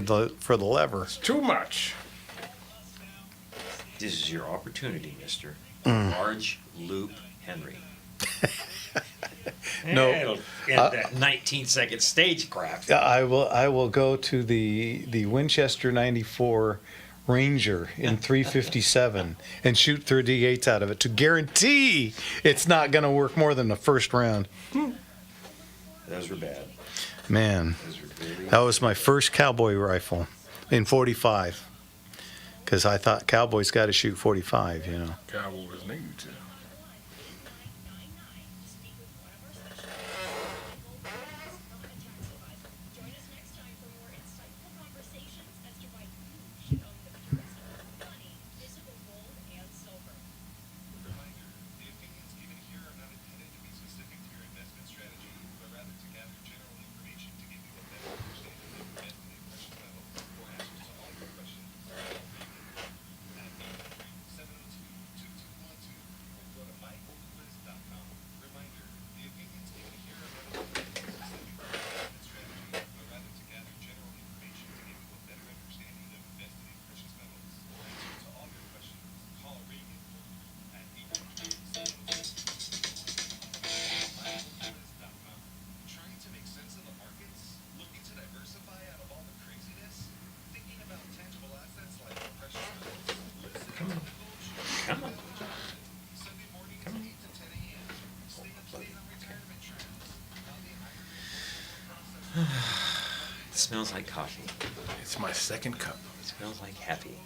for the lever. It's too much. This is your opportunity, mister. Large loop Henry. No. It'll end that 19-second stagecraft. I will go to the Winchester 94 Ranger in 357 and shoot 38s out of it to guarantee it's not going to work more than the first round. Those were bad. Man, Those were very that was my first cowboy rifle in 45 because I thought cowboys got to shoot 45, you know. Cowboys need to. Come on. It smells like coffee. It's my second cup. It smells like happy.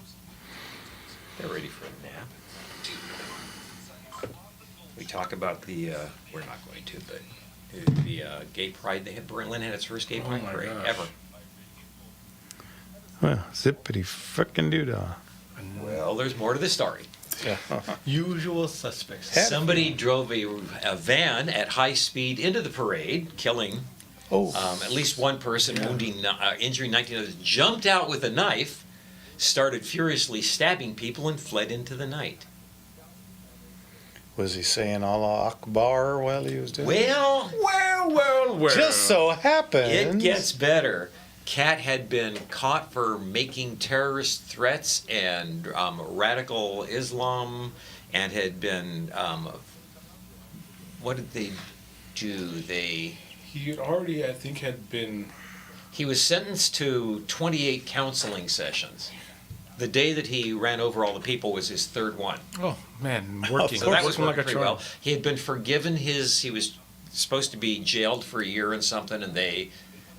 They're ready for a nap. We talk about the, we're not going to, but the gay pride. Berlin had its first gay pride my parade gosh. ever. Well, zippity frickin' doodah. Well, there's more to the story. Usual suspects. Somebody drove a van at high speed into the parade, killing at least one person, injuring 19 others, jumped out with a knife, started furiously stabbing people, and fled into the night. Was he saying Allah Akbar while he was doing it? Well. Just so happens. It gets better. Cat had been caught for making terrorist threats and radical Islam, and had been, what did they do? He already, I think, had been. He was sentenced to 28 counseling sessions. The day that he ran over all the people was his third one. Oh man, working. So that was Working working pretty well. charm. He had been forgiven he was supposed to be jailed for a year and something, and they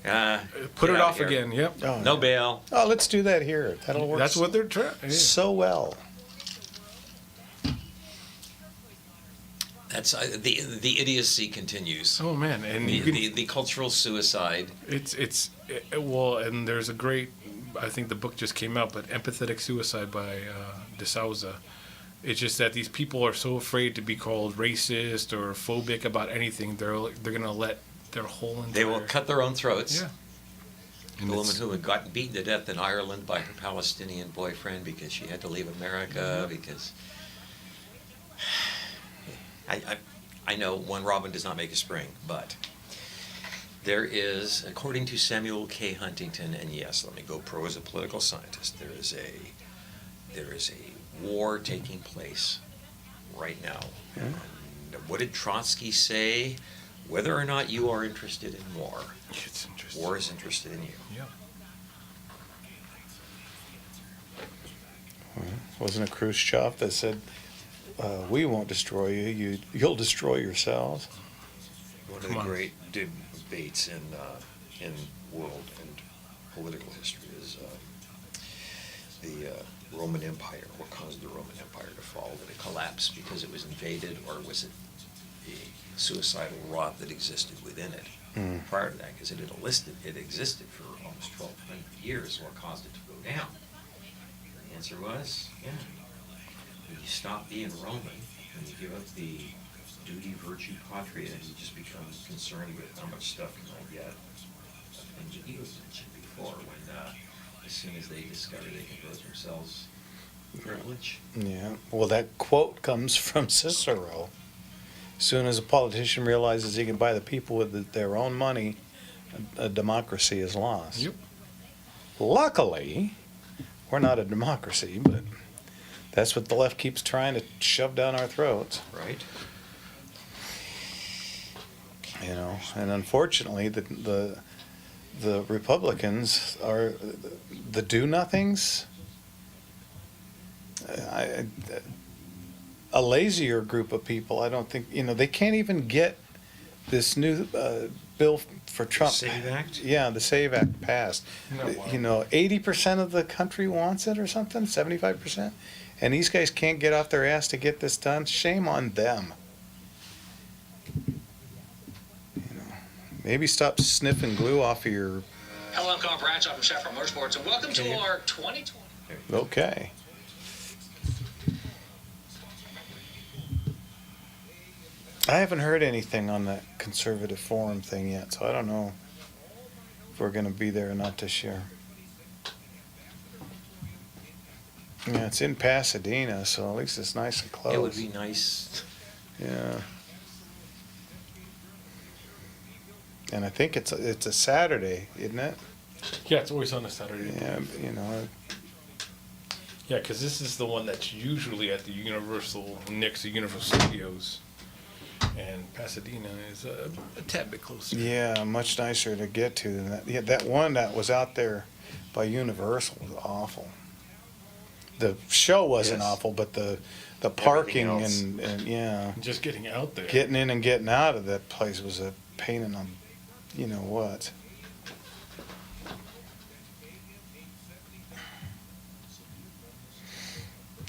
Put get it out off here. again. Yep. Oh, No bail. Oh, let's do that here. That'll work. That's what they're trying. Yeah. so well. That's the idiocy continues. Oh man, and you can, The cultural suicide. well, and there's a great. I think the book just came out, but Empathetic Suicide by De Souza. It's just that these people are so afraid to be called racist or phobic about anything. They're gonna let their whole entire. They will cut their own throats. Yeah. The And woman it's- who had gotten beaten to death in Ireland by her Palestinian boyfriend because she had to leave America because I know one robin does not make a spring, but there is, according to Samuel K. Huntington, and yes, let me go pro as a political scientist, there is a war taking place right now. And what did Trotsky say? Whether or not you are interested in war, It's interesting. war is interested in you. Yeah. Wasn't it Khrushchev that said, "We won't destroy you. You'll destroy yourselves"? One of Come the on. great debates in world and political history is the Roman Empire. What caused the Roman Empire to fall? Did it collapse because it was invaded, or was it the suicidal rot that existed within it prior to that? Because it existed for almost 1,200 years. What caused it to go down? The answer was, when you stop being Roman, when you give up the duty, virtue, patria, and you just become concerned with how much stuff can I get. And he was mentioned before, when as soon as they discover they can vote themselves privilege. Yeah. Well, that quote comes from Cicero. As soon as a politician realizes he can buy the people with their own money, a democracy is lost. Yep. Luckily, we're not a democracy, but that's what the left keeps trying to shove down our throats. Right. You know, and unfortunately, the Republicans are the do-nothings. A lazier group of people. I don't think, you know, they can't even get this new bill for Trump. SAVE Act? Yeah, the SAVE Act passed. No, wow. You know, 80% of the country wants it or something, 75%. And these guys can't get off their ass to get this done. Shame on them. You know, maybe stop sniffing glue off of your. Hello, I'm Colin Bradshaw from Chevron Motorsports, and welcome to our 2020. Okay. I haven't heard anything on that conservative forum thing yet, so I don't know if we're going to be there or not this year. Yeah, it's in Pasadena, so at least it's nice and close. It would be nice. Yeah. And I think it's a Saturday, isn't it? Yeah, it's always on a Saturday. Yeah, you know. Yeah, because this is the one that's usually at the Universal, next to Universal Studios. And Pasadena is a tad bit closer. Yeah, much nicer to get to than that. Yeah, that one that was out there by Universal was awful. The show wasn't Yes. awful, but the parking else. and yeah, Just getting out there. getting in and getting out of that place was a pain in the, you know what.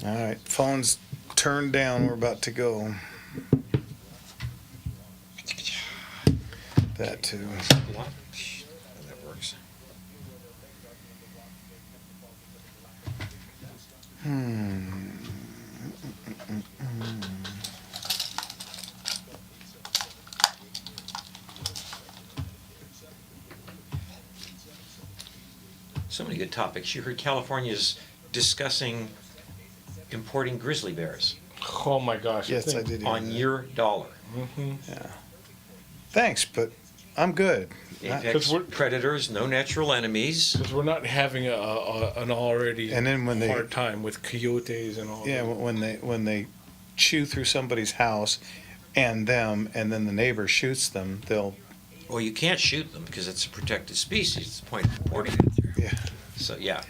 All right, phone's turned down. We're about to go. That too. What? That works. So many good topics. You heard California's discussing importing grizzly bears Oh my gosh. Yes, I did. hear on that. your dollar. Mm-hmm. Thanks, but I'm good. Apex we're- predators, no natural enemies. Because we're not having an already And then when they- hard time with coyotes and all Yeah, that. when they chew through somebody's house and them, and then the neighbor shoots them, they'll. Well, you can't shoot them because it's a protected species. It's the point of importing it. Yeah. So, yeah.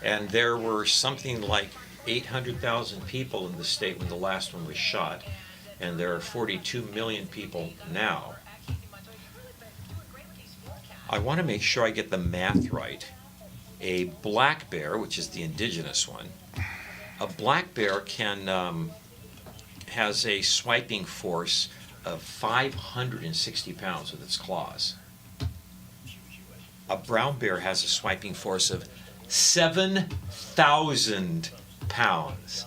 And there were something like 800,000 people in the state when the last one was shot. And there are 42 million people now. I want to make sure I get the math right. A black bear, which is the indigenous one, a black bear has a swiping force of 560 pounds with its claws. A brown bear has a swiping force of 7,000 pounds.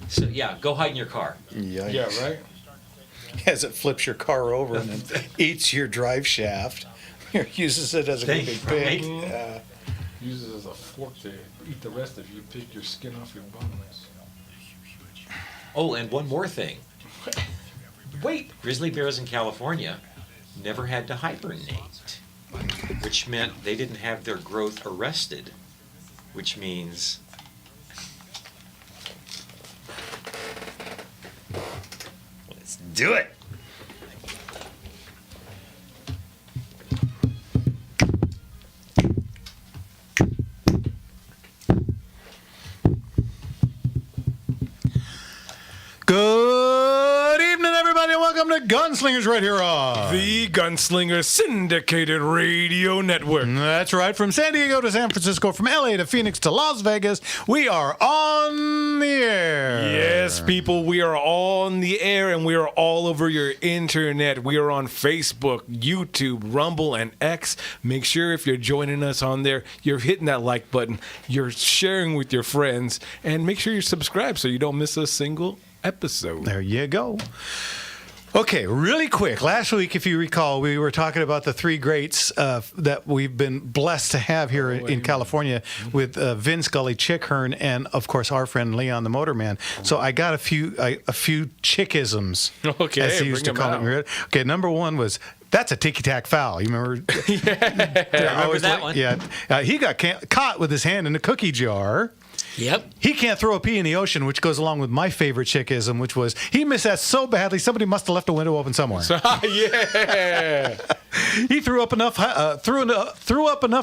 So yeah, go hide in your car. Yikes. Yeah, right? As it flips your car over and then eats your drive shaft, uses it as a Thank big you, pig. right? Yeah. Use it as a fork to eat the rest of you. Pick your skin off your bones. Oh, and one more thing. Wait. Grizzly bears in California never had to hibernate, which meant they didn't have their growth arrested, which means let's do it. Good evening, everybody, and welcome to Gunslingers right here on. The Gunslinger Syndicated Radio Network. That's right, from San Diego to San Francisco, from LA to Phoenix to Las Vegas, we are on the air. Yes, people, we are on the air and we are all over your internet. We are on Facebook, YouTube, Rumble, and X. Make sure if you're joining us on there, you're hitting that like button, you're sharing with your friends, and make sure you're subscribed so you don't miss a single episode. There you go. Okay, really quick. Last week, if you recall, we were talking about the three greats that we've been blessed to have here in California with Vin Scully, Chick Hearn, and of course our friend Leon the Motorman. So I got a few chickisms, Okay, as he used to bring 'em call it. Okay, number one was That's a ticky-tack foul. You remember? I remember that one. Yeah. He got caught with his hand in a cookie jar. Yep. He can't throw a pea in the ocean, which goes along with my favorite chickism, which was he missed that so badly somebody must have left a window open somewhere. Yeah. He threw up enough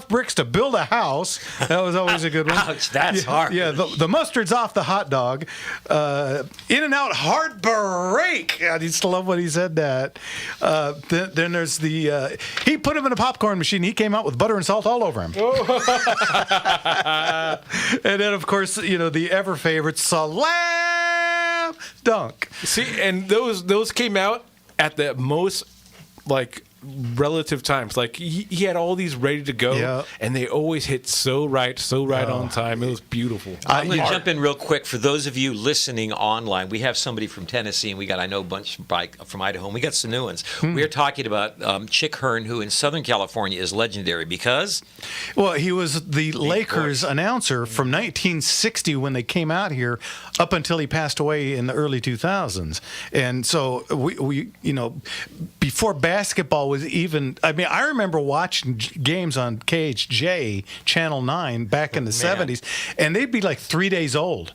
bricks to build a house. That was always a good one. Ouch, that's hard. Yeah, the mustard's off the hot dog. In and out heartbreak. I used to love when he said that. Then there's the he put him in a popcorn machine. He came out with butter and salt all over him. And then of course, the ever favorite slam dunk. See, and those came out at the most relative times. Like he had all these ready to go, Yeah. and they always hit so right on time. It was beautiful. I'm going to jump in real quick. For those of you listening online, we have somebody from Tennessee, and we got, I know, a bunch from Idaho, and we got Sinuans. We're talking about Chick Hearn, who in Southern California is legendary because... Well, he was the Lakers announcer from 1960 when they came out here up until he passed away in the early 2000s. And so we before basketball was even, I remember watching games on KHJ Channel 9 back in the 70s, and they'd be like 3 days old.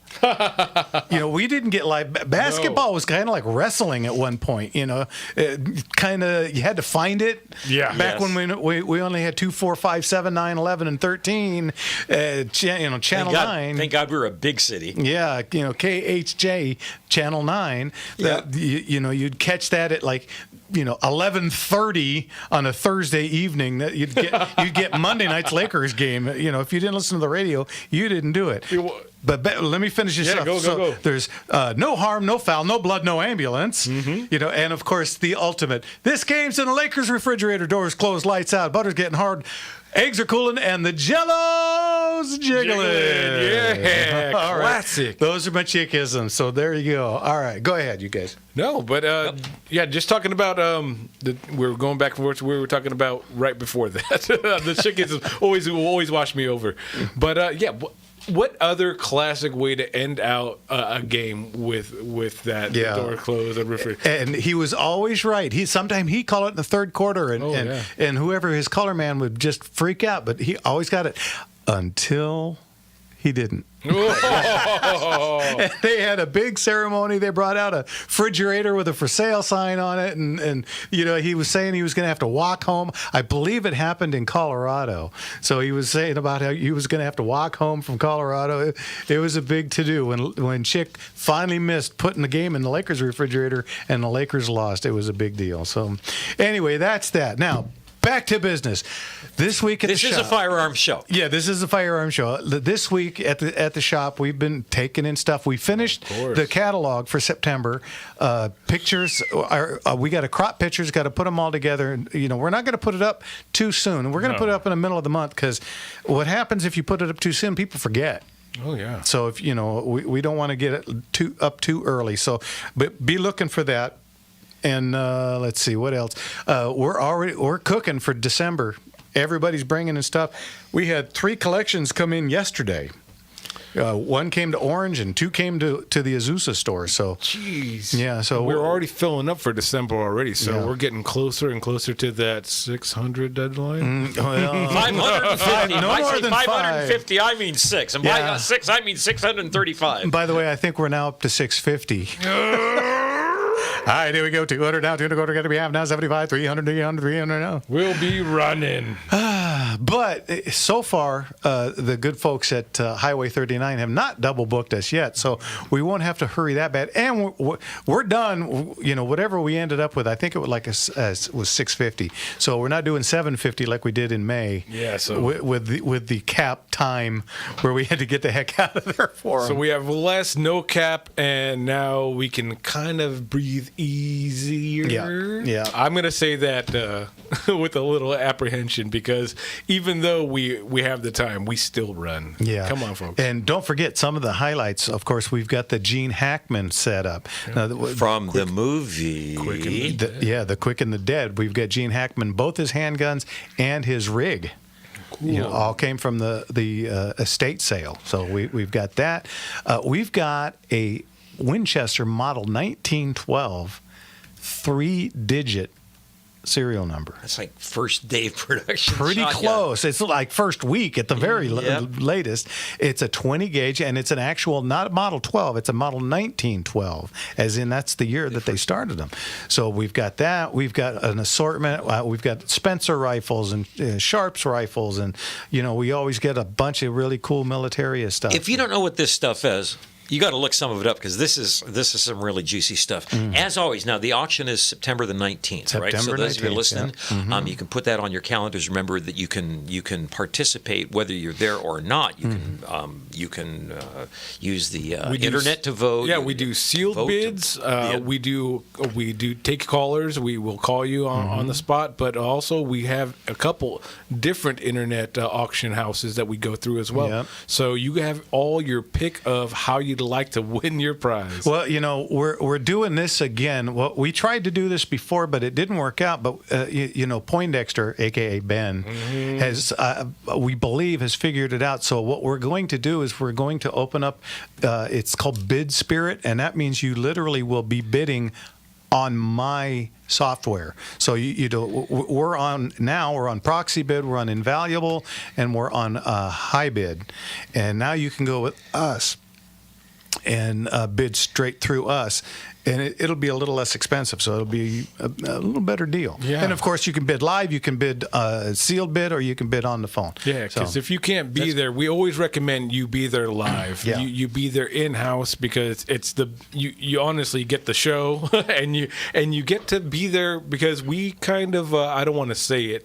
We didn't get live. Basketball was kind of like wrestling at one point, you had to find it. Yeah. Back when we only had 2, 4, 5, 7, 9, 11, and 13, Channel 9. Thank God we were a big city. Yeah, KHJ Channel 9. You'd catch that at 11:30 on a Thursday evening. That you'd get Monday night's Lakers game. If you didn't listen to the radio, you didn't do it. But let me finish this up. Go. There's no harm, no foul, no blood, no ambulance. Mm-hmm. And of course the ultimate. This game's in the Lakers refrigerator. Doors closed, lights out. Butter's getting hard. Eggs are cooling and the Jello's jiggling. Yeah, All right. classic. Those are my chickisms. So there you go. All right, go ahead, you guys. No, but just talking about we're going back and forth to where we were talking about right before that. The chickens always wash me over. But what other classic way to end out a game with that door closed and refrigerator? And he was always right. Sometimes he called it in the third quarter, and whoever his color man would just freak out, but he always got it until he didn't. And they had a big ceremony. They brought out a refrigerator with a for sale sign on it, and he was saying he was going to have to walk home. I believe it happened in Colorado. So he was saying about how he was going to have to walk home from Colorado. It was a big to-do when Chick finally missed putting the game in the Lakers refrigerator and the Lakers lost. It was a big deal. So anyway, that's that. Now, back to business. This week at the shop. This is a firearms show. Yeah, this is a firearms show. This week at the shop, we've been taking in stuff. We finished the catalog for September. Pictures we got to crop pictures. Got to put them all together. We're not going to put it up too soon. We're going to put it up in the middle of the month because what happens if you put it up too soon? People forget. Oh yeah. So if we don't want to get it up too early. So, but be looking for that. And let's see what else. We're cooking for December. Everybody's bringing in stuff. We had 3 collections come in yesterday. 1 came to Orange and 2 came to the Azusa store. So, jeez. Yeah. So we're already filling up for December already. So Yeah. we're getting closer and closer to that 600 deadline. 550. No I more say than 550, I mean 6. And by Yeah. 6, I mean 635. by the way, I think we're now up to 650. All right, here we go. 200 now, 200 going to be half now, 75, 300, 300 now. We'll be running. But so far, the good folks at Highway 39 have not double booked us yet, so we won't have to hurry that bad. And we're done. Whatever we ended up with, I think it was was 650. So we're not doing 750 like we did in May. Yeah. So with the cap time where we had to get the heck out of there for them. So we have less no cap, and now we can kind of breathe easier. Yeah. I'm gonna say that with a little apprehension because even though we have the time, we still run. Yeah. Come on, folks. And don't forget some of the highlights. Of course, we've got the Gene Hackman setup. From the movie. The Quick and the Dead. We've got Gene Hackman, both his handguns and his rig. Cool. All came from the estate sale. So we've got that. We've got a Winchester model 1912 3-digit serial number. That's like first day of production. Pretty shotgun. close. It's like first week at the very Yep. latest. It's a 20 gauge, and it's an actual, not a Model 12. It's a Model 1912, as in that's the year that they started them. So we've got that. We've got an assortment. We've got Spencer rifles and Sharps rifles, and we always get a bunch of really cool military stuff. If you don't know what this stuff is, you got to look some of it up because this is some really juicy stuff. As always, now the auction is September the 19th, right? So September those of you 19th, listening, you can put that on your calendars. Remember that you can participate whether you're there or not. You can use the internet to vote. Yeah, we do sealed vote. bids. We do take callers. We will call you on the spot. But also we have a couple different internet auction houses that we go through as well. Yep. So you have all your pick of how you'd like to win your prize. Well, we're doing this again. Well, we tried to do this before, but it didn't work out. But Poindexter, aka Ben, has we believe has figured it out. So what we're going to do is we're going to open up. It's called Bid Spirit, and that means you literally will be bidding on my software. So we're on Proxy Bid, we're on Invaluable, and we're on High Bid, and now you can go with us and bid straight through us, and it'll be a little less expensive, so it'll be a little better deal. Yeah. And of course, you can bid live, you can bid sealed bid, or you can bid on the phone. Yeah, because So- if you can't be there, we always recommend you be there live. Yeah. You be there in house because it's you honestly get the show and you get to be there because we kind of I don't want to say it,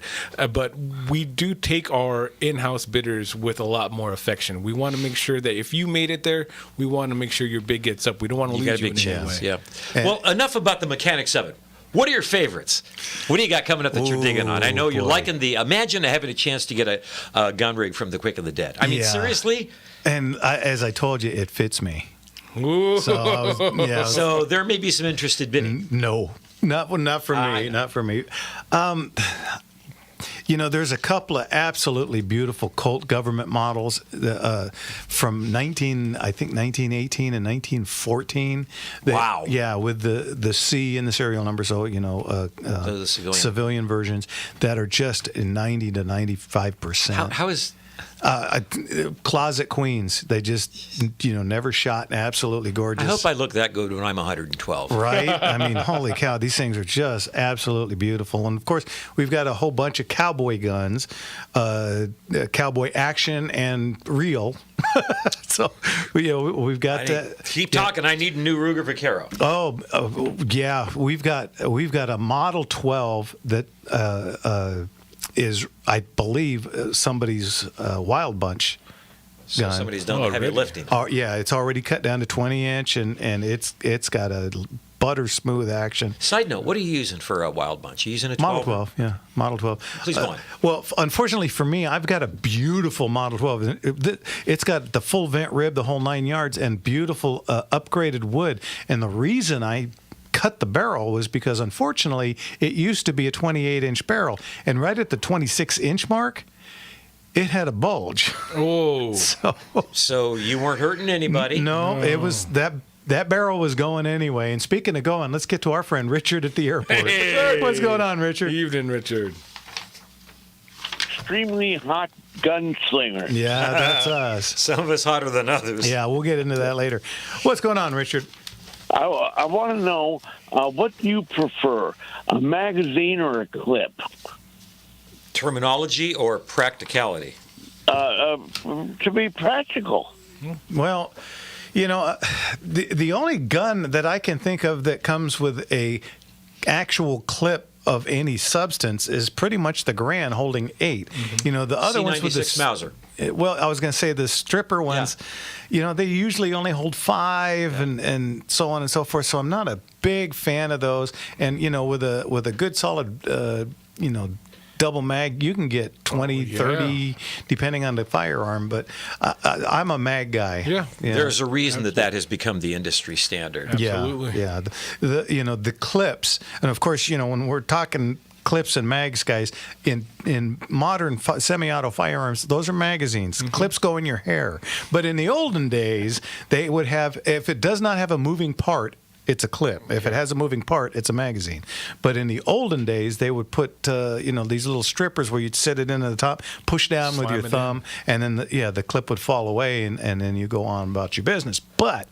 but we do take our in-house bidders with a lot more affection. We want to make sure that if you made it there, we want to make sure your bid gets up. We don't want to You lose got a you big in any chance. way. Yeah. And- Well, enough about the mechanics of it. What are your favorites? What do you got coming up that you're digging on? I know you're boy. liking imagine having a chance to get a gun rig from the Quick of the Dead. I mean, Yeah. seriously? And as I told you, it fits me. Ooh. So I was- So there may be some interested bidding. No, not for me. Not for me. There's a couple of absolutely beautiful Colt government models from 1918 and 1914. Wow. Yeah, with the C in the serial number, so The civilian versions that are just 90 to 95%. How is Closet queens. They just never shot. Absolutely gorgeous. I hope I look that good when I'm 112. Right? I mean, holy cow, these things are just absolutely beautiful. And of course, we've got a whole bunch of cowboy guns, cowboy action and real. So, we've got Keep talking. I need a new Ruger Vaquero. yeah, we've got a Model 12 that is, I believe, somebody's Wild Bunch. So gun. somebody's done the heavy really? lifting. Oh, yeah, it's already cut down to 20-inch, and it's got a butter smooth action. Side note, what are you using for a Wild Bunch? You using a 12? Model 12, yeah, Model 12. Please go on. Well, unfortunately for me, I've got a beautiful Model 12. It's got the full vent rib, the whole 9 yards, and beautiful upgraded wood. And the reason I cut the barrel was because, unfortunately, it used to be a 28-inch barrel, and right at the 26-inch mark, it had a bulge. Oh. So you weren't hurting anybody? No, it was that barrel was going anyway. And speaking of going, let's get to our friend Richard at the airport. Hey. What's going on, Richard? Evening, Richard. Extremely hot gunslinger. Yeah, that's us. Some of us hotter than others. Yeah, we'll get into that later. What's going on, Richard? I want to know what do you prefer, a magazine or a clip? Terminology or practicality? To be practical. Well, the only gun that I can think of that comes with a actual clip of any substance is pretty much the Garand holding 8. The other ones with C96 Mauser. Well, I was going to say the stripper ones, they usually only hold 5 and so on and so forth. So I'm not a big fan of those. And, with a good solid, double mag, you can get 20, 30, depending on the firearm. But I'm a mag guy. Yeah. There's a reason that has become the industry standard. Absolutely. Yeah. The clips, and of course, when we're talking clips and mags, guys, in modern semi-auto firearms, those are magazines. Clips go in your hair. But in the olden days, they would have, if it does not have a moving part it's a clip. If it has a moving part, it's a magazine. But in the olden days, they would put these little strippers where you'd set it into the top, push down with Slam your it thumb, and then the clip would fall away, and then you go on about your business. But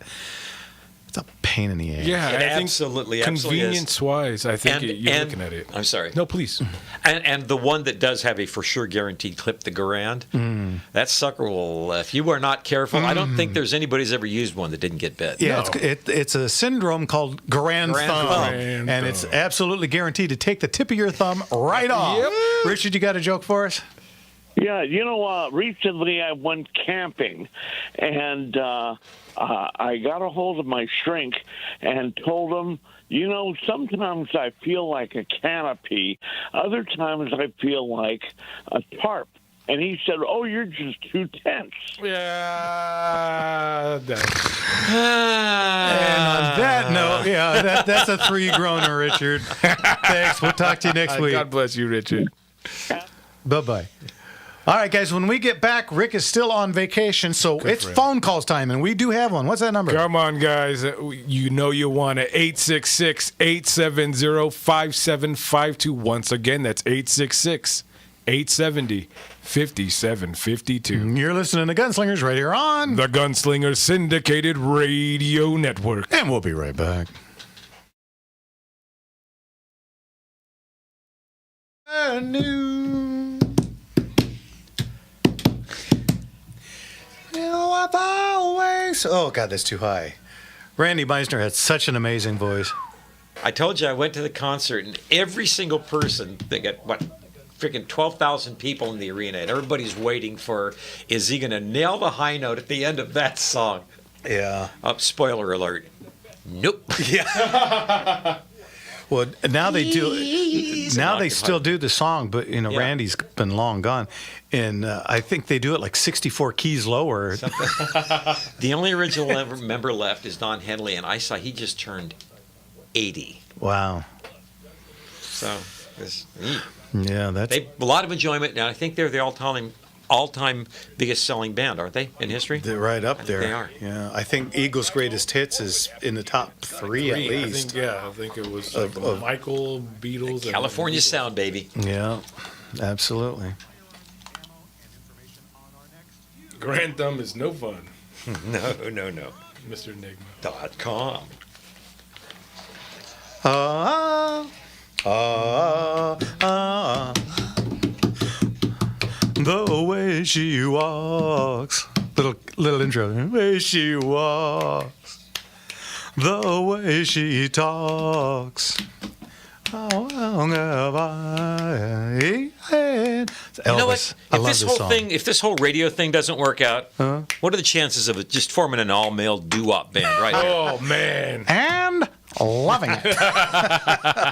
it's a pain in the ass. Yeah, It I think absolutely is. convenience-wise, I think you're And- looking at it. I'm sorry. No, please. And the one that does have a for sure guaranteed clip, the Garand, that sucker will, if you are not careful, I don't think there's anybody's ever used one that didn't get bit. Yeah, No. it's a syndrome called grand Grand thumb, thumb. and it's absolutely guaranteed to take the tip of your thumb right off. Yep. Richard, you got a joke for us? Yeah, recently I went camping, and I got a hold of my shrink and told him, sometimes I feel like a canopy, other times I feel like a tarp. And he said, "Oh, you're just too tense." Yeah. And on that note, that's a 3-groaner, Richard. Thanks. We'll talk to you next week. God bless you, Richard. Bye-bye. All right, guys, when we get back, Rick is still on vacation, so it's for him. phone calls time, and we do have one. What's that number? Come on, guys. You know you want it. 866-870-5752. Once again, that's 866-870-5752. You're listening to Gunslingers right here on... The Gunslinger Syndicated Radio Network. And we'll be right back. I've always... Oh, God, that's too high. Randy Meisner had such an amazing voice. I told you I went to the concert, and every single person, they got, freaking 12,000 people in the arena, and everybody's waiting for, is he going to nail the high note at the end of that song? Yeah. Spoiler alert. Nope. Well, now they do. Now they octave still high. do the song, but Yeah. Randy's been long gone, and I think they do it like 64 keys lower. The only original member left is Don Henley, and I saw he just turned 80. Wow. So Yeah, that's. they a lot of enjoyment. Now I think they're the all-time biggest selling band, aren't they, in history? They're right up there. they are. Yeah, I think Eagles' greatest hits is in the top three at least. I think it was Of- Michael, Beatles. and California Beatles. sound, baby. Yeah, absolutely. Grand Thumb is no fun, No. Mr. Enigma. .com. The way she walks. Little intro. The way she walks. The way she talks. How long have I had? Elvis. You know what? I If love this this whole song. thing, if this whole radio thing doesn't work out, what are the chances of it just forming an all-male doo-wop band right here? Oh man. And loving it.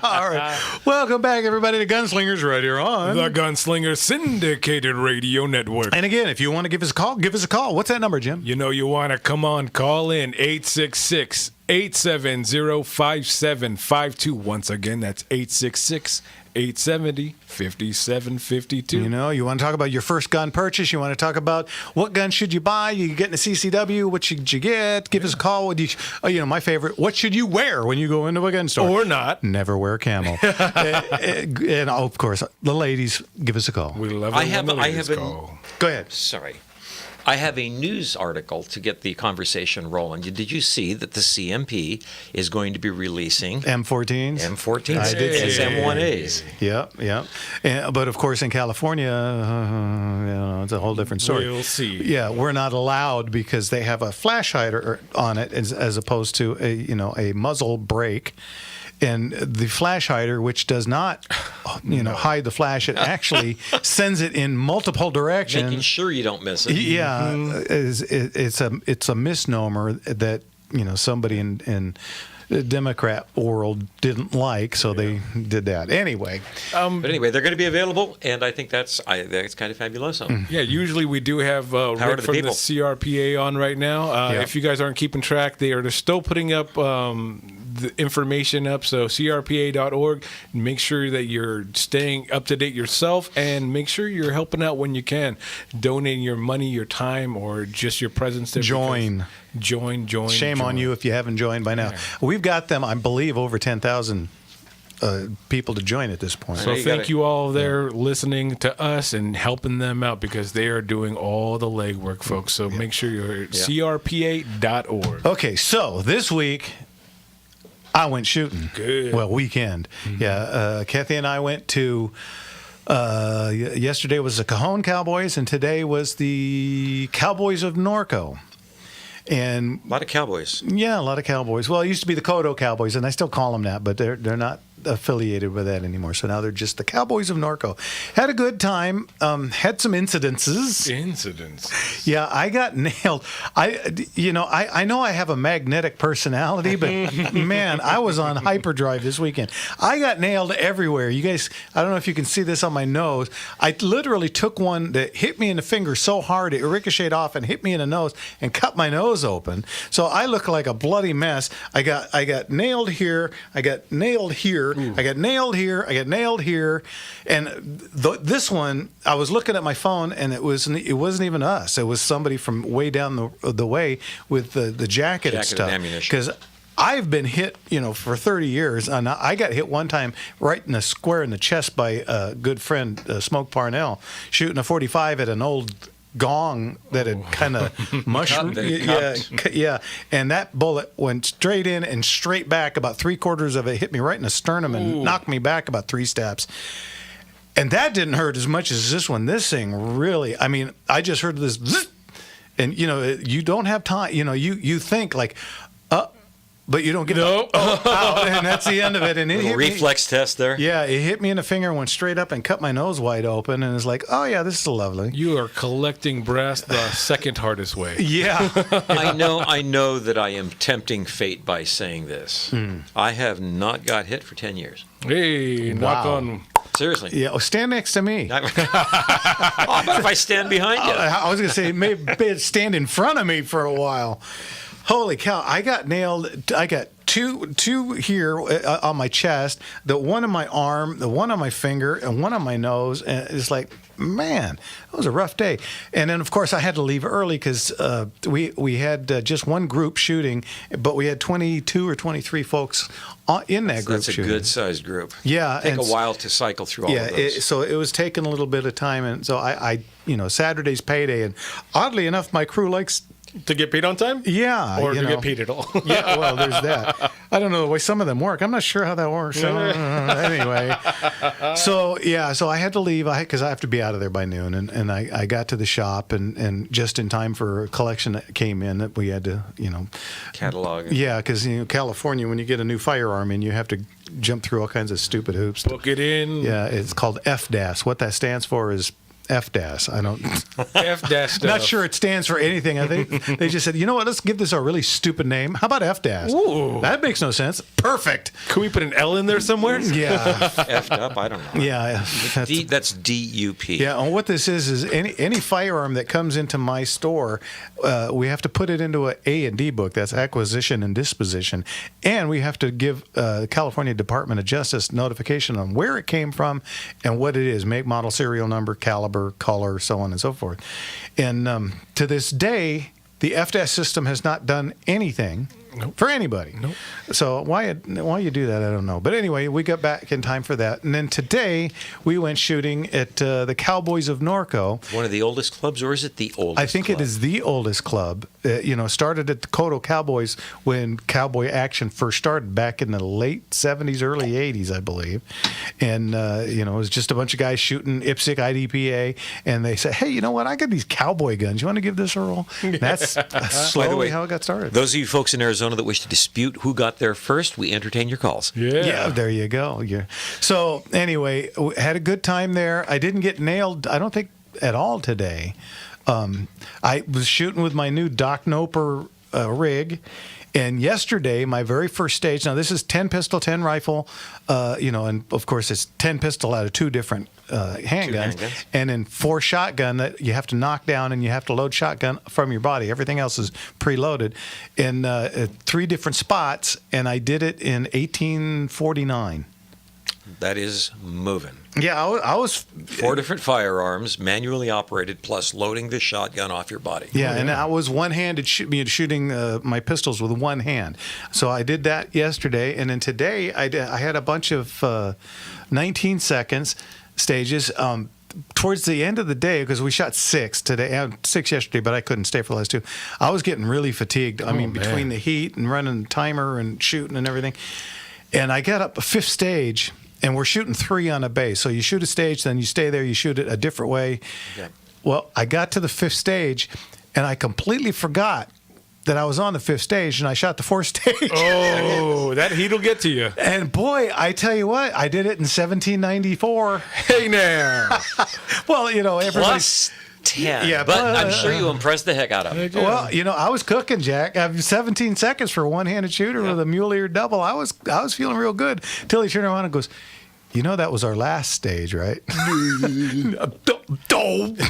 All right. Welcome back, everybody, to Gunslingers right here on. The Gunslinger Syndicated Radio Network. And again, if you want to give us a call, give us a call. What's that number, Jim? You know you want to come on, call in 866-870-5752. Once again, that's 866-870-5752. You know, you want to talk about your first gun purchase. You want to talk about what gun should you buy? You getting a CCW? What should you get? Give us a call. What do you, my favorite, what should you wear when you go into a gun store? Or not. Never wear camel. And of course, the ladies, give us a call. We love it I when have- the I ladies have an- call. Go ahead. Sorry. I have a news article to get the conversation rolling. Did you see that the CMP is going to be releasing M14s? M14s I did as see that. M1As? Yep. But of course, in California, it's a whole different story. We'll see. Yeah, we're not allowed because they have a flash hider on it as opposed to a muzzle brake. And the flash hider, which does not, hide the flash, it actually sends it in multiple directions. Making sure you don't miss it. Yeah, it's a misnomer that somebody in the Democrat world didn't like, so they did that. Anyway, But anyway, they're going to be available, and I think that's kind of fabulous. Yeah, usually we do have Rick to the from the people. CRPA on right now. Yeah. If you guys aren't keeping track, they're still putting up the information up. So crpa.org. Make sure that you're staying up to date yourself, and make sure you're helping out when you can, donating your money, your time, or just your presence there. Join. Join. Shame on you if you haven't joined by now. Yeah. We've got them, I believe, over 10,000 people to join at this point. So you thank gotta- you all there listening to us and helping them out, because they are doing all the legwork, folks. So make sure you're at crpa.org. Okay, so this week I went shooting. Good. Well, weekend. Yeah, Kathy and I went to. Yesterday was the Cajon Cowboys, and today was the Cowboys of Norco. And A lot of cowboys. yeah, a lot of Cowboys. Well, it used to be the Kodo Cowboys, and I still call them that, but they're not affiliated with that anymore. So now they're just the Cowboys of Norco. Had a good time. Had some incidences. Incidents. Yeah, I got nailed. I know I have a magnetic personality, but man, I was on hyperdrive this weekend. I got nailed everywhere. You guys, I don't know if you can see this on my nose. I literally took one that hit me in the finger so hard it ricocheted off and hit me in the nose and cut my nose open. So I look like a bloody mess. I got nailed here. I got nailed here. I got nailed here. I got nailed here. And this one, I was looking at my phone, and it wasn't even us. It was somebody from way down the way with the jacket and Jacket stuff. and ammunition. Because I've been hit, for 30 years, and I got hit one time right in the square in the chest by a good friend, Smoke Parnell, shooting a 45 at an old gong that had kind of mushroomed. That it cupped. Yeah, and that bullet went straight in and straight back. About 3/4 of it hit me right in the sternum and knocked me back about 3 steps. And that didn't hurt as much as this one. This thing really, I just heard this, zzz, and you don't have time. You think like, but you don't get out, and that's the end of it. And it Little hit me. reflex test there. Yeah, it hit me in the finger, went straight up and cut my nose wide open, and it's like, oh yeah, this is lovely. You are collecting brass the second hardest way. Yeah. I know that I am tempting fate by saying this. I have not got hit for 10 years. Hey, knock Wow. on. Seriously. Yeah, stand next to me. How about if I stand behind you? I was going to say, maybe stand in front of me for a while. Holy cow, I got nailed. I got two here on my chest, the one on my arm, the one on my finger, and one on my nose. And it's like, man, it was a rough day. And then, of course, I had to leave early because we had just one group shooting, but we had 22 or 23 folks in that group That's a shooting. good-sized group. Yeah, Take and a while to cycle through all of those. so it was taking a little bit of time, and so I Saturday's payday, and oddly enough, my crew likes. To get paid on time? Yeah, Or to get paid at all? Yeah, well, there's that. I don't know the way some of them work. I'm not sure how that works. Anyway, so I had to leave because I have to be out of there by noon, and I got to the shop and just in time for a collection that came in that we had to, Catalog. yeah, because California, when you get a new firearm in, you have to jump through all kinds of stupid hoops. Book it in. Yeah, it's called FDAS. What that stands for is FDAS. I don't. F-dash stuff. Not sure it stands for anything. I think they just said, you know what? Let's give this a really stupid name. How about FDAS? Ooh. That makes no sense. Perfect. Can we put an L in there somewhere? Yeah, Effed up? I don't know. yeah. That's D-U-P. Yeah, and what this is any firearm that comes into my store, we have to put it into an A&D book. That's acquisition and disposition, and we have to give the California Department of Justice notification on where it came from and what it is: make, model, serial number, caliber, color, so on and so forth. And to this day, the FDAS system has not done anything for anybody. Nope. So why you do that, I don't know. But anyway, we got back in time for that. And then today, we went shooting at the Cowboys of Norco. One of the oldest clubs, or is it the oldest I think club? it is the oldest club. Started at the Kodo Cowboys when cowboy action first started back in the late 70s, early 80s, I believe. And, it was just a bunch of guys shooting IPSC, IDPA. And they said, hey, you know what? I got these cowboy guns. You want to give this a roll? And that's slowly how it got started. Those of you folks in Arizona that wish to dispute who got there first, we entertain your calls. Yeah, there you go. Yeah. So anyway, had a good time there. I didn't get nailed, I don't think, at all today. I was shooting with my new Doc Noper rig. And yesterday, my very first stage. Now this is 10 pistol, 10 rifle, and of course it's 10 pistol out of 2 different handguns, and then 4 shotgun that you have to knock down, and you have to load shotgun from your body. Everything else is preloaded in 3 different spots, and I did it in 1849. That is moving. Yeah, I was 4 different firearms, manually operated, plus loading the shotgun off your body. Yeah, and I was one-handed shooting my pistols with one hand. So I did that yesterday, and then today I had a bunch of 19 seconds stages. Towards the end of the day, because we shot 6 today, 6 yesterday, but I couldn't stay for the last 2. I was getting really fatigued. I mean, between the heat and running the timer and shooting and everything. And I got up a 5th stage. And we're shooting 3 on a base. So you shoot a stage, then you stay there, you shoot it a different way. Okay. Well, I got to the 5th stage, and I completely forgot that I was on the 5th stage, and I shot the 4th stage. Oh, that heat will get to you. And boy, I tell you what, I did it in 1794. Hey now. Well, everybody. Plus 10. Yeah, but I'm sure you impressed the heck out of it. Well, I was cooking, Jack. I have 17 seconds for a one-handed shooter with a mule ear double. I was feeling real good till he turned around and goes, that was our last stage, right?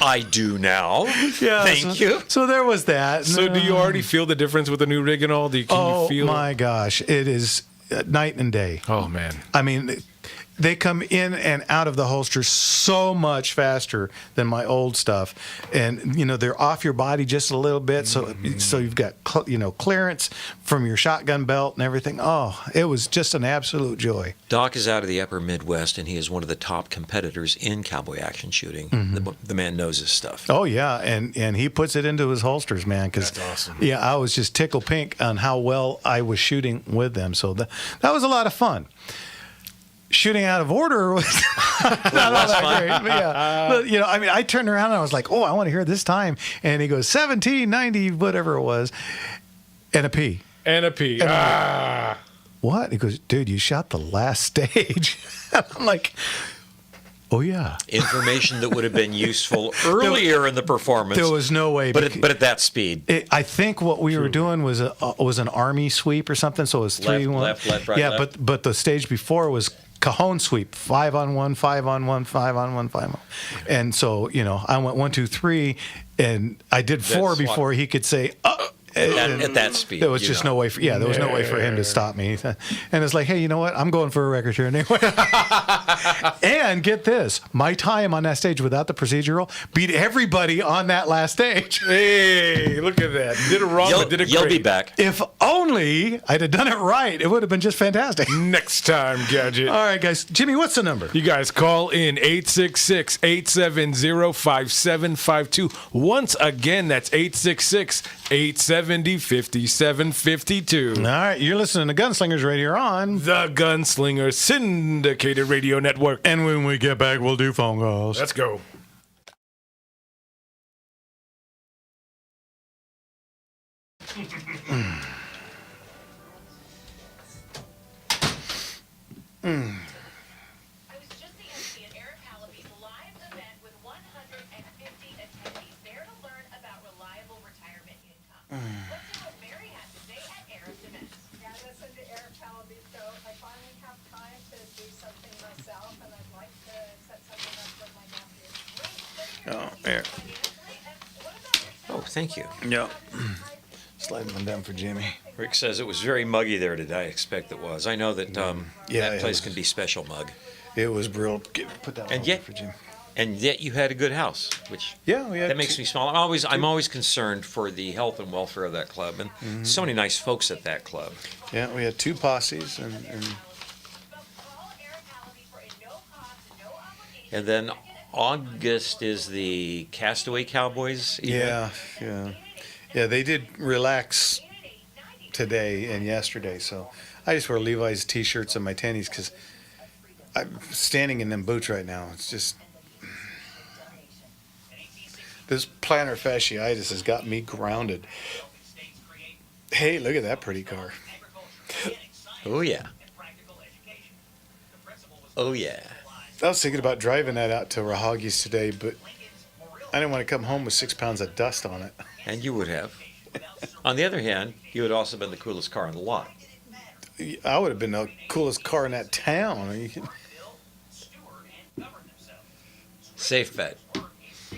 I do now. Yeah. Thank you. So there was that. So do you already feel the difference with the new rig and all? Can you feel? Oh my gosh, it is night and day. Oh man. I mean, they come in and out of the holster so much faster than my old stuff, and they're off your body just a little bit, so you've got clearance from your shotgun belt and everything. Oh, it was just an absolute joy. Doc is out of the upper Midwest, and he is one of the top competitors in cowboy action shooting. Mm-hmm. The man knows his stuff. Oh yeah, and he puts it into his holsters, man. That's awesome. Yeah, I was just tickled pink on how well I was shooting with them. So that was a lot of fun. Shooting out of order was not that great. But yeah. But, I turned around and I was like, oh, I want to hear this time. And he goes, 1790, whatever it was, and a P. And a P. And what? He goes, dude, you shot the last stage. And I'm like, oh, yeah. Information that would have been useful earlier in the performance. There was no way. But at that speed. I think what we were doing was an army sweep or something. So it was 3-1. Left, right, yeah, left. but the stage before was cajon sweep, 5-on-1, 5-on-1, 5-on-1, 5-on-1. And so, I went 1, 2, 3, and I did 4 before he could say, at that speed. There was just no way for there was no way for him to stop me. And it's like, hey, you know what? I'm going for a record here anyway. And get this, my time on that stage without the procedural beat everybody on that last stage. Hey, look at that. Did it wrong, but did it great. You'll be back. If only I'd have done it right, it would have been just fantastic. Next time, Gadget. All right, guys. Jimmy, what's the number? You guys call in 866-870-5752. Once again, that's 866-870-5752. All right, you're listening to Gunslingers Radio on the Gunslinger Syndicated Radio Network. And when we get back, we'll do phone calls. Let's go. I was just the MC at Eric Hallaby's live event with 150 attendees there to learn about reliable retirement income. Let's see what Mary had to say at Eric's event. Yeah, I listen to Eric Hallaby, so I finally have time to do something myself, and I'd like to set something up for my nephew. Oh, Eric. Oh, thank you. Yeah. Sliding one down for Jimmy. Rick says it was very muggy there today. I expect it was. I know that that place can be special mug. It was brilliant. Put that one for Jimmy. And yet you had a good house, which that makes me smile. I'm always concerned for the health and welfare of that club, and so many nice folks at that club. Yeah, we had 2 posses, and then August is the Castaway Cowboys event. Yeah. They did relax today and yesterday, so I just wear Levi's t-shirts and my tennies because I'm standing in them boots right now. It's just this plantar fasciitis has got me grounded. Hey, look at that pretty car. Oh yeah. Oh yeah. I was thinking about driving that out to Rahagi's today, but I didn't want to come home with 6 pounds of dust on it. And you would have. On the other hand, you had also been the coolest car on the lot. I would have been the coolest car in that town. Safe bet.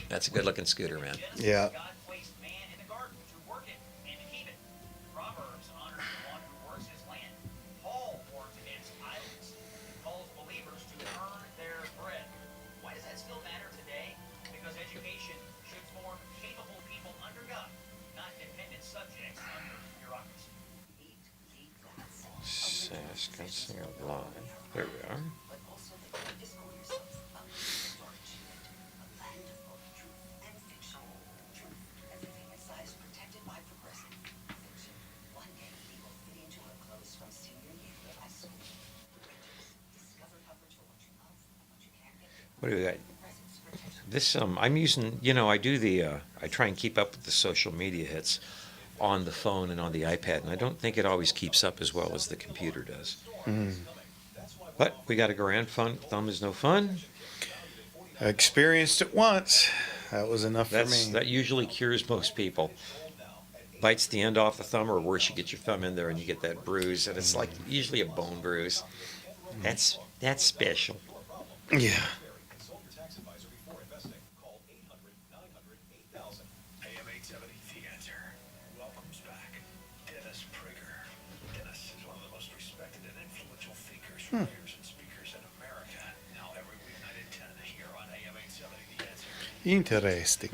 That's a good-looking scooter, man. Yeah. Gunslinger Live. There we are. What do we got? This I'm using. I do I try and keep up with the social media hits on the phone and on the iPad, and I don't think it always keeps up as well as the computer does. But we got a grand thumb is no fun. I experienced it once. That was enough for me. That usually cures most people. Bites the end off the thumb, or worse, you get your thumb in there and you get that bruise, and it's like usually a bone bruise. That's special. Yeah. Interesting.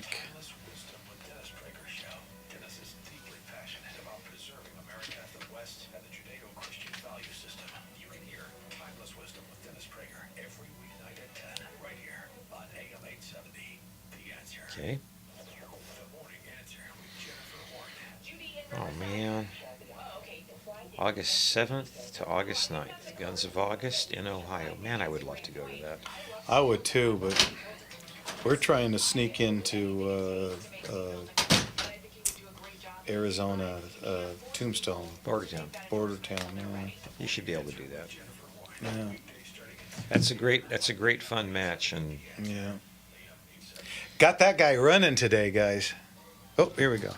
Okay. Oh man. August 7th to August 9th. Guns of August in Ohio. Man, I would love to go to that. I would too, but we're trying to sneak into Arizona, Tombstone. Bordertown. Yeah. You should be able to do that. Yeah. That's a great fun match, and Yeah. Got that guy running today, guys. Oh, here we go.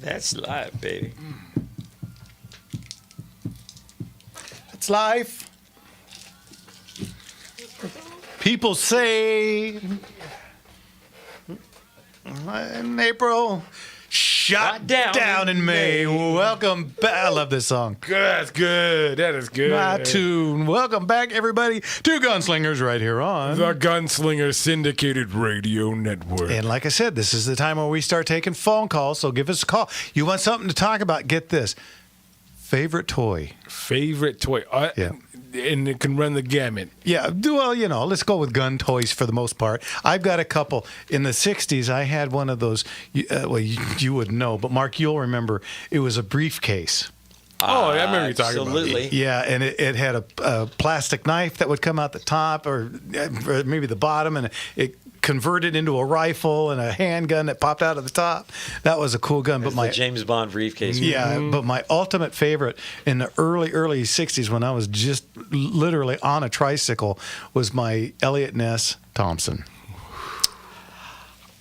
that's live, baby. It's life. People say in April, shut down in May. Welcome back. I love this song. That's good. That is good. My tune. Welcome back, everybody, to Gunslingers right here on The Gunslinger Syndicated Radio Network. And like I said, this is the time where we start taking phone calls, so give us a call. You want something to talk about, get this. Favorite toy. Favorite toy. Yeah. And it can run the gamut. Yeah, well, let's go with gun toys for the most part. I've got a couple. In the 60s, I had one of those, you would know, but Mark, you'll remember, it was a briefcase. Oh, I remember you talking Absolutely. about Yeah, and it had a plastic knife that would come out the top or maybe the bottom, and it converted into a rifle and a handgun that popped out of the top. That was a cool gun. But the James Bond briefcase. Yeah, but my ultimate favorite in the early 60s when I was just literally on a tricycle was my Elliott Ness Thompson.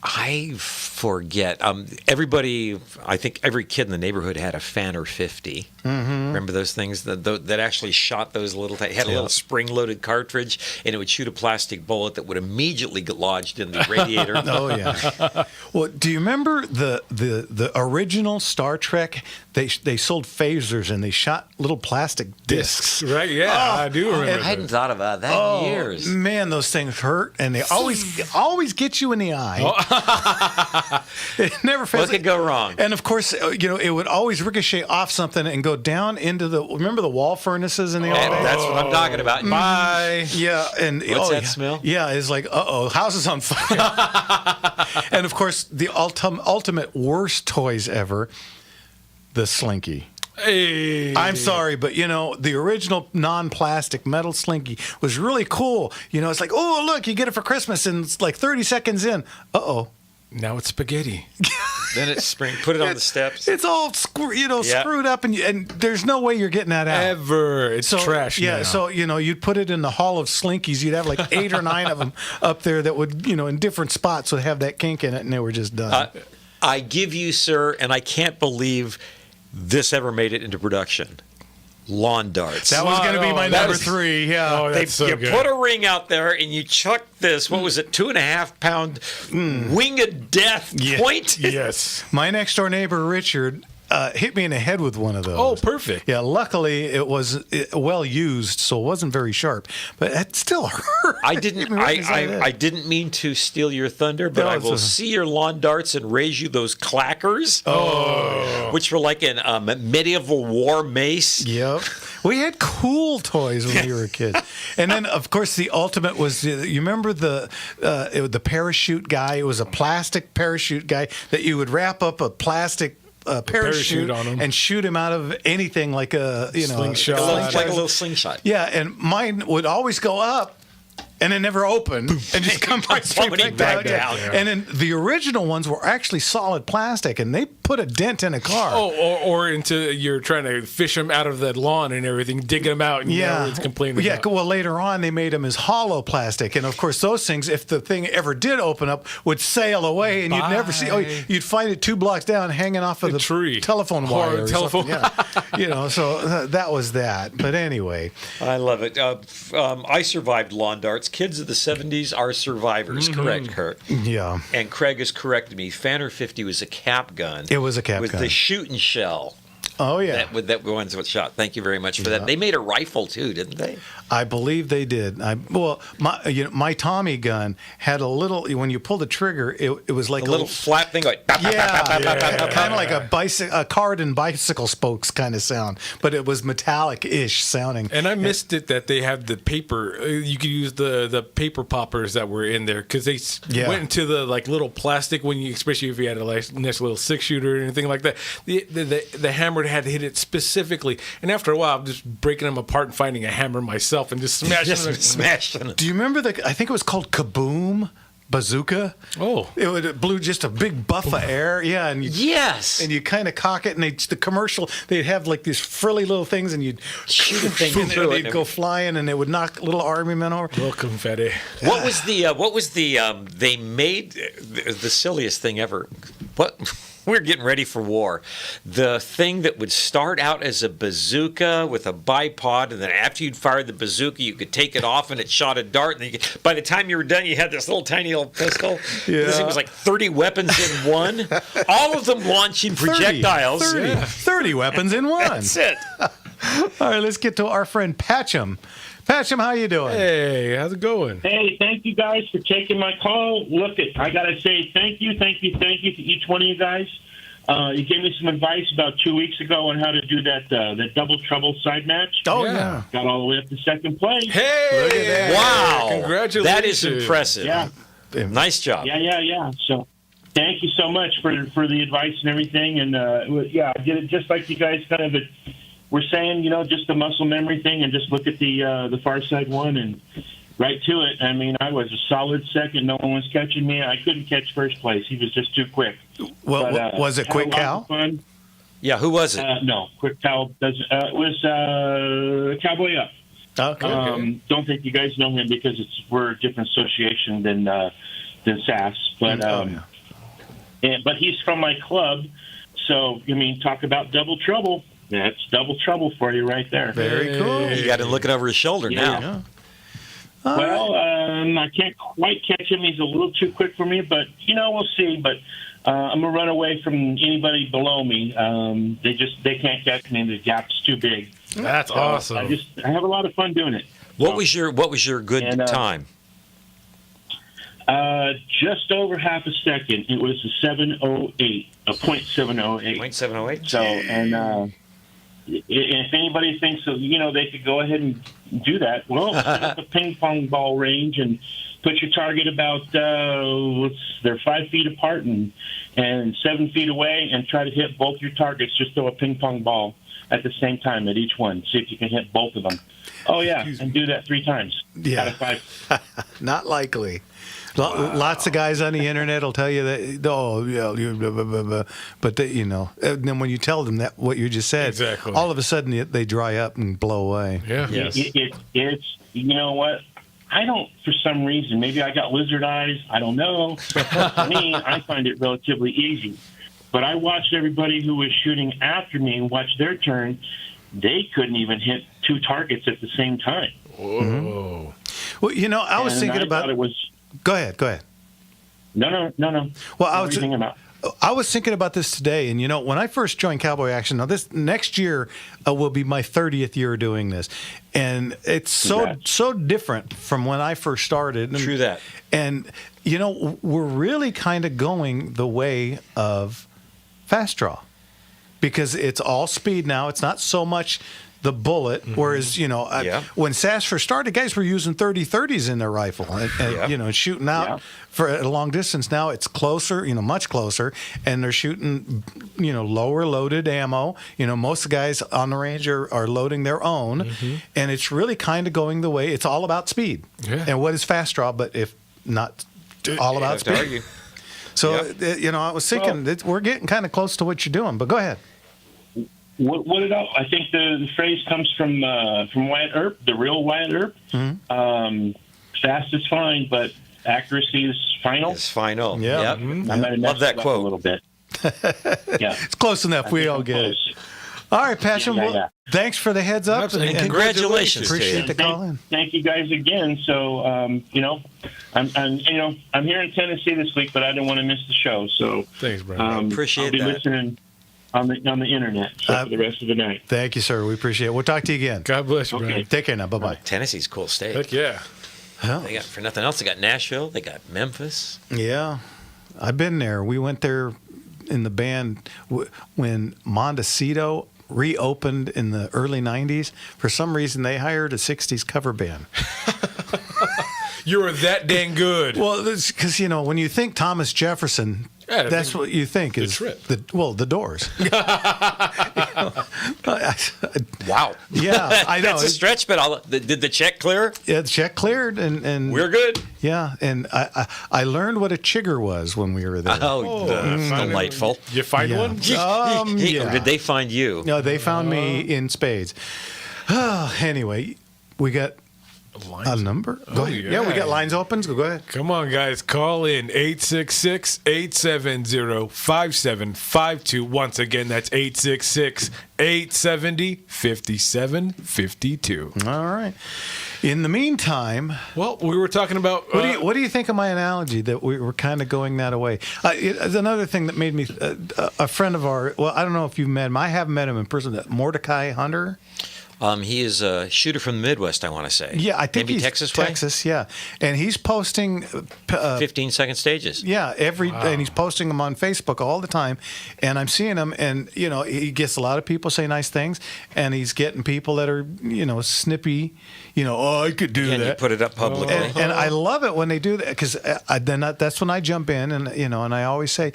I forget. Everybody, I think every kid in the neighborhood had a Fanner 50. Mm-hmm. Remember those things that actually shot those little? Had a little spring-loaded cartridge, and it would shoot a plastic bullet that would immediately get lodged in the radiator. Oh yeah. Well, do you remember the original Star Trek? They sold phasers and they shot little plastic discs. Right? Yeah, I do remember. I hadn't thought about that in years. Man, those things hurt, and they always get you in the eye. It never fails. What could go wrong? And of course, it would always ricochet off something and go down into remember the wall furnaces in the old days? That's what I'm talking about. Bye. Yeah, and What's that smell? Yeah, it's like house is on fire. And of course, the ultimate worst toys ever, the Slinky. Hey. I'm sorry, but the original non-plastic metal Slinky was really cool. It's like, oh look, you get it for Christmas, and it's like 30 seconds in, Now it's spaghetti. Then it's spring. Put it on the steps. It's all Yeah. screwed up, and there's no way you're getting that out. Ever. It's trash Yeah, now. so you'd put it in the Hall of Slinkies. You'd have like 8 or 9 of them up there that would in different spots would have that kink in it, and they were just done. I give you, sir, and I can't believe this ever made it into production. Lawn darts. that was going to be my number that's- 3. Yeah. Oh, that's so you good. put a ring out there and you chuck this. What was it? 2.5 pound wing of death point. Yes. My next door neighbor Richard hit me in the head with one of those. Oh, perfect. Yeah, luckily it was well used, so it wasn't very sharp, but it still hurt. I Hit didn't. me right in the side of the I head. didn't mean to steal your thunder, but No, I it's will a- see your lawn darts and raise you those clackers. Which were like a medieval war mace. Yep. We had cool toys when we were kids. And then, of course, the ultimate was, you remember the parachute guy? It was a plastic parachute guy that you would wrap up a plastic parachute parachute on him. and shoot him out of anything like a, Slingshot. Like a little slingshot. Yeah, and mine would always go up and it never opened and just come right straight plummeting back back down. down. And then the original ones were actually solid plastic, and they put a dent in a car. Oh, or into you're trying to fish them out of that lawn and everything, digging them out, and Yeah, it's complaining. yeah. about. Well, later on they made them as hollow plastic, and of course those things, if the thing ever did open up, would sail away, and you'd never see. Oh, Bye. you'd find it 2 blocks down, hanging off of A the tree. telephone Or wire. Or telephone- something. Yeah, so that was that. But anyway, I love it. I survived lawn darts. Kids of the 70s are survivors. Correct, Kurt. yeah. And Craig has corrected me. Fanner 50 was a cap gun. It was a cap with gun. the shooting shell. Oh yeah. That one's what shot. Thank you very much for that. They made a rifle too, didn't they? I believe they did. My Tommy gun had a little. When you pulled the trigger, it was like A little flat thing like. Bap, bap, bap, bap, bap, bap, bap, kind of bap. like a card and bicycle spokes kind of sound, but it was metallic-ish sounding. And I missed it that they have the paper. You could use the paper poppers that were in there because they went into the like little plastic when you, especially if you had a nice little 6-shooter or anything like that. The hammer had to hit it specifically, and after a while, I'm just breaking them apart and finding a hammer myself and just smashing them. Smashing them. Do you remember I think it was called Kaboom bazooka? Oh. It blew just a big buff of air. Yeah, and Yes. and you kind of cock it, and the commercial, they'd have like these frilly little things, and you'd Shoot a thing and through they'd it. go flying, and they would knock little army men over. Little confetti. What was the they made the silliest thing ever. What we're getting ready for war. The thing that would start out as a bazooka with a bipod, and then after you'd fired the bazooka, you could take it off and it shot a dart. And by the time you were done, you had this little tiny little pistol. Yeah. This thing was like 30 weapons in one. All of them launching projectiles. 30 weapons in one. That's it. All right, let's get to our friend Patcham. Patcham, how you doing? Hey, how's it going? Hey, thank you guys for taking my call. Look, I got to say thank you to each one of you guys. You gave me some advice about 2 weeks ago on how to do that double trouble side match. Oh, Yeah. yeah. Got all the way up to second place. Hey, Look at that. Wow. Congratulations. That is impressive. Yeah, Nice job. yeah. So thank you so much for the advice and everything. And, I did it just like you guys kind of were saying, just the muscle memory thing, and just look at the far side one and right to it. I mean, I was a solid second. No one was catching me. I couldn't catch first place. He was just too quick. Well, But, was it had a Quick lot Cal? of fun. Yeah, who was it? No, Quick Cal doesn't. It was Cowboy Up. Okay. Don't think you guys know him because we're a different association than SAS. But but he's from my club. So talk about double trouble. That's double trouble for you right there. Very cool. You got him looking over his shoulder now. Yeah. Well, I can't quite catch him. He's a little too quick for me, but we'll see. But I'm gonna run away from anybody below me. They can't catch me. The gap's too big. That's So awesome. I have a lot of fun doing it. What was your good And, time? Just over half a second. It was a 7:08, a .708. 0.708. So, and if anybody thinks they could go ahead and do that, well, set up a ping pong ball range and put your target about they're 5 feet apart and 7 feet away, and try to hit both your targets. Just throw a ping pong ball at the same time at each one. See if you can hit both of them. Oh yeah, and do that 3 times out of 5. Not likely. Lots of guys on the internet will tell you that. Oh, yeah, blah, blah, blah, blah. But they, you know, and then when you tell them that what you just said, Exactly. all of a sudden they dry up and blow away. Yeah. Yes. It's you know what? I don't, for some reason, maybe I got lizard eyes. I don't know. To me, I find it relatively easy. But I watched everybody who was shooting after me and watch their turn. They couldn't even hit 2 targets at the same time. Whoa. Well, you know, I was thinking about. Thought it was. Go ahead. No. Well, I was thinking about this today, and you know, when I first joined Cowboy Action, now this next year will be my 30th year doing this, and it's so different from when I first started. And, True that. And you know, we're really kind of going the way of fast draw because it's all speed now. It's not so much the bullet, whereas, you know, when SAS first started, guys were using 30-30s in their rifle and you know, shooting out for a long distance. Now it's closer, you know, much closer, and they're shooting, you know, lower loaded ammo. You know, most of the guys on the range are loading their own, and it's really kind of going the way, it's all about speed. Yeah. And what is fast draw, but if not all about Have to speed? argue. So, you know, I was thinking that we're getting kind of close to what you're doing, but go ahead. What it all? I think the phrase comes from Wyatt Earp, the real Wyatt Earp. Fast is fine, but accuracy is final. It's final. Yeah. Yep. I might have Love messed that it up quote. a little bit. Yeah, It's close enough. We all get it. All right, Passion. Yeah. Well, thanks for the heads up. Absolutely. And Congratulations to appreciate you. the call in. Thank you guys again. So, you know, I'm here in Tennessee this week, but I didn't want to miss the show. So, Thanks, Brian. Appreciate I'll be that. listening on the internet for the rest of the night. Thank you, sir. We appreciate it. We'll talk to you again. God bless you, Okay. Brian. Take care now. Bye-bye. Tennessee's a cool state. Heck yeah. They got, for nothing else, they got Nashville, they got Memphis. Yeah. I've been there. We went there in the band when Montecito reopened in the early 90s. For some reason, they hired a 60s cover band. You were that dang good. Well, because, you know, when you think Thomas Jefferson, Yeah, that's what you think is Trip. the Doors. Wow. Yeah, I know. That's a stretch, but did the check clear? Yeah, the check cleared, and We're good. yeah, and I learned what a chigger was when we were there. Oh, delightful. You find Yeah. one? Yeah. Or did they find you? No, they found me in spades. Anyway, we got a number. Go ahead. Yeah, we got lines open. Go ahead. Come on, guys. Call in 866-870-5752. Once again, that's 866-870-5752. All right. In the meantime, Well, we were talking about... what do you think of my analogy that we were kind of going that way? Another thing that made me a friend of ours. Well, I don't know if you've met him. I haven't met him in person. Mordecai Hunter. He is a shooter from the Midwest, I want to say. Yeah, I think Maybe he's Texas way? Texas, yeah, and he's posting 15-second stages. Yeah, and he's posting them on Facebook all the time, and I'm seeing him, and you know, he gets a lot of people say nice things, and he's getting people that are, you know, snippy, you know, oh, I could do Can you that. put it up publicly? And I love it when they do that because then that's when I jump in, and you know, and I always say,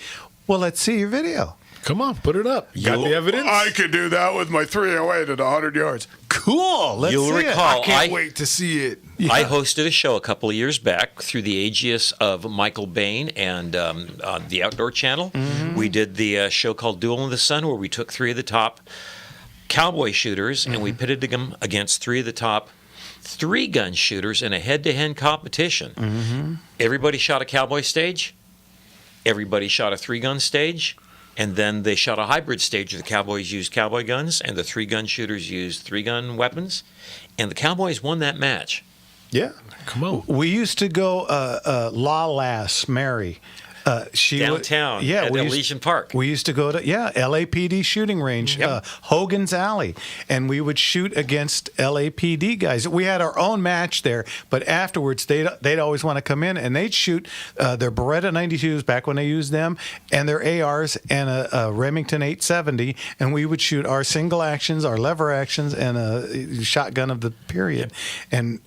well, let's see your video. Come on, put it up. Got the evidence? I could do that with my 308 at 100 yards. Cool. Let's You'll see recall, it. Can't wait to see it. I hosted a show a couple of years back through the aegis of Michael Bain and the Outdoor Channel. We did the show called Duel in the Sun, where we took 3 of the top cowboy shooters and we pitted them against 3 of the top 3-gun shooters in a head-to-head competition. Everybody shot a cowboy stage. Everybody shot a 3-gun stage. And then they shot a hybrid stage where the cowboys used cowboy guns and the 3-gun shooters used 3-gun weapons. And the cowboys won that match. Yeah. Come on. We used to go La Lass, Mary. Downtown at Elysian Park. We used to go to LAPD shooting range, Hogan's Alley, and we would shoot against LAPD guys. We had our own match there, but afterwards they'd always want to come in and they'd shoot their Beretta 92s back when they used them, and their ARs and a Remington 870, and we would shoot our single actions, our lever actions, and a shotgun of the period, and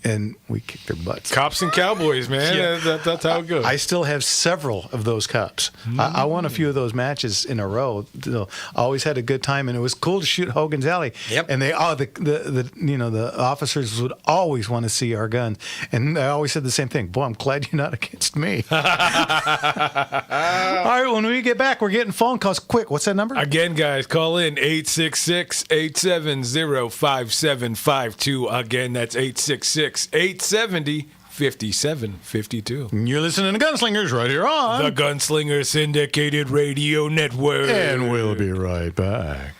we kicked their butts. Cops and cowboys, man. Yeah. That's how it goes. I still have several of those cups. I won a few of those matches in a row. So I always had a good time, and it was cool to shoot Hogan's Alley. Yep. And they the officers would always want to see our guns, and I always said the same thing. Boy, I'm glad you're not against me. All right, when we get back, we're getting phone calls. Quick, what's that number? Again, guys, call in 866-870-5752. Again, that's 866-870-5752. You're listening to Gunslingers right here on The Gunslinger Syndicated Radio Network. And we'll be right back.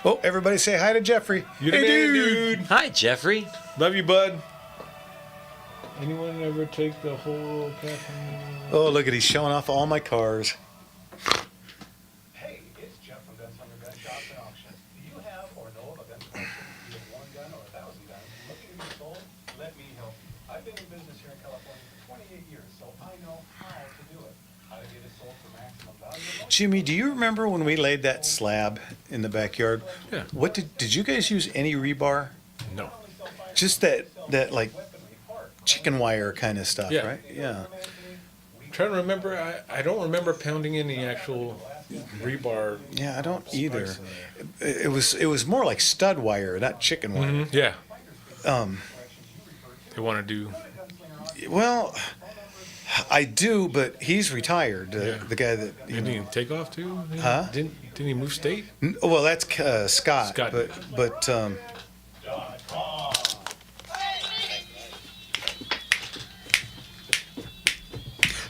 Oh, everybody say hi to Jeffrey. You the man, dude. Hi, Jeffrey. Love you, bud. Anyone ever take the whole Oh, look at he's showing off all my cars. Hey, it's Jeff from Gunslinger Gun Shops and Auctions. Do you have or know of a gun collection, be it one gun or 1,000 guns, looking to be sold? Let me help you. I've been in business here in California for 28 years, so I know how to do it. How to get it sold for maximum value. Jimmy, do you remember when we laid that slab in the backyard? Yeah. What did you guys use any rebar? No. Just that like chicken wire kind of stuff, Yeah. right? Yeah. I'm trying to remember. I don't remember pounding any actual rebar. Yeah, I don't either. It was more like stud wire, not chicken wire. Mm-hmm. Yeah. They want to do. Well, I do, but he's retired. The guy that Didn't he take off too? Huh? Didn't he move state? Well, that's Scott. Scott. But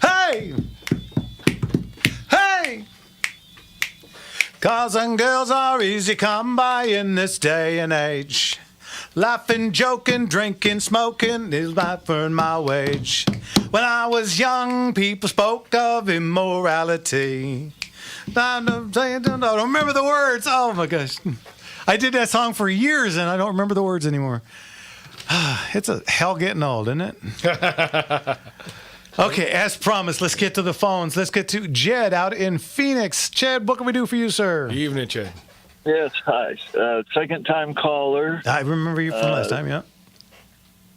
hey, hey. Cars and girls are easy come by in this day and age. Laughing, joking, drinking, smoking is my earn my wage. When I was young, people spoke of immorality. I don't remember the words. Oh my gosh. I did that song for years and I don't remember the words anymore. It's a hell getting old, isn't it? Okay, as promised, let's get to the phones. Let's get to Jed out in Phoenix. Jed, what can we do for you, sir? Evening, Jed. Yes, hi. Second time caller. I remember you from last time, yeah.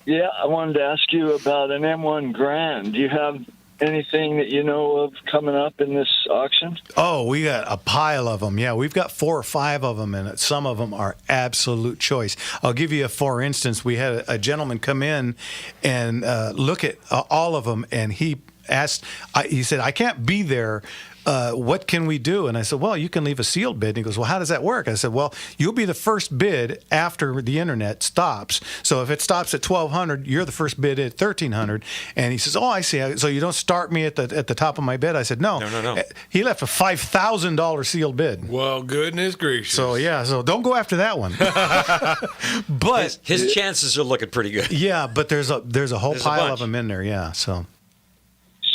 Yeah, I wanted to ask you about an M1 Grand. Do you have anything that you know of coming up in this auction? Oh, we got a pile of them. Yeah, we've got 4 or 5 of them, and some of them are absolute choice. I'll give you for instance, we had a gentleman come in and look at all of them, and he asked, he said, I can't be there. What can we do? And I said, well, you can leave a sealed bid. And he goes, well, how does that work? I said, well, you'll be the first bid after the internet stops. So if it stops at 1,200, you're the first bid at 1,300. And he says, oh, I see. So you don't start me at the top of my bid? I said, no. No. He left a $5,000 sealed bid. Well, goodness gracious. So yeah, so don't go after that one. But his chances are looking pretty good. Yeah, but there's a whole pile of them in there. Yeah, so.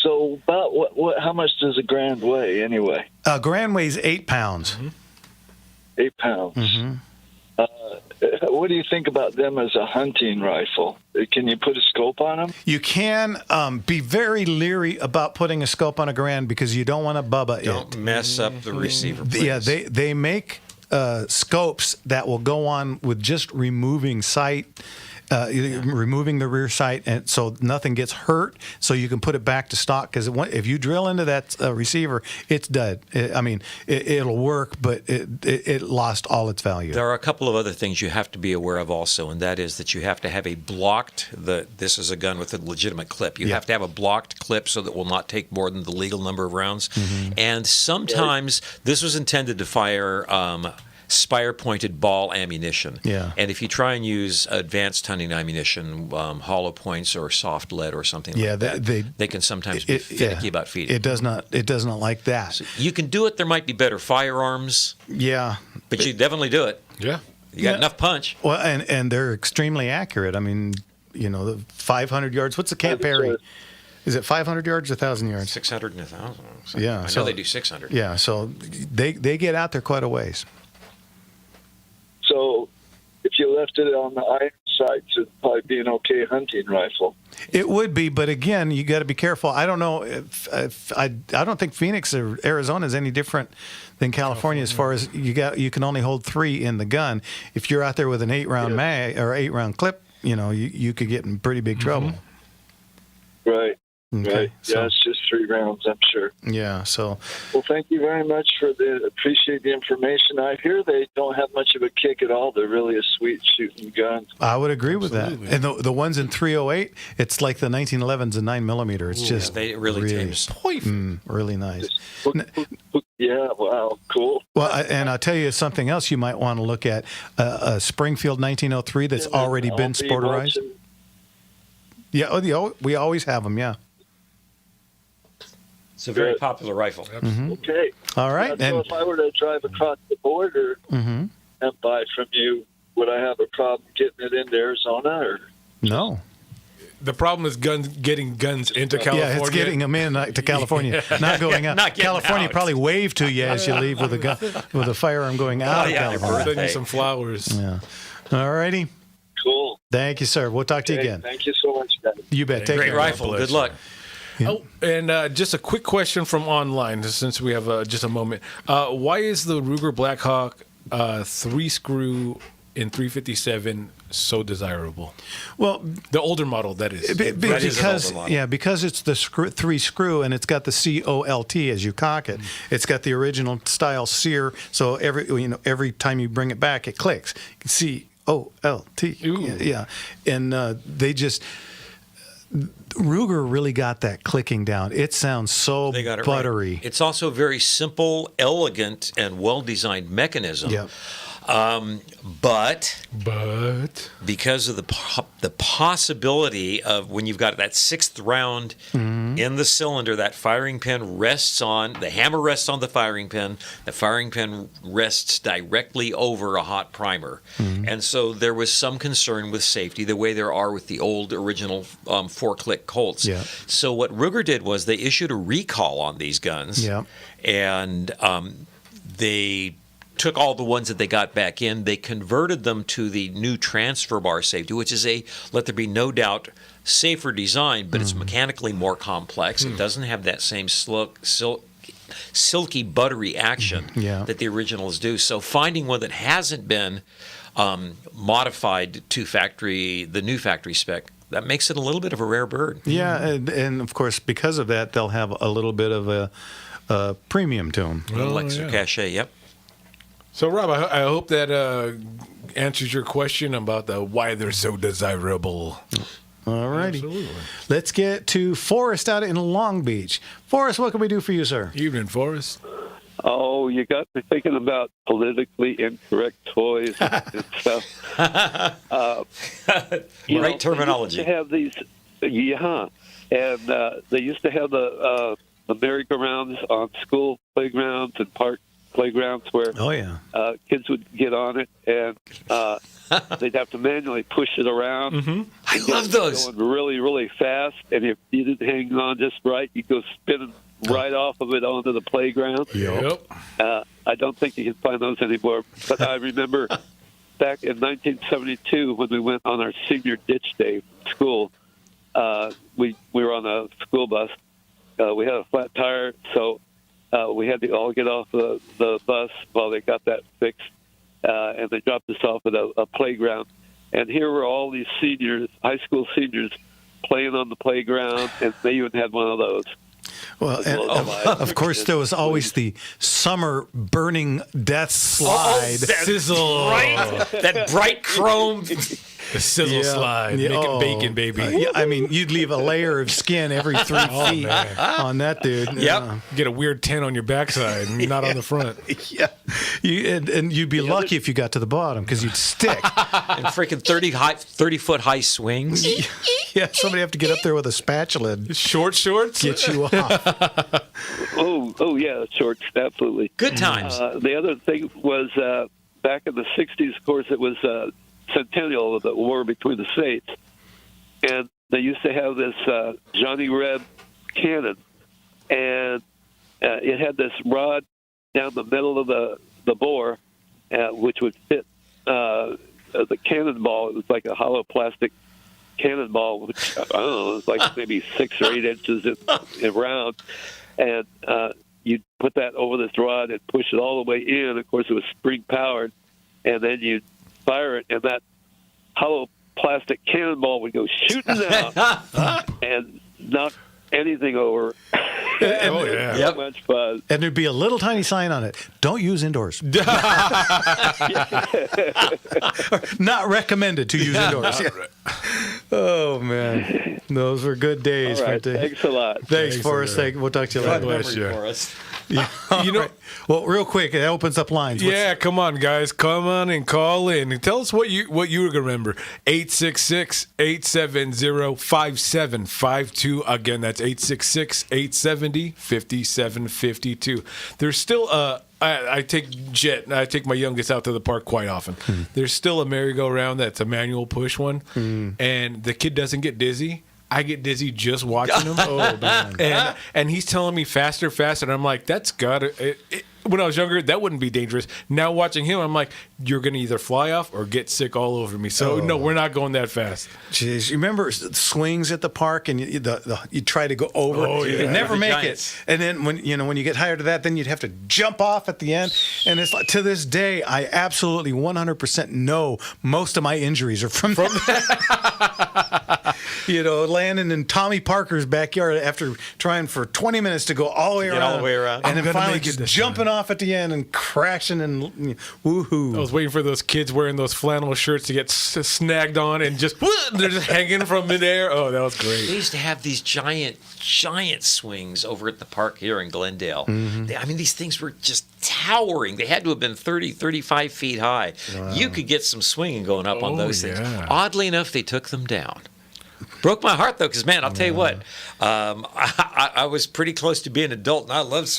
So about what? How much does a Grand weigh anyway? A Grand weighs 8 pounds. Mm-hmm. 8 pounds. Mm-hmm. What do you think about them as a hunting rifle? Can you put a scope on them? You can be very leery about putting a scope on a Grand because you don't want to bubba it. Don't mess up the receiver. Please. Yeah, they make scopes that will go on with just removing sight. Removing the rear sight, and so nothing gets hurt, so you can put it back to stock. Because if you drill into that receiver, it's dead. It'll work, but it lost all its value. There are a couple of other things you have to be aware of also, and that is that you have to have a blocked. This is a gun with a legitimate clip. You have to have a blocked clip so that it will not take more than the legal number of rounds. Mm-hmm. And sometimes this was intended to fire spire-pointed ball ammunition. Yeah. And if you try and use advanced hunting ammunition, hollow points or soft lead or something like that, they can sometimes be finicky about feeding. It does not like that. So you can do it. There might be better firearms. Yeah. But you definitely do it. Yeah. You got enough punch. Well, and they're extremely accurate. I mean, the 500 yards. What's the Camp Perry? Is it 500 yards or 1,000 yards? 600 and 1,000. Yeah. I know they do 600. Yeah, so they get out there quite a ways. So if you left it on the iron sights, it'd probably be an okay hunting rifle. It would be, but again, you got to be careful. I don't know if I don't think Phoenix or Arizona is any different than California as far as you can only hold 3 in the gun. If you're out there with an 8-round mag or 8-round clip, you could get in pretty big trouble. Right. Okay, right. so- Yeah, it's just 3 rounds, I'm sure. Yeah. So. Well, thank you very much appreciate the information. I hear they don't have much of a kick at all. They're really a sweet shooting gun. I would agree with that. And the ones in 308, it's like the 1911s and 9mm. It's just they really taste really nice. Yeah, wow, cool. Well, and I'll tell you something else you might want to look at: a Springfield 1903 that's already been sporterized. Yeah, we always have them. Yeah. It's a very popular rifle. Mm-hmm. Okay. All right. So if I were to drive across the border and buy from you, would I have a problem getting it into Arizona? Or no. The problem is getting guns into California. Yeah, it's getting them in to California, not going out. Not getting California out. probably wave to you as you leave with a gun, with a firearm going out of California. Send you some flowers. Yeah. All righty. Cool. Thank you, sir. We'll talk to you again. Thank you so much, guys. You bet. Take Great care. rifle. Good luck. Oh, and just a quick question from online, since we have just a moment. Why is the Ruger Blackhawk 3-screw in 357 so desirable? Well, the older model, that is. Because it's the 3-screw and it's got the COLT as you cock it. It's got the original style sear, so every time you bring it back, it clicks. You can COLT. Yeah, and they just. Ruger really got that clicking down. It sounds so buttery. Right. It's also a very simple, elegant, and well-designed mechanism. Yep. But because of the possibility of when you've got that 6th round in the cylinder, that firing pin rests on the hammer rests on the firing pin. The firing pin rests directly over a hot primer, and so there was some concern with safety, the way there are with the old original 4-click Colts. Yeah. So what Ruger did was they issued a recall on these guns, and they took all the ones that they got back in, they converted them to the new transfer bar safety, which is let there be no doubt, safer design, but it's mechanically more complex. It doesn't have that same silky, buttery action that the originals do. So finding one that hasn't been modified to the new factory spec, that makes it a little bit of a rare bird. Yeah, and of course, because of that, they'll have a little bit of a premium to them. A little extra cachet, yep. So, Rob, I hope that answers your question about why they're so desirable. All righty. Absolutely. Let's get to Forrest out in Long Beach. Forrest, what can we do for you, sir? Evening, Forrest. Oh, you got me thinking about politically incorrect toys and stuff. Right terminology. They used to have these, and they used to have the merry-go-rounds on school playgrounds and park playgrounds where kids would get on it and they'd have to manually push it around. I love those. Going really, really fast, and if you didn't hang on just right, you'd go spinning right off of it onto the playground. Yep. I don't think you can find those anymore, but I remember back in 1972 when we went on our senior ditch day school. We were on a school bus. We had a flat tire, so we had to all get off the bus while they got that fixed, and they dropped us off at a playground. And here were all these seniors, high school seniors, playing on the playground, and they even had one of those. Well, and of course, there was always the summer burning death slide. Sizzle. That bright chrome The sizzle slide. Yeah, Making bacon, baby. yeah, I mean, you'd leave a layer of skin every 3 feet on that dude. Yep. Get a weird 10 on your backside, and not on the front. Yeah. And you'd be lucky if you got to the bottom because you'd stick. And freaking 30-foot high swings. Yeah, somebody have to get up there with a spatula and Short shorts? get you off. Oh yeah, shorts, absolutely. Good times. The other thing was back in the 60s, of course, it was centennial of the war between the states. And they used to have this Johnny Reb cannon. And it had this rod down the middle of the bore, which would fit the cannonball. It was like a hollow plastic cannonball, which, I don't know, it was like maybe 6 or 8 inches in round. And you'd put that over this rod and push it all the way in. Of course, it was spring-powered. And then you'd fire it, and that hollow plastic cannonball would go shooting out and knock anything over. Oh, yeah. Yep. Much fun. And there'd be a little tiny sign on it. Don't use indoors. Not recommended to use indoors. Yeah. Oh, man. Those were good days. All right, thanks a lot. Thanks, Forrest. We'll talk to you God later. bless you. For us. Yeah. You know- All right. Well, real quick, it opens up lines. Yeah, come on, guys. Come on and call in and tell us what you remember. 866-870-5752. Again, that's 866-870-5752. There's still I take my youngest out to the park quite often. There's still a merry-go-round that's a manual push one, and the kid doesn't get dizzy. I get dizzy just watching him. Oh, man. And he's telling me faster, faster. And I'm like, that's gotta. When I was younger, that wouldn't be dangerous. Now watching him, I'm like, you're gonna either fly off or get sick all over me. So no, we're not going that fast. Jeez, you remember swings at the park, and you try to go over. Oh, yeah. You'd never The make Giants. it. And then when you get tired of that, then you'd have to jump off at the end. And it's like, to this day, I absolutely 100% know most of my injuries are from that. Landing in Tommy Parker's backyard after trying for 20 minutes to go all the way Get around. all the way around. And I'm then gonna finally make it just this jumping off at the end and crashing and woohoo. I was waiting for those kids wearing those flannel shirts to get snagged on and just they're just hanging from midair. Oh, that was They great. used to have these giant swings over at the park here in Glendale. I mean, these things were just towering. They had to have been 30, 35 feet high. You could get some swinging going up on those things. yeah. Oddly enough, they took them down. Broke my heart, though, because, man, I'll tell you what, I was pretty close to being an adult, and I love those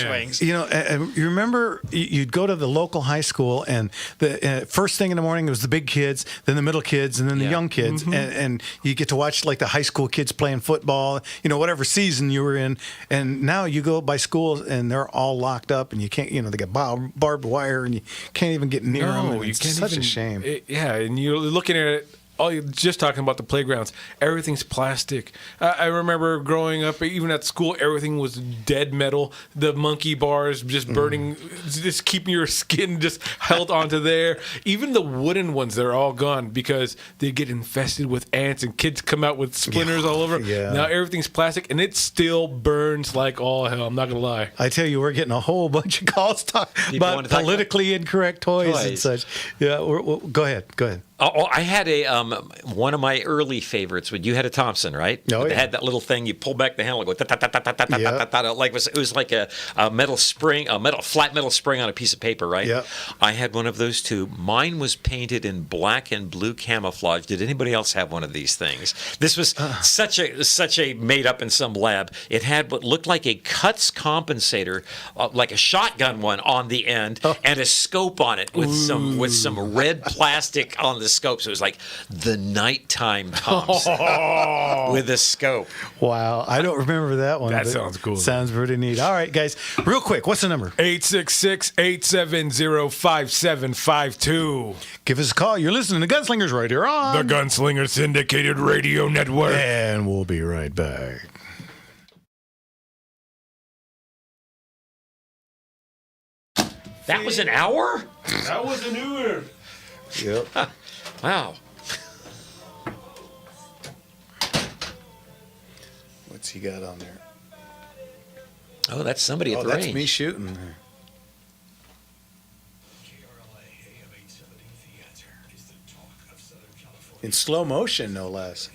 swings. You remember you'd go to the local high school, and the first thing in the morning was the big kids, then the middle kids, and then the young kids, and you get to watch like the high school kids playing football, whatever season you were in. And now you go by schools, and they're all locked up, and you can't, they got barbed wire, and you can't even get near them. And it's such a shame. And you're looking at it. Oh, you're just talking about the playgrounds. Everything's plastic. I remember growing up, even at school, everything was dead metal. The monkey bars just burning, just keeping your skin just held onto there. Even the wooden ones, they're all gone because they get infested with ants and kids come out with splinters all over. Yeah. Now everything's plastic and it still burns like all hell. I'm not going to lie. I tell you, we're getting a whole bunch of calls about politically incorrect toys and such. Yeah, go ahead. Oh, I had one of my early favorites. You had a Thompson, right? Oh, It yeah. had that little thing. You pull back the handle, and go ta-ta-ta-ta-ta-ta-ta-ta-ta. Like it was like a metal spring, flat metal spring on a piece of paper, right? Yeah. I had one of those too. Mine was painted in black and blue camouflage. Did anybody else have one of these things? This was such a made up in some lab. It had what looked like a cuts compensator, like a shotgun one on the end, and a scope on it with some red plastic on the scope. So it was like the nighttime Thompson with a scope. Wow, I don't remember that one. That but sounds cool. Sounds pretty neat. All right, guys, real quick, what's the number? 866-870-5752. Give us a call. You're listening to Gunslingers right here on The Gunslinger Syndicated Radio Network. and we'll be right back. That was an hour? That was a new one. Yep. Wow. What's he got on there? Oh, that's somebody at the That's range. me shooting there. in slow motion, no less.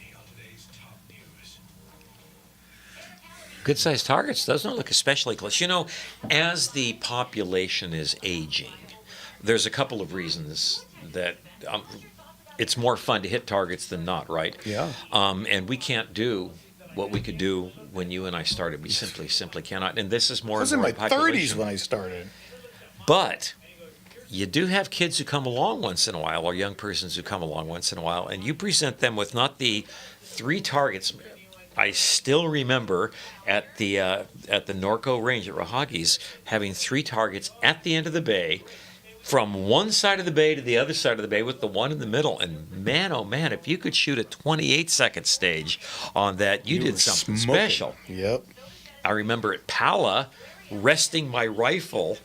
Good sized targets doesn't look especially close. You know, as the population is aging, there's a couple of reasons that it's more fun to hit targets than not, right? Yeah. And we can't do what we could do when you and I started. We simply cannot. And this is more I was and in more my population. 30s when I started. But you do have kids who come along once in a while, or young persons who come along once in a while, and you present them with not the 3 targets. I still remember at the Norco Range at Rahagi's having 3 targets at the end of the bay, from one side of the bay to the other side of the bay, with the one in the middle. And man, oh man, if you could shoot a 28-second stage on that, you did something smoking. special. Yep. I remember at Pala resting my rifle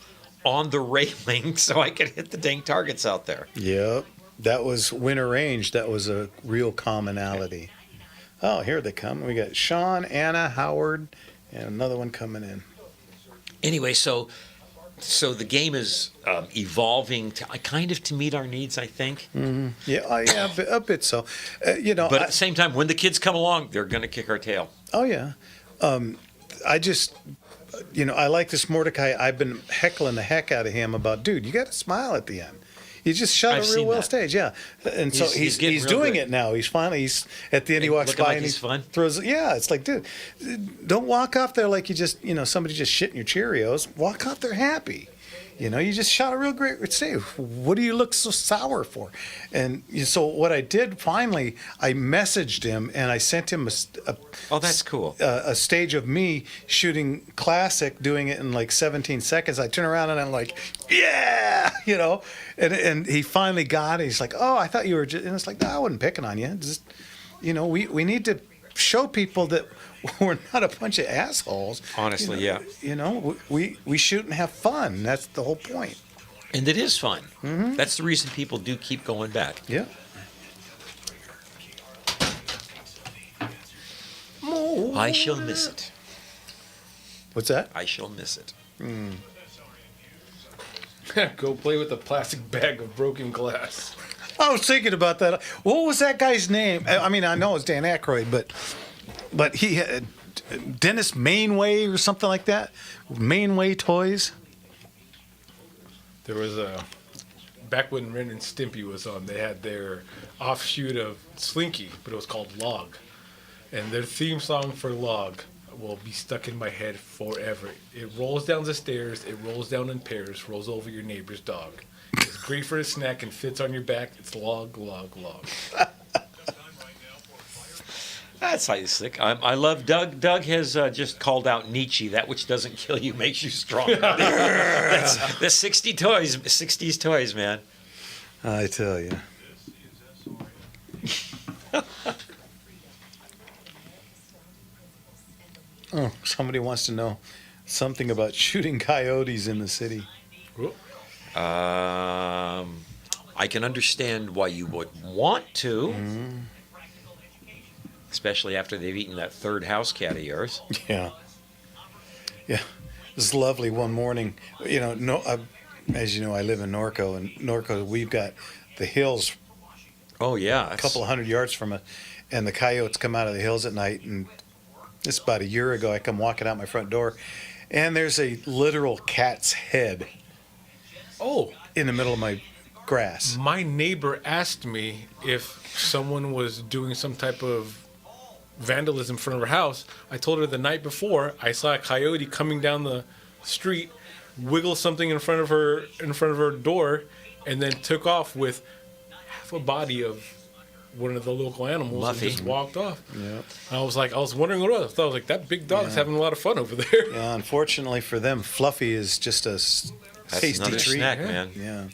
on the railing so I could hit the dang targets out there. Yep. That was Winter Range. That was a real commonality. Oh, here they come. We got Sean, Anna, Howard, and another one coming in. Anyway, so the game is evolving to meet our needs, I think. Mm-hmm. Yeah, a bit so. But at the same time, when the kids come along, they're going to kick our tail. Oh, yeah. I just, I like this Mordecai. I've been heckling the heck out of him about, dude, you got to smile at the end. You just shot I've a real seen well that. stage, yeah. And so He's getting he's real doing good. it now. He's at the end he walks Looking by like and he's fun? throws. Yeah, it's like, dude, don't walk off there like you just, somebody just shitting your Cheerios. Walk off there happy. You just shot a real great save. What do you look so sour for? And so what I did finally, I messaged him and I sent him Oh, that's cool. a stage of me shooting classic, doing it in like 17 seconds. I turn around and I'm like, yeah, and he finally got it. He's like, oh, I thought you were just, and it's like, no, I wasn't picking on you. Just, we need to show people that we're not a bunch of assholes. Honestly, yeah. We shoot and have fun. That's the whole point. And it is fun. Mm-hmm. That's the reason people do keep going back. Yeah. I shall miss it. What's that? I shall miss it. Go play with a plastic bag of broken glass. I was thinking about that. What was that guy's name? I mean, I know it's Dan Aykroyd, but he had Dennis Mainway or something like that. Mainway Toys. There was back when Ren and Stimpy was on, they had their offshoot of Slinky, but it was called Log. And their theme song for Log will be stuck in my head forever. It rolls down the stairs, it rolls down in pairs, rolls over your neighbor's dog. It's great for a snack and fits on your back. It's Log, Log, Log. That's how you stick. I love Doug. Doug has just called out Nietzsche. That which doesn't kill you makes you stronger. That's the 60s toys, man. I tell you. Oh, somebody wants to know something about shooting coyotes in the city. I can understand why you would want to, especially after they've eaten that third house cat of yours. Yeah. Yeah. It was lovely one morning. As you know, I live in Norco, and Norco, we've got the hills Oh, yeah. a couple of 100 yards from it, and the coyotes come out of the hills at night. And it's about a year ago, I come walking out my front door, and there's a literal cat's head in the middle of my grass. My neighbor asked me if someone was doing some type of vandalism in front of her house. I told her the night before I saw a coyote coming down the street, wiggle something in front of her door, and then took off with half a body of one of the local animals Muffy. and just walked off. Yeah. I was wondering what it was. I was like, that big dog's having a lot of fun over there. Yeah, unfortunately for them, Fluffy is just a That's tasty another treat. snack, man. Yeah.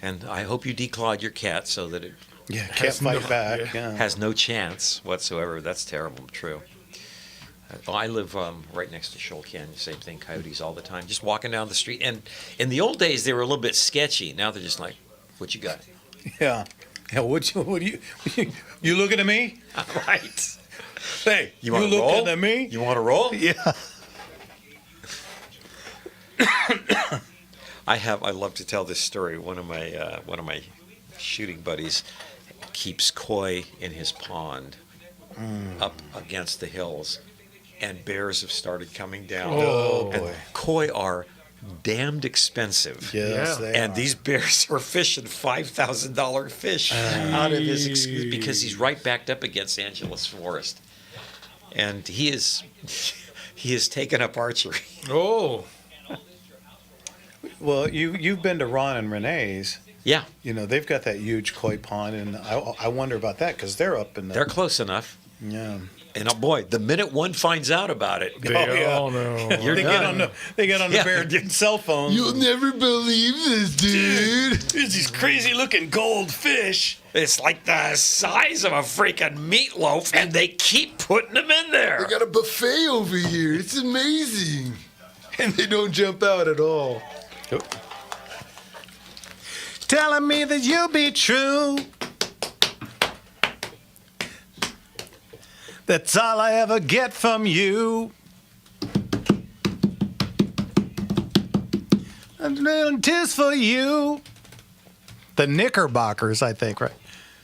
And I hope you declawed your cat so that it Yeah, can't fight back. Yeah. has no chance whatsoever. That's terrible, true. I live right next to Shoal Canyon. Same thing, coyotes all the time. Just walking down the street. And in the old days, they were a little bit sketchy. Now they're just like, what you got? Yeah. Yeah, what you looking at me? Right. Hey, you wanna looking roll? at me? You want to roll? Yeah. I love to tell this story. One of my shooting buddies keeps koi in his pond up against the hills, and bears have started coming down. Oh, and boy. Koi are damned expensive. Yes, they And are. these bears are fishing $5,000 fish out of his because he's right backed up against Angeles Forest, and he has taken up archery. Oh, Well, you've been to Ron and Renee's. Yeah, You know, they've got that huge koi pond, and I wonder about that because they're up in the. they're close enough. Yeah. And oh boy, the minute one finds out about it, they yeah. all know. you're They done. get on the Yeah. bear cell phones. never believe this, dude. There's these crazy looking gold fish. It's like the size of a freaking meatloaf, and they keep putting them in there. got a buffet over here. It's amazing. And they don't jump out at all. Telling me that you'll be true. That's all I ever get from you. And 'tis for you. The Knickerbockers, I think, right?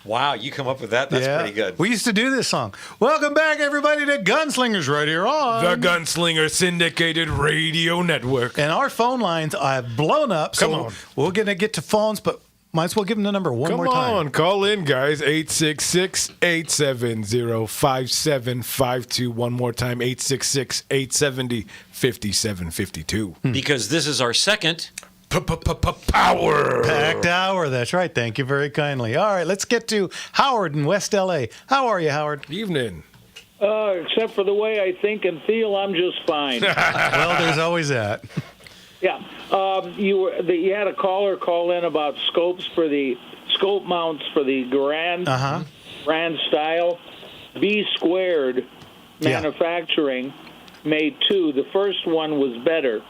Wow, you come up with that? That's pretty good. We used to do this song. Welcome back, everybody, to Gunslingers right here on The Gunslinger Syndicated Radio Network. And our phone lines have blown up. So Come on. we're going to get to phones, but might as well give them the number one more time. Come on, call in, guys. 866-870-5752. One more time, 866-870-5752. Because this is our second Power. Packed hour. That's right. Thank you very kindly. All right, let's get to Howard in West L.A. How are you, Howard? Evening. Except for the way I think and feel, I'm just fine. Well, there's always that. Yeah. You had a caller call in about scopes for the scope mounts for the Garand, Garand style. B Squared Manufacturing made two. The first one was better.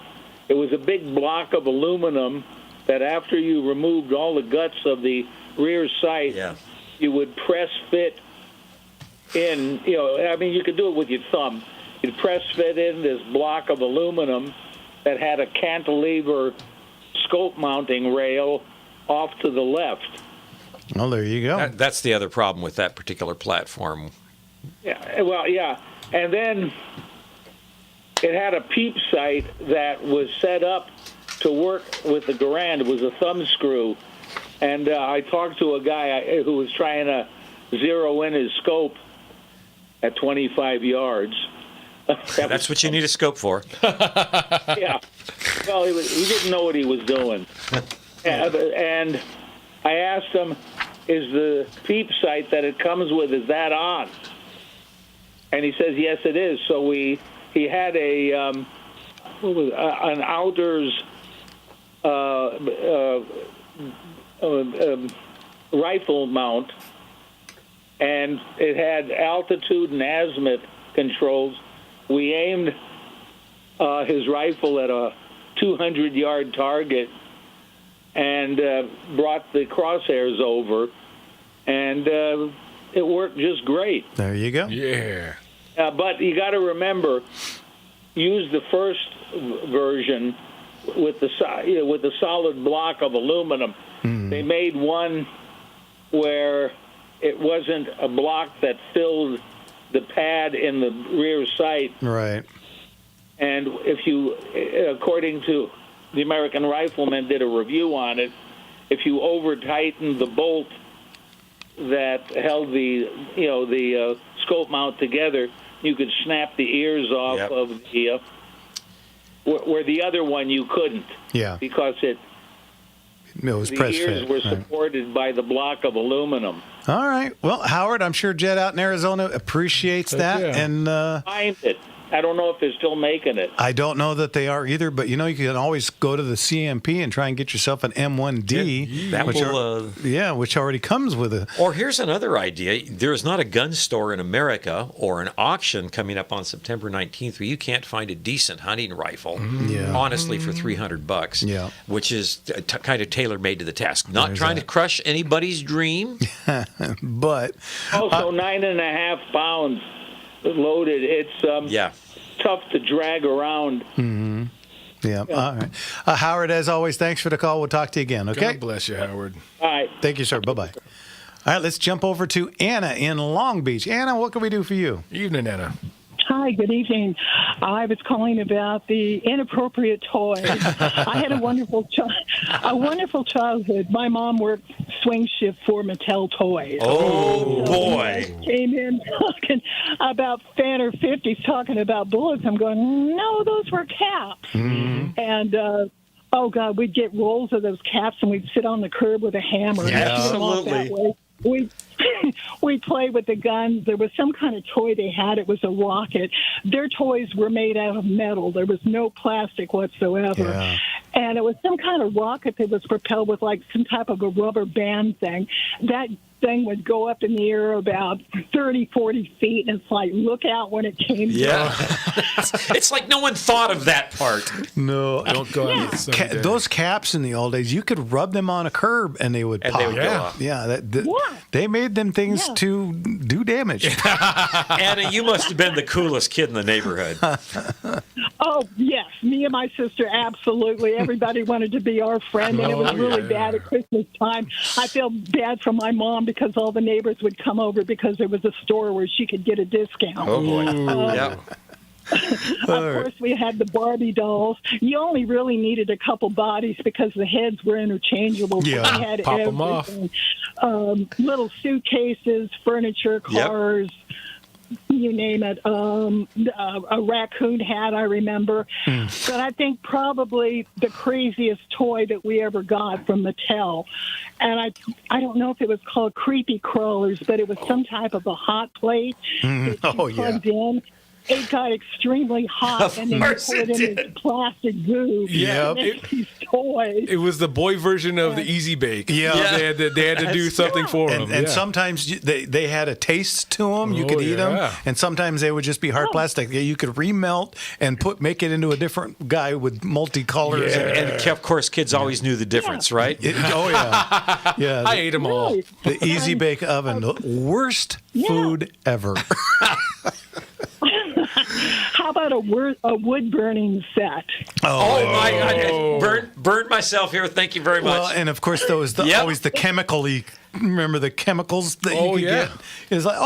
It was a big block of aluminum that after you removed all the guts of the rear sight, you would press fit in. You know, I mean, you could do it with your thumb. You'd press fit in this block of aluminum that had a cantilever scope mounting rail off to the left. Well, there you go. That's the other problem with that particular platform. Yeah, well, yeah. And then it had a peep sight that was set up to work with the Garand. It was a thumb screw. And I talked to a guy who was trying to zero in his scope at 25 yards. That's what you need a scope for. Yeah. Well, he didn't know what he was doing. And I asked him, is the peep sight that it comes with, is that on? And he says, yes, it is. So he had an Outers rifle mount, and it had altitude and azimuth controls. We aimed his rifle at a 200-yard target and brought the crosshairs over, and it worked just great. There you go. Yeah. But you got to remember, use the first version with the solid block of aluminum. They made one where it wasn't a block that filled the pad in the rear sight. Right. And if you, according to the American Rifleman, did a review on it, if you over-tightened the bolt that held the scope mount together, you could snap the ears off of the where the other one you couldn't. Yeah. Because It was the press ears fit. were Right. supported by the block of aluminum. All right. Well, Howard, I'm sure Jed out in Arizona appreciates that. yeah. And Find it. I don't know if they're still making it. I don't know that they are either, but you can always go to the CMP and try and get yourself an M1D. That which will, which already comes with a. Or here's another idea. There is not a gun store in America or an auction coming up on September 19th where you can't find a decent hunting rifle, honestly, for $300. Yeah. Which is kind of tailor-made to the task. Not There's trying that. to crush anybody's dream. But Also, 9.5 pounds loaded. It's tough to drag around. Mm-hmm. Yeah. All right. Howard, as always, thanks for the call. We'll talk to you again. Okay. God bless you, Howard. All right. Thank you, sir. Bye-bye. All right, let's jump over to Anna in Long Beach. Anna, what can we do for you? Evening, Anna. Hi, good evening. I was calling about the inappropriate toys. I had a wonderful childhood. My mom worked swing shift for Mattel Toys. Oh, So boy. Came in talking about Fanner 50s, talking about bullets. I'm going, no, those were caps. Mm-hmm. And, oh, God, we'd get rolls of those caps, and we'd sit on the curb with a hammer. Yeah, and shoot 'em off that absolutely. way. We played with the guns. There was some kind of toy they had. It was a rocket. Their toys were made out of metal. There was no plastic whatsoever. Yeah. And it was some kind of rocket that was propelled with like some type of a rubber band thing. That thing would go up in the air about 30, 40 feet, and it's like, look out when it came Yeah. It's like no one thought of that part. No. Don't go out with Sunday. Those caps in the old days, you could rub them on a curb and they would And pop. they would go off. Yeah, they made them things to do damage. Anna, you must have been the coolest kid in the neighborhood. Oh, yes. Me and my sister, absolutely. Everybody wanted to be our friend, and it was really bad at Christmas time. I feel bad for my mom because all the neighbors would come over because there was a store where she could get a discount. Oh, boy. Yeah. Of course, we had the Barbie dolls. You only really needed a couple bodies because the heads were interchangeable. Yeah, we had pop 'em off. Little suitcases, furniture, cars. You name it. A raccoon hat, I remember. But I think probably the craziest toy that we ever got from Mattel, and I don't know if it was called Creepy Crawlers, but it was some type of a hot plate that you plugged in. It got extremely hot, and then you course put it it in this plastic goo. Yeah. to make these toys. It was the boy version of the Easy Bake. Yeah. They had to do something for them. And sometimes they had a taste to them. You Oh, could eat them, yeah. and sometimes they would just be hard plastic. Yeah, you could remelt and make it into a different guy with multicolors. And of course, kids always knew the difference, right? Oh yeah, yeah. I ate them all. Right. The Easy Bake Oven, the worst food ever. How about a wood burning set? Oh, my God. Burned myself here. Thank you very much. Well, and of course, there was always the chemical-y. Remember the chemicals that you could get? It's like,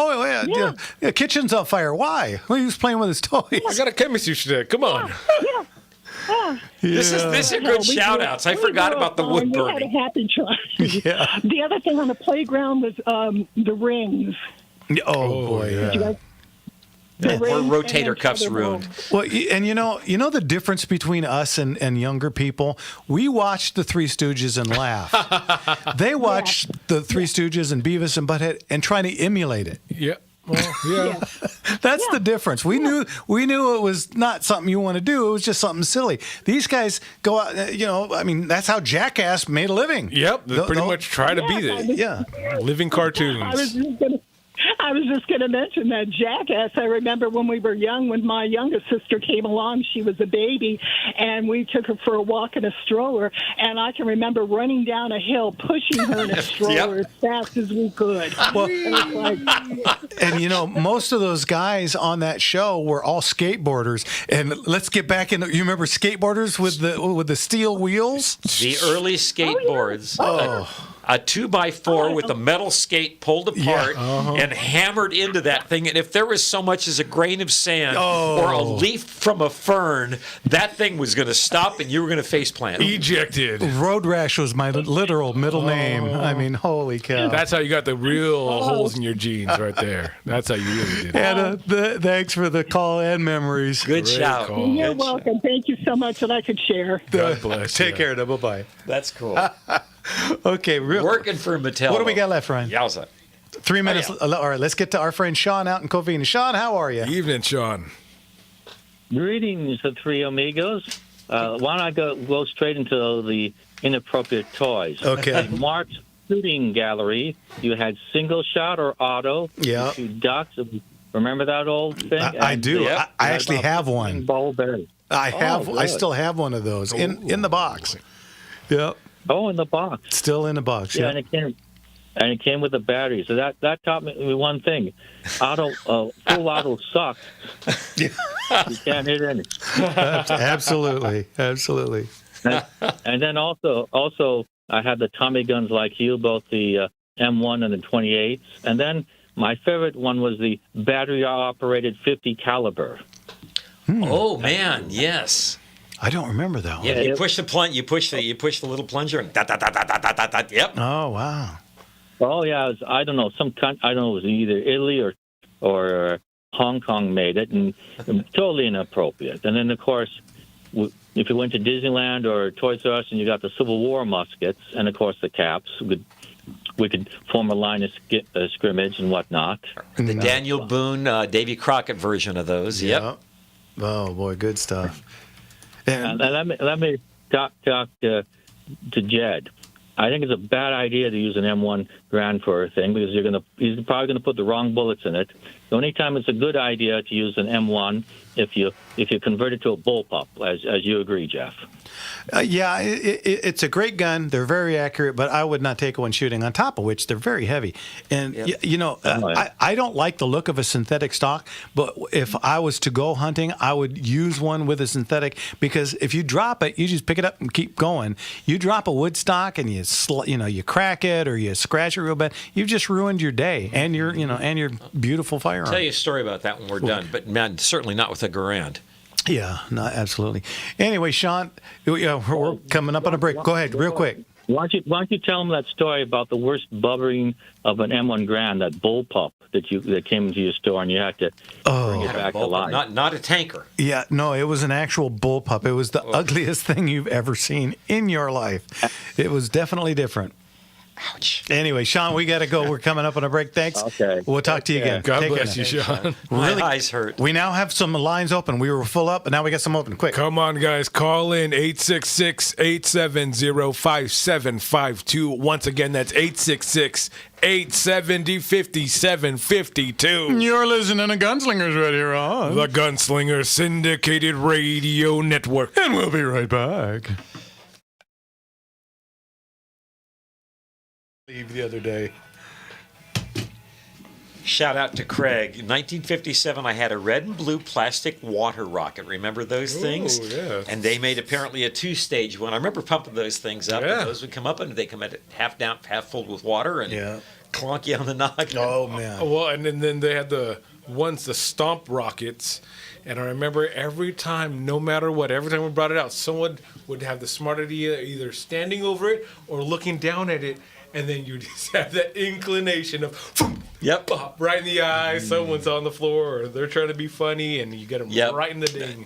the kitchen's on fire. Why? Well, he was playing with his toys. I got a chemistry today. Come on. This is a good shout-outs. I forgot about the wood We had a burning. happy time. Yeah. The other thing on the playground was the rings. Oh boy. Did you Yeah. guys- Or rings rotator and cuffs the ruined. Well, and you know the difference between us and younger people. We watched the Three Stooges and laugh. They watched the Three Stooges and Beavis and Butthead and trying to emulate it. Yeah. Well, yeah. That's the difference. We knew it was not something you want to do. It was just something silly. These guys go out. That's how Jackass made a living. Yep. They pretty much try to be that. Yeah. Living cartoons. I was just going to mention that Jackass. I remember when we were young, when my youngest sister came along, she was a baby, and we took her for a walk in a stroller, and I can remember running down a hill, pushing her in a stroller as fast as we could. Well, And it's like, and most of those guys on that show were all skateboarders. And let's get back into. You remember skateboarders with the steel wheels? The early skateboards. A 2x4 with a metal skate pulled apart and hammered into that thing. And if there was so much as a grain of sand or a leaf from a fern, that thing was going to stop and you were going to face plant. Ejected. Road Rash was my literal middle name. I mean, holy cow. That's how you got the real holes in your jeans right there. That's how you really did it. Anna, thanks for the call and memories. Good shout. call. you're welcome. Thank you so much that I could share. God bless Take you. care. Bye bye. That's cool. Okay, Working for Mattel. What do we got left, Ryan? Yowza. 3 minutes. All right, let's get to our friend Sean out in Covina. Sean, how are you? Evening, Sean. Greetings, the three amigos. Why don't I go straight into the inappropriate toys? Okay. In Mark's shooting gallery, you had single shot or auto. Yeah. 2 ducks. Remember that old thing? I do. Yep. I actually have one. Bowl berry. I have. Oh, I good. still have one of those in the box. Yep. Oh, in the box. Still in the box. Yeah, Yeah. and it came with a battery. So that taught me one thing: full auto sucks. You can't hit any. Absolutely. And then also, I had the Tommy guns like you, both the M1 and the 28s. And then my favorite one was the battery-operated 50 caliber. Oh man, yes. I don't remember that one. Yeah, you push the plunge. You push the little plunger and Yep. Oh wow. Oh yeah, I don't know. I don't know. It was either Italy or Hong Kong made it, and totally inappropriate. And then of course, if you went to Disneyland or Toys R Us and you got the Civil War muskets, and of course the caps, we could form a line of scrimmage and whatnot. The Daniel Boone, Davy Crockett version of those. Yep. Oh boy, good stuff. And let me talk to Jed. I think it's a bad idea to use an M1 Grand for a thing because he's probably gonna put the wrong bullets in it. The only time it's a good idea to use an M1 if you convert it to a bullpup, as you agree, Jeff. Yeah, it's a great gun. They're very accurate, but I would not take one shooting. On top of which, they're very heavy. And I don't like the look of a synthetic stock. But if I was to go hunting, I would use one with a synthetic because if you drop it, you just pick it up and keep going. You drop a wood stock and you crack it or you scratch it real bad, you've just ruined your day and your beautiful firearm. I'll tell you a story about that when we're done, but man, certainly not with a Garand. Yeah, no, absolutely. Anyway, Sean, we're coming up on a break. Go ahead, real quick. Why don't you tell them that story about the worst bubbering of an M1 Grand, that bullpup that came into your store and you had to bring it back to life? Not a tanker. Yeah, no, it was an actual bullpup. It was the ugliest thing you've ever seen in your life. It was definitely different. Ouch. Anyway, Sean, we got to go. We're coming up on a break. Thanks. Okay. We'll talk to you again. God bless you, Sean. My eyes hurt. We now have some lines open. We were full up, but now we got some open. Quick. Come on, guys. Call in 866-870-5752. Once again, that's 866-870-5752. You're listening to Gunslingers right here on the Gunslinger Syndicated Radio Network. And we'll be right back. The other day. Shout out to Craig. In 1957, I had a red and blue plastic water rocket. Remember those things? Yeah. And they made apparently a 2-stage one. I remember pumping those things up. Yeah. And those would come up, and they come at half down, half filled with water, and clonk you on the noggin. Oh man. Well, and then they had the stomp rockets. And I remember every time, no matter what, every time we brought it out, someone would have the smart idea either standing over it or looking down at it. And then you just have that inclination of, pop right in the eye. Someone's on the floor, or they're trying to be funny, and you get them right in the ding.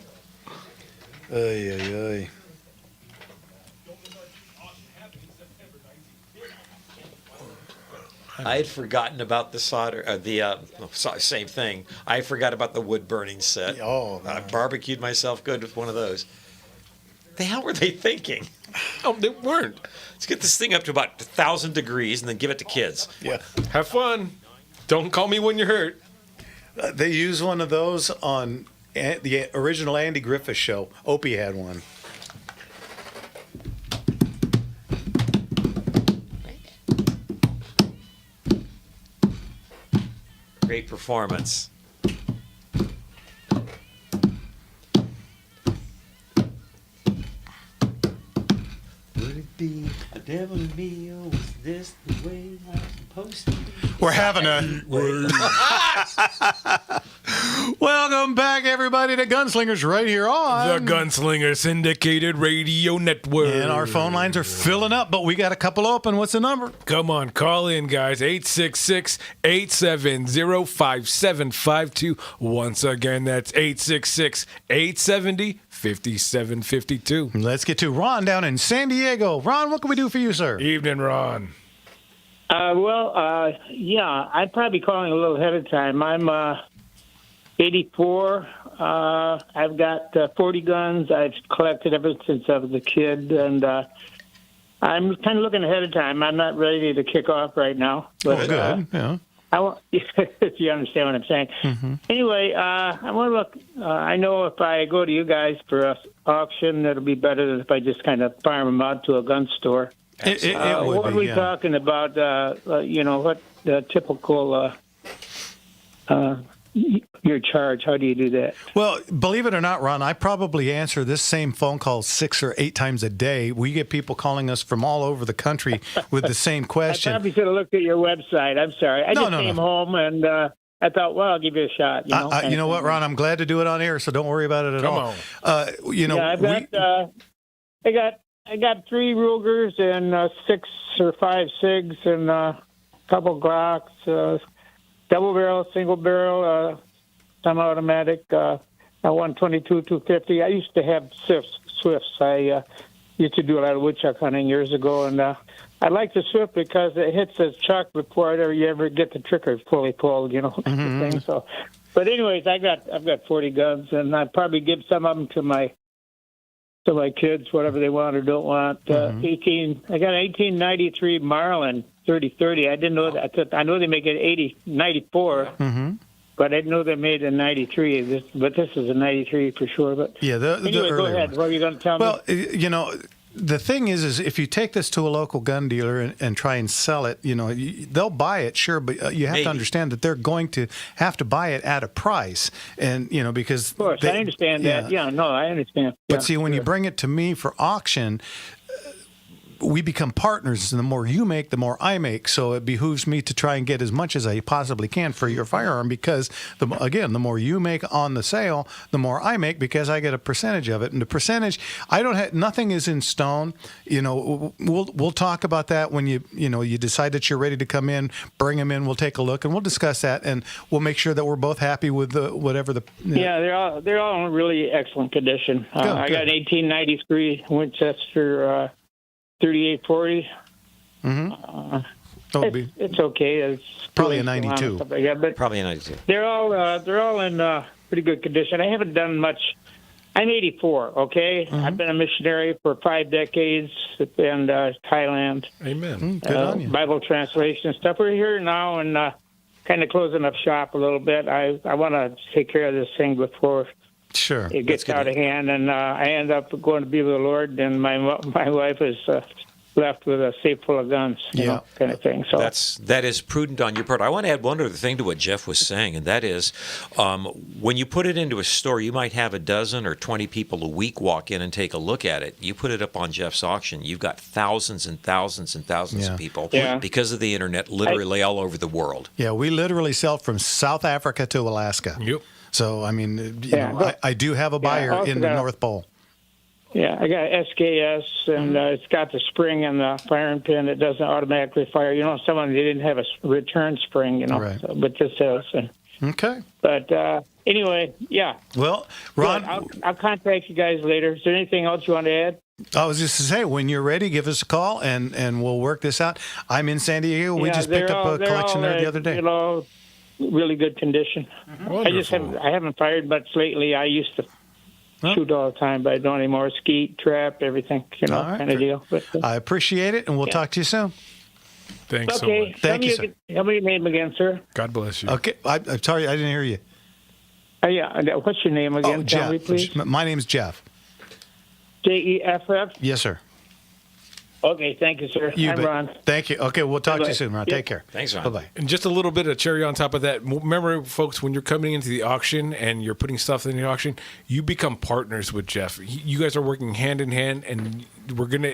Ay, ay, ay. I had forgotten about the solder, same thing. I forgot about the wood burning set. Oh, I barbecued myself good with one of those. The hell were they thinking? Oh, they weren't. Let's get this thing up to about 1,000 degrees and then give it to kids. Yeah. Have fun. Don't call me when you're hurt. They used one of those on the original Andy Griffith show. Opie had one. Great performance. Would it be a devil in me, or was this the way I'm supposed to be? We're having a... Welcome back, everybody, to Gunslingers right here on... The Gunslinger Syndicated Radio Network. And our phone lines are filling up, but we got a couple open. What's the number? Come on, call in, guys. 866-870-5752. Once again, that's 866-870-5752. Let's get to Ron down in San Diego. Ron, what can we do for you, sir? Evening, Ron. I'd probably be calling a little ahead of time. I'm 84. I've got 40 guns. I've collected ever since I was a kid, and I'm kind of looking ahead of time. I'm not ready to kick off right now. But, good. Yeah. I want, if you understand what I'm saying. Mm-hmm. Anyway, I want to look. I know if I go to you guys for an auction, it'll be better than if I just kind of farm them out to a gun store. It would what be, are we talking about? What the typical your charge? How do you do that? Well, believe it or not, Ron, I probably answer this same phone call 6 or 8 times a day. We get people calling us from all over the country with the same I question. probably should have looked at your website. I'm sorry. I just came home and I thought, well, I'll give you a shot. You know what, Ron? I'm glad to do it on air, so don't worry about it at all. I got 3 Rugers and 6 or 5 SIGs and a couple Glocks, double barrel, single barrel, semi-automatic, a 122, 250. I used to have Swifts. I used to do a lot of woodchuck hunting years ago, and I like the Swift because it hits the chuck before you ever get the trigger fully pulled, thing. So, but anyways, I've got 40 guns, and I probably give some of them to my kids, whatever they want or don't want. I got an 1893 Marlin 3030. I didn't know that. I know they make it 94, but I didn't know they made a 93. But this is a 93 for sure. But yeah, anyway, go ahead. What are you going to tell me? Well, the thing is if you take this to a local gun dealer and try and sell it, they'll buy it, sure, but you have to understand that they're going to have to buy it at a price, and because of course I understand that. Yeah, no, I understand. But see, when you bring it to me for auction, we become partners, and the more you make, the more I make. So it behooves me to try and get as much as I possibly can for your firearm, because the more you make on the sale, the more I make, because I get a percentage of it. And the percentage, I don't have, nothing is in stone. We'll talk about that when you decide that you're ready to come in. Bring them in. We'll take a look and we'll discuss that, and we'll make sure that we're both happy with whatever the. Yeah, they're all in really excellent condition. I got an 1893 Winchester. 3840. It's okay. It's probably a 92. But probably a 92. They're all in pretty good condition. I haven't done much. I'm 84. Okay, I've been a missionary for 5 decades in Thailand. Amen. Good on you. Bible translation stuff. We're here now and kind of closing up shop a little bit. I want to take care of this thing before. Sure. It gets out of hand, and I end up going to be with the Lord, and my wife is left with a safe full of guns, kind of thing. So that is prudent on your part. I want to add one other thing to what Jeff was saying, and that is when you put it into a store, you might have a dozen or 20 people a week walk in and take a look at it. You put it up on Jeff's auction, you've got thousands and thousands and thousands of people because of the internet, literally all over the world. Yeah, we literally sell from South Africa to Alaska. Yep. So, I mean, I do have a buyer in the North Pole. Yeah, I got SKS, and it's got the spring and the firing pin. It doesn't automatically fire. Some of them, they didn't have a return spring, Right. But this does. Okay. But anyway, yeah. Well, Ron, I'll contact you guys later. Is there anything else you want to add? I was just to say, when you're ready, give us a call, and we'll work this out. I'm in San Diego. We just picked up a collection there the other day. Really good condition. I haven't fired much lately. I used to shoot all the time, but I don't anymore. Skeet, trap, everything, kind of deal. But, I appreciate it, and we'll talk to you soon. Thanks so much. Thank you, sir. Tell me your name again, sir. God bless you. Okay, I'm sorry, I didn't hear you. What's your name again? Jeff. Tell me, please. My name's Jeff. Jeff? Yes, sir. Okay, thank you, sir. I'm Ron. Thank you. Okay, we'll talk to you soon, Ron. Yep. Take care. Thanks, Ron. Bye-bye. And just a little bit of cherry on top of that. Remember, folks, when you're coming into the auction and you're putting stuff in the auction, you become partners with Jeff. You guys are working hand in hand, and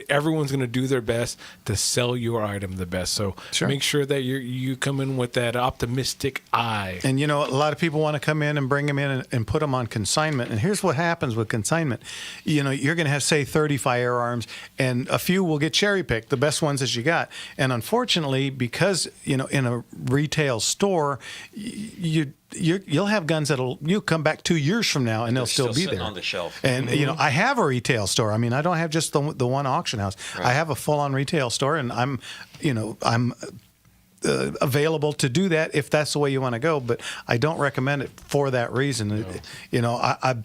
everyone's gonna do their best to sell your item the best. So make sure that you come in with that optimistic eye. And a lot of people want to come in and bring them in and put them on consignment. And here's what happens with consignment. You're going to have, say, 30 firearms, and a few will get cherry picked, the best ones that you got. And unfortunately, because in a retail store, you'll have guns you'll come back 2 years from now and they'll still be there on the shelf. And I have a retail store. I mean, I don't have just the one auction house. Right. I have a full-on retail store, and I'm available to do that if that's the way you want to go. But I don't recommend it for that reason. No. I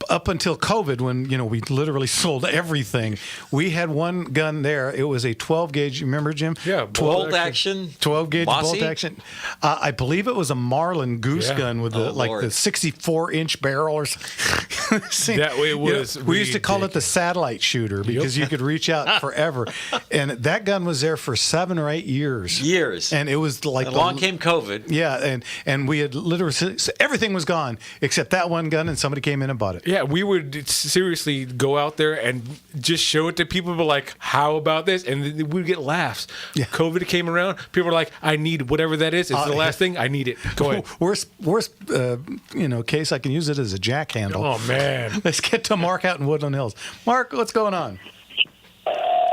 up until COVID, when we literally sold everything, we had one gun there. It was a 12 gauge. You remember, Jim? Yeah, bolt action. 12 gauge bolt action. I believe it was a Marlin goose gun with the 64-inch barrel or something. It was. We used to call it the satellite shooter because you could reach out forever. And that gun was there for 7 or 8 years. years. And it was like along came COVID. Yeah, and we had literally everything was gone except that one gun, and somebody came in and bought it. Yeah, we would seriously go out there and just show it to people. But like, how about this? And we'd get laughs. Yeah. COVID came around. People were like, "I need whatever that is. It's the last thing. I need it. Go ahead." Worst case, I can use it as a jack handle. Oh man! Let's get to Mark out in Woodland Hills. Mark, what's going on?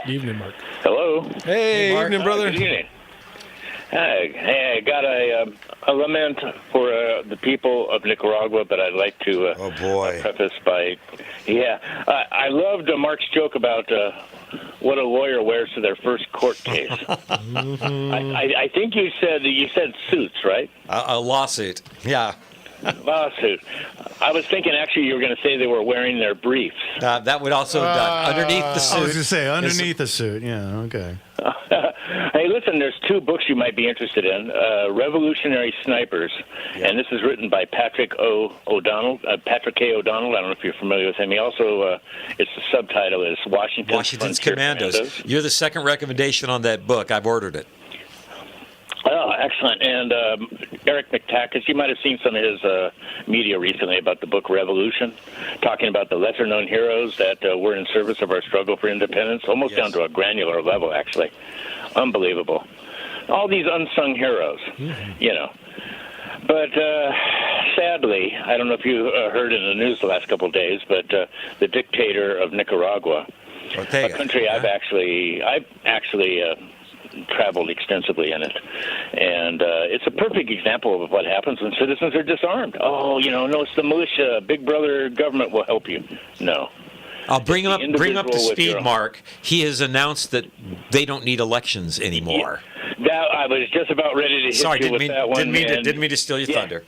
Evening, Mark. Hello. Hey, Mark. evening, brother. Good evening. Hey, I got a lament for the people of Nicaragua, but I'd like to preface by, I loved Mark's joke about what a lawyer wears to their first court case. I think you said suits, right? A lawsuit, yeah. Lawsuit. I was thinking actually you were going to say they were wearing their briefs. That would also have done underneath the suit. I was going to say underneath the suit. Yeah, okay. Hey, listen, there's two books you might be interested in. Revolutionary Snipers, and this is written by Patrick O'Donnell. Patrick K. O'Donnell, I don't know if you're familiar with him. He also, the subtitle is Washington's Commandos. You're the second recommendation on that book. I've ordered it. Oh, excellent. And Eric McTackis, you might have seen some of his media recently about the book Revolution, talking about the lesser-known heroes that were in service of our struggle for independence, almost down to a granular level, actually. Unbelievable. All these unsung heroes, you know. But sadly, I don't know if you heard in the news the last couple of days, but the dictator of Nicaragua, a country I've actually traveled extensively in it, and it's a perfect example of what happens when citizens are disarmed. Oh, no, it's the militia. Big brother government will help you. No. I'll bring him up to speed, Mark. He has announced that they don't need elections anymore. That I was just about ready to hit you with that one. Didn't mean to steal your thunder.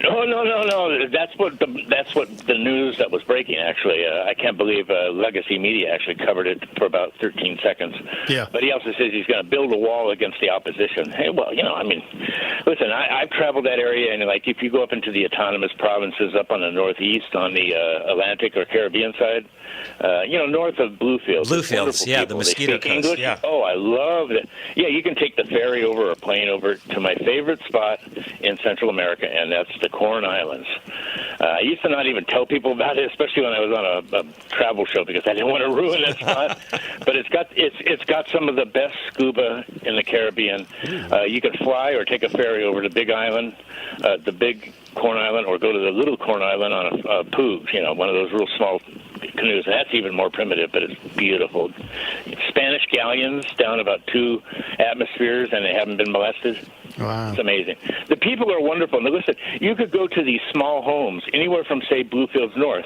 No. That's what the news that was breaking. Actually, I can't believe Legacy Media actually covered it for about 13 seconds. Yeah. But he also says he's going to build a wall against the opposition. Hey, well, listen, I've traveled that area, and like if you go up into the autonomous provinces up on the northeast, on the Atlantic or Caribbean side, north of Bluefields. Bluefields, yeah, the Mosquito Coast. English. Yeah. Oh, I love it. Yeah, you can take the ferry over or plane over to my favorite spot in Central America, and that's the Corn Islands. I used to not even tell people about it, especially when I was on a travel show, because I didn't want to ruin that spot. But it's got some of the best scuba in the Caribbean. You can fly or take a ferry over to Big Island, the Big Corn Island, or go to the Little Corn Island on a poog, one of those real small canoes. And that's even more primitive, but it's beautiful. Spanish galleons down about 2 atmospheres, and they haven't been molested. Wow. It's amazing. The people are wonderful. Now, listen, you could go to these small homes anywhere from, say, Bluefields North,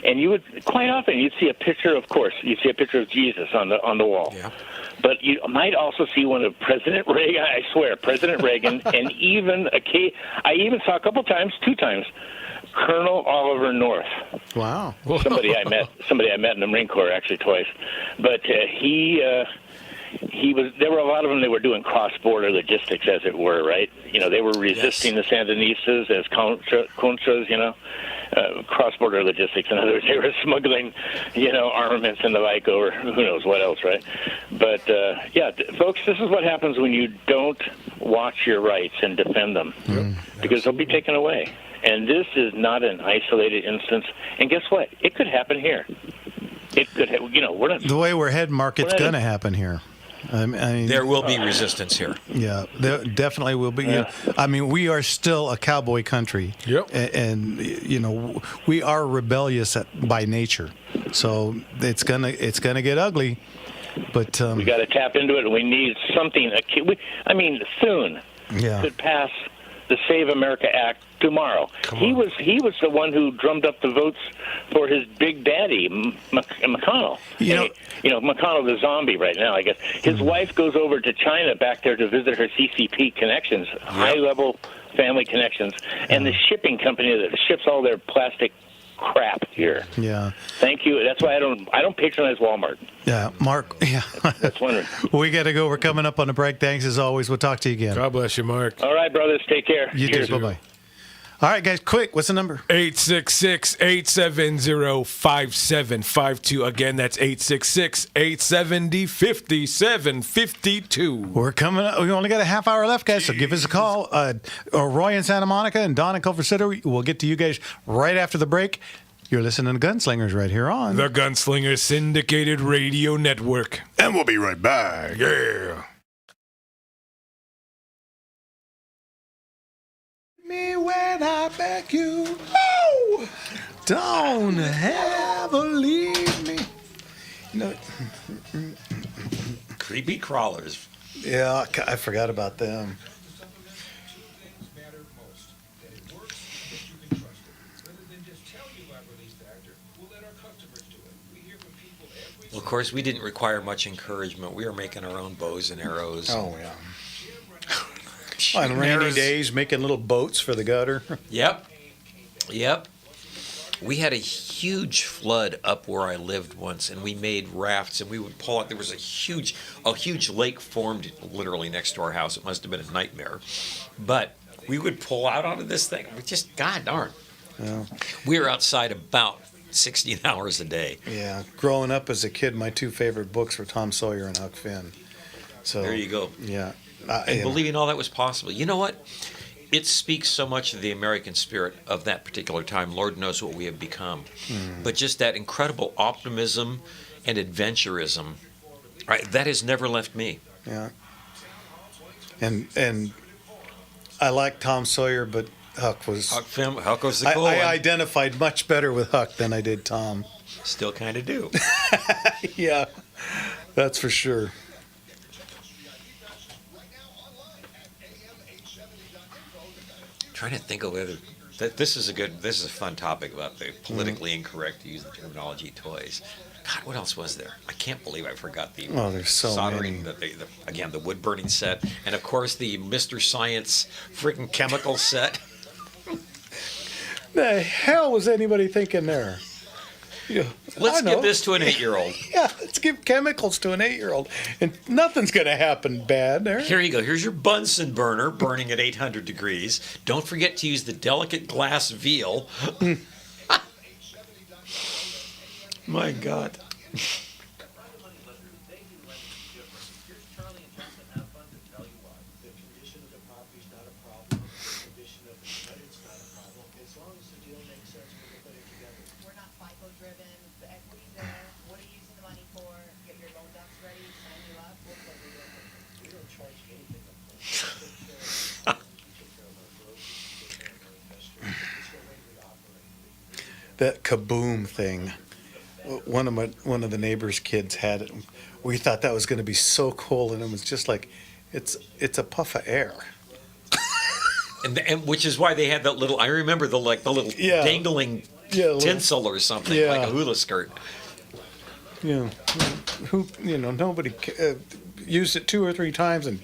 and you would, quite often, you'd see a picture, of course, you'd see a picture of Jesus on the wall. Yeah. But you might also see one of President Reagan, I swear, President Reagan, and I even saw a couple times, 2 times, Colonel Oliver North. Wow. Somebody I met in the Marine Corps actually twice. But there were a lot of them that were doing cross-border logistics, as it were, right? They were resisting the Sandinistas as contras, cross-border logistics. In other words, they were smuggling, armaments and the like over who knows what else, right? But, folks, this is what happens when you don't watch your rights and defend them, because they'll be taken away. And this is not an isolated instance. And guess what? It could happen here. It could, we're not... The way we're heading, Mark, it's going to happen here. I mean, there will be resistance here. Yeah, there definitely will be. Yeah. We are still a cowboy country. Yep. And we are rebellious by nature. So it's gonna get ugly. But we got to tap into it. We need something. Soon. Yeah. Could pass the Save America Act tomorrow. He was the one who drummed up the votes for his big daddy, McConnell. McConnell the zombie right now, I guess. His wife goes over to China back there to visit her CCP connections, high-level family connections, and the shipping company that ships all their plastic crap here. Yeah. Thank you. That's why I don't patronize Walmart. Yeah, Mark. Yeah. That's wonderful. We got to go. We're coming up on the break. Thanks as always. We'll talk to you again. God bless you, Mark. All right, brothers. Take care. You Cheers. too. Bye-bye. All right, guys, quick. What's the number? 866-870-5752. Again, that's 866-870-5752. We're coming up. We only got a half hour left, guys, so give us a call. Roy in Santa Monica and Don in Culver City. We'll get to you guys right after the break. You're listening to Gunslingers right here on the Gunslinger Syndicated Radio Network. And we'll be right back. Yeah. Me when I beg you, oh, don't ever leave me. No. Creepy crawlers. Yeah, I forgot about them. Well, of course, we didn't require much encouragement. We were making our own bows and arrows. Oh, yeah. On rainy days, making little boats for the gutter. Yep. We had a huge flood up where I lived once, and we made rafts, and we would pull out. There was a huge lake formed literally next to our house. It must have been a nightmare. But we would pull out onto this thing. We just, God darn. Yeah. We were outside about 16 hours a day. Yeah. Growing up as a kid, my two favorite books were Tom Sawyer and Huck Finn. So there you go. Yeah. And believing all that was possible. You know what? It speaks so much of the American spirit of that particular time. Lord knows what we have become. But just that incredible optimism and adventurism, right? That has never left me. Yeah. And I like Tom Sawyer, but Huck was the cool one. I identified much better with Huck than I did Tom. Still kind of do. Yeah, that's for sure. Trying to think of whether this is a fun topic about the politically incorrect, to use the terminology, toys. God, what else was there? I can't believe I forgot the there's so soldering, many. The wood burning set, and of course the Mr. Science freaking chemical set. The hell was anybody thinking there? Yeah, let's give this to an 8-year-old. Yeah, let's give chemicals to an 8-year-old, and nothing's going to happen bad there. Here you go. Here's your Bunsen burner burning at 800 degrees. Don't forget to use the delicate glass veal. My God. That kaboom thing. One of the neighbors' kids had it. We thought that was going to be so cool, and it was just like, it's a puff of air. And which is why they had that little. I remember the little dangling tinsel or something, like a hula skirt. Yeah, nobody used it 2 or 3 times, and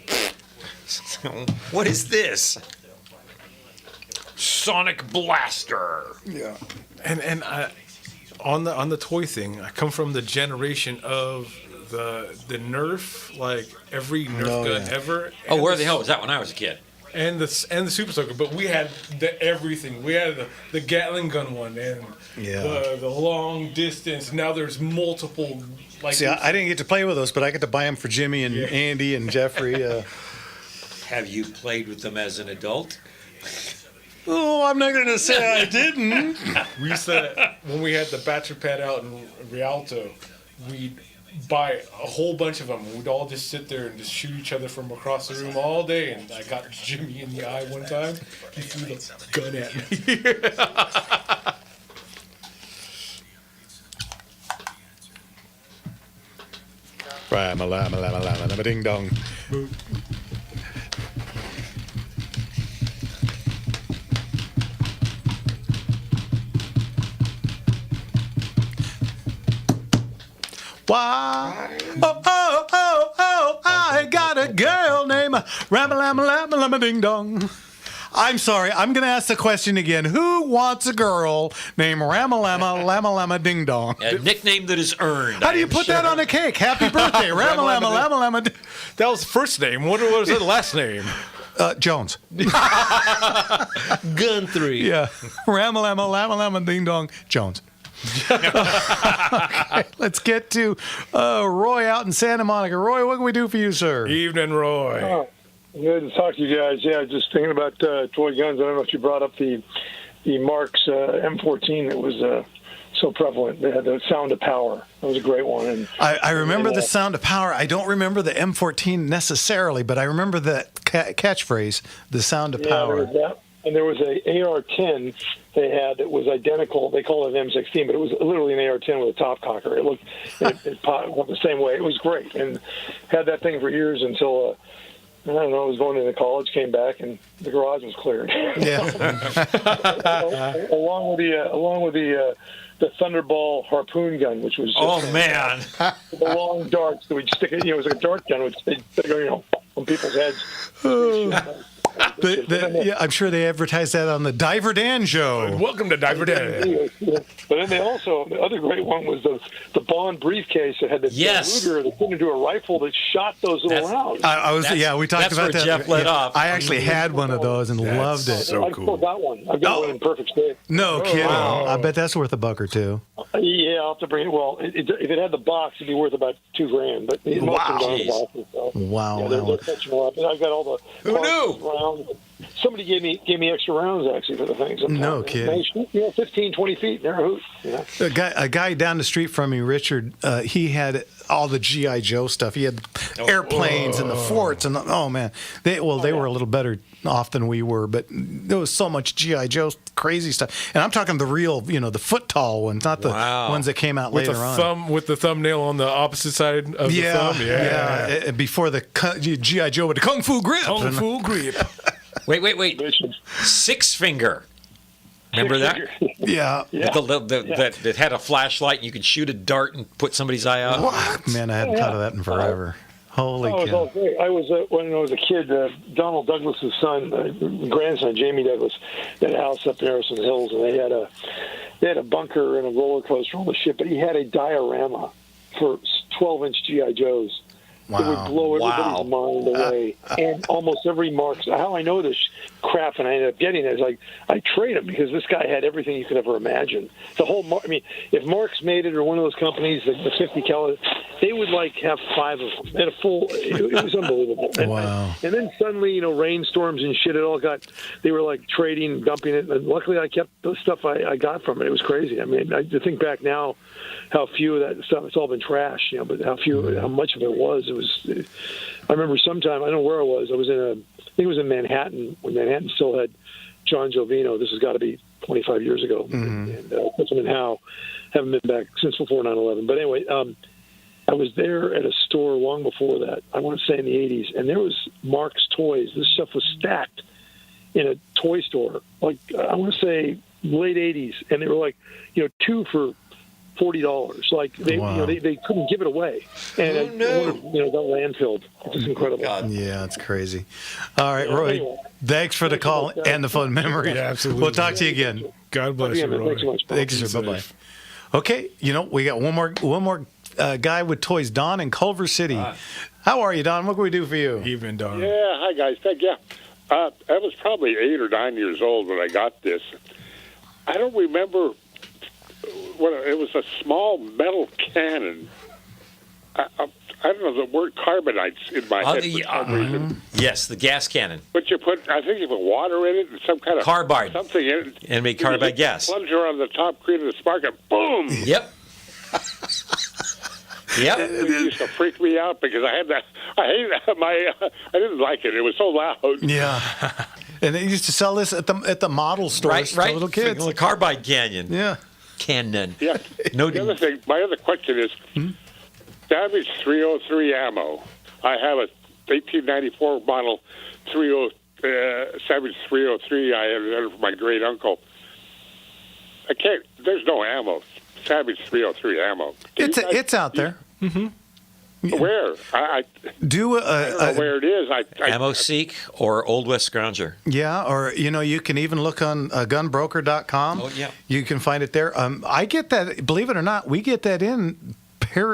what is this? Sonic Blaster. Yeah, and on the toy thing, I come from the generation of the Nerf, like every Nerf gun ever. Oh, where the hell was that when I was a kid? And the Super Soaker, but we had everything. We had the Gatling gun one and the long distance. Now there's multiple. See, I didn't get to play with those, but I get to buy them for Jimmy and Andy and Jeffrey. Have you played with them as an adult? Oh, I'm not going to say I didn't. We used to, when we had the battery pad out in Rialto, we'd buy a whole bunch of them. We'd all just sit there and just shoot each other from across the room all day. And I got Jimmy in the eye one time. He threw the gun at me. Ram-a-lam-a-lam-a-lam-a ding-dong. Why? Oh, I got a girl named Ram-a-lam-a-lam-a-lam-a-ding-dong. I'm sorry, I'm going to ask the question again. Who wants a girl named Ram-a-lam-a-lam-a-lam-a-ding-dong? A nickname that is earned. How do you put that on a cake? Happy birthday, Ram-a-lam-a-lam-a-lam-a-ding. That was the first name. What was the last name? Jones. Gun 3. Yeah. Ramalama, lama, lama, ding dong. Jones. Okay, let's get to Roy out in Santa Monica. Roy, what can we do for you, sir? Evening, Roy. Oh, good to talk to you guys. Yeah, just thinking about toy guns. I don't know if you brought up the Marks M14 that was so prevalent. They had the Sound of Power. That was a great one. And I remember the Sound of Power. I don't remember the M14 necessarily, but I remember that catchphrase, the Sound of Power. There was that. And there was a AR-10 they had that was identical. They call it an M16, but it was literally an AR-10 with a top cocker. It looked it went the same way. It was great, and had that thing for years until I don't know. I was going into college, came back, and the garage was cleared. Yeah. along with the Thunderball harpoon gun, which was man, the long darts that we'd stick it. You know, it was like a dart gun, which they'd go, on people's heads. Yeah, I'm sure they advertised that on the Diver Dan show. Welcome to Diver Dan. But then they also, the other great one was the Bond briefcase that had the Ruger that turned into a rifle that shot those little rounds. We talked about that. That's where Jeff let off. I actually had one of those and loved it. So cool. I still got one. I've got one in perfect state. No kidding. Wow. I bet that's worth $1 or $2. Yeah, I'll have to bring it. Well, if it had the box, it'd be worth about $2,000. But Wow. Yeah, they're touching a lot. And I've got all the rounds. Somebody gave me extra rounds actually for the thing. Sometimes. No kidding. 15, 20 feet. They're a hoot. A guy down the street from me, Richard. He had all the GI Joe stuff. He had airplanes and the forts and they were a little better off than we were, but there was so much GI Joe crazy stuff. And I'm talking the real, the foot tall ones, not the ones that came out later on. With the thumbnail on the opposite side of the thumb. Yeah. Before the GI Joe with the Kung Fu grip. Kung Fu grip. Wait. Six Finger. Remember that? Yeah. That had a flashlight and you could shoot a dart and put somebody's eye out. What? Man, I hadn't thought of that in forever. Holy cow. It was all great. I was, when I was a kid, Donald Douglas's son, grandson, Jamie Douglas, had a house up in Harrison Hills, and they had a bunker and a roller coaster on the ship, but he had a diorama for 12-inch G.I. Joes. It would blow everybody's mind away. And almost every Marks, how I know this crap and I ended up getting it is like, I trade him because this guy had everything you could ever imagine. The whole, if Marks made it or one of those companies, the 50 caliber, they would have 5 of them. They had a full, it was unbelievable. And then suddenly, rainstorms and shit, they were trading, dumping it. And luckily I kept the stuff I got from it. It was crazy. I think back now, how few of that stuff, it's all been trash, but how much of it was. I remember sometime, I don't know where I was I think it was in Manhattan, when Manhattan still had John Jovino. This has got to be 25 years ago. And Councilman Howe, haven't been back since before 9/11. But anyway, I was there at a store long before that, I want to say in the 80s, and there was Mark's Toys. This stuff was stacked in a toy store, I want to say late 80s, and they were 2 for $40. They couldn't give it away, and got landfilled. It's just incredible. Yeah, it's crazy. All right, Roy. Anyway, thanks for the call and the fun memory. Yeah, absolutely. We'll talk to you again. God bless you, Roy. Thanks so much. Thanks, sir. Bye bye. Okay, we got one more guy with toys, Don in Culver City. How are you, Don? What can we do for you? Evening, Don. Yeah, hi guys. I was probably 8 or 9 years old when I got this. I don't remember. It was a small metal cannon. I don't know, the word carbonite's in my head for some reason. Yes, the gas cannon. But you put water in it and some kind of carbide, something in it, and make carbide gas. Plunger on the top, create a spark, and boom. Yep. Yep. It used to freak me out because I hated I didn't like it. It was so loud. Yeah. And they used to sell this at the model stores for little kids. The carbide cannon. Yeah. Cannon. Yeah. The other thing, my other question is, Savage 303 ammo. I have a 1894 model Savage 303. I had it from my great uncle. There's no ammo. Savage 303 ammo. It's out there. Where? I don't know where it is. Ammo Seek or Old West Scrounger. Yeah, or you can even look on gunbroker.com. Oh yeah, you can find it there. I get that. Believe it or not, we get that in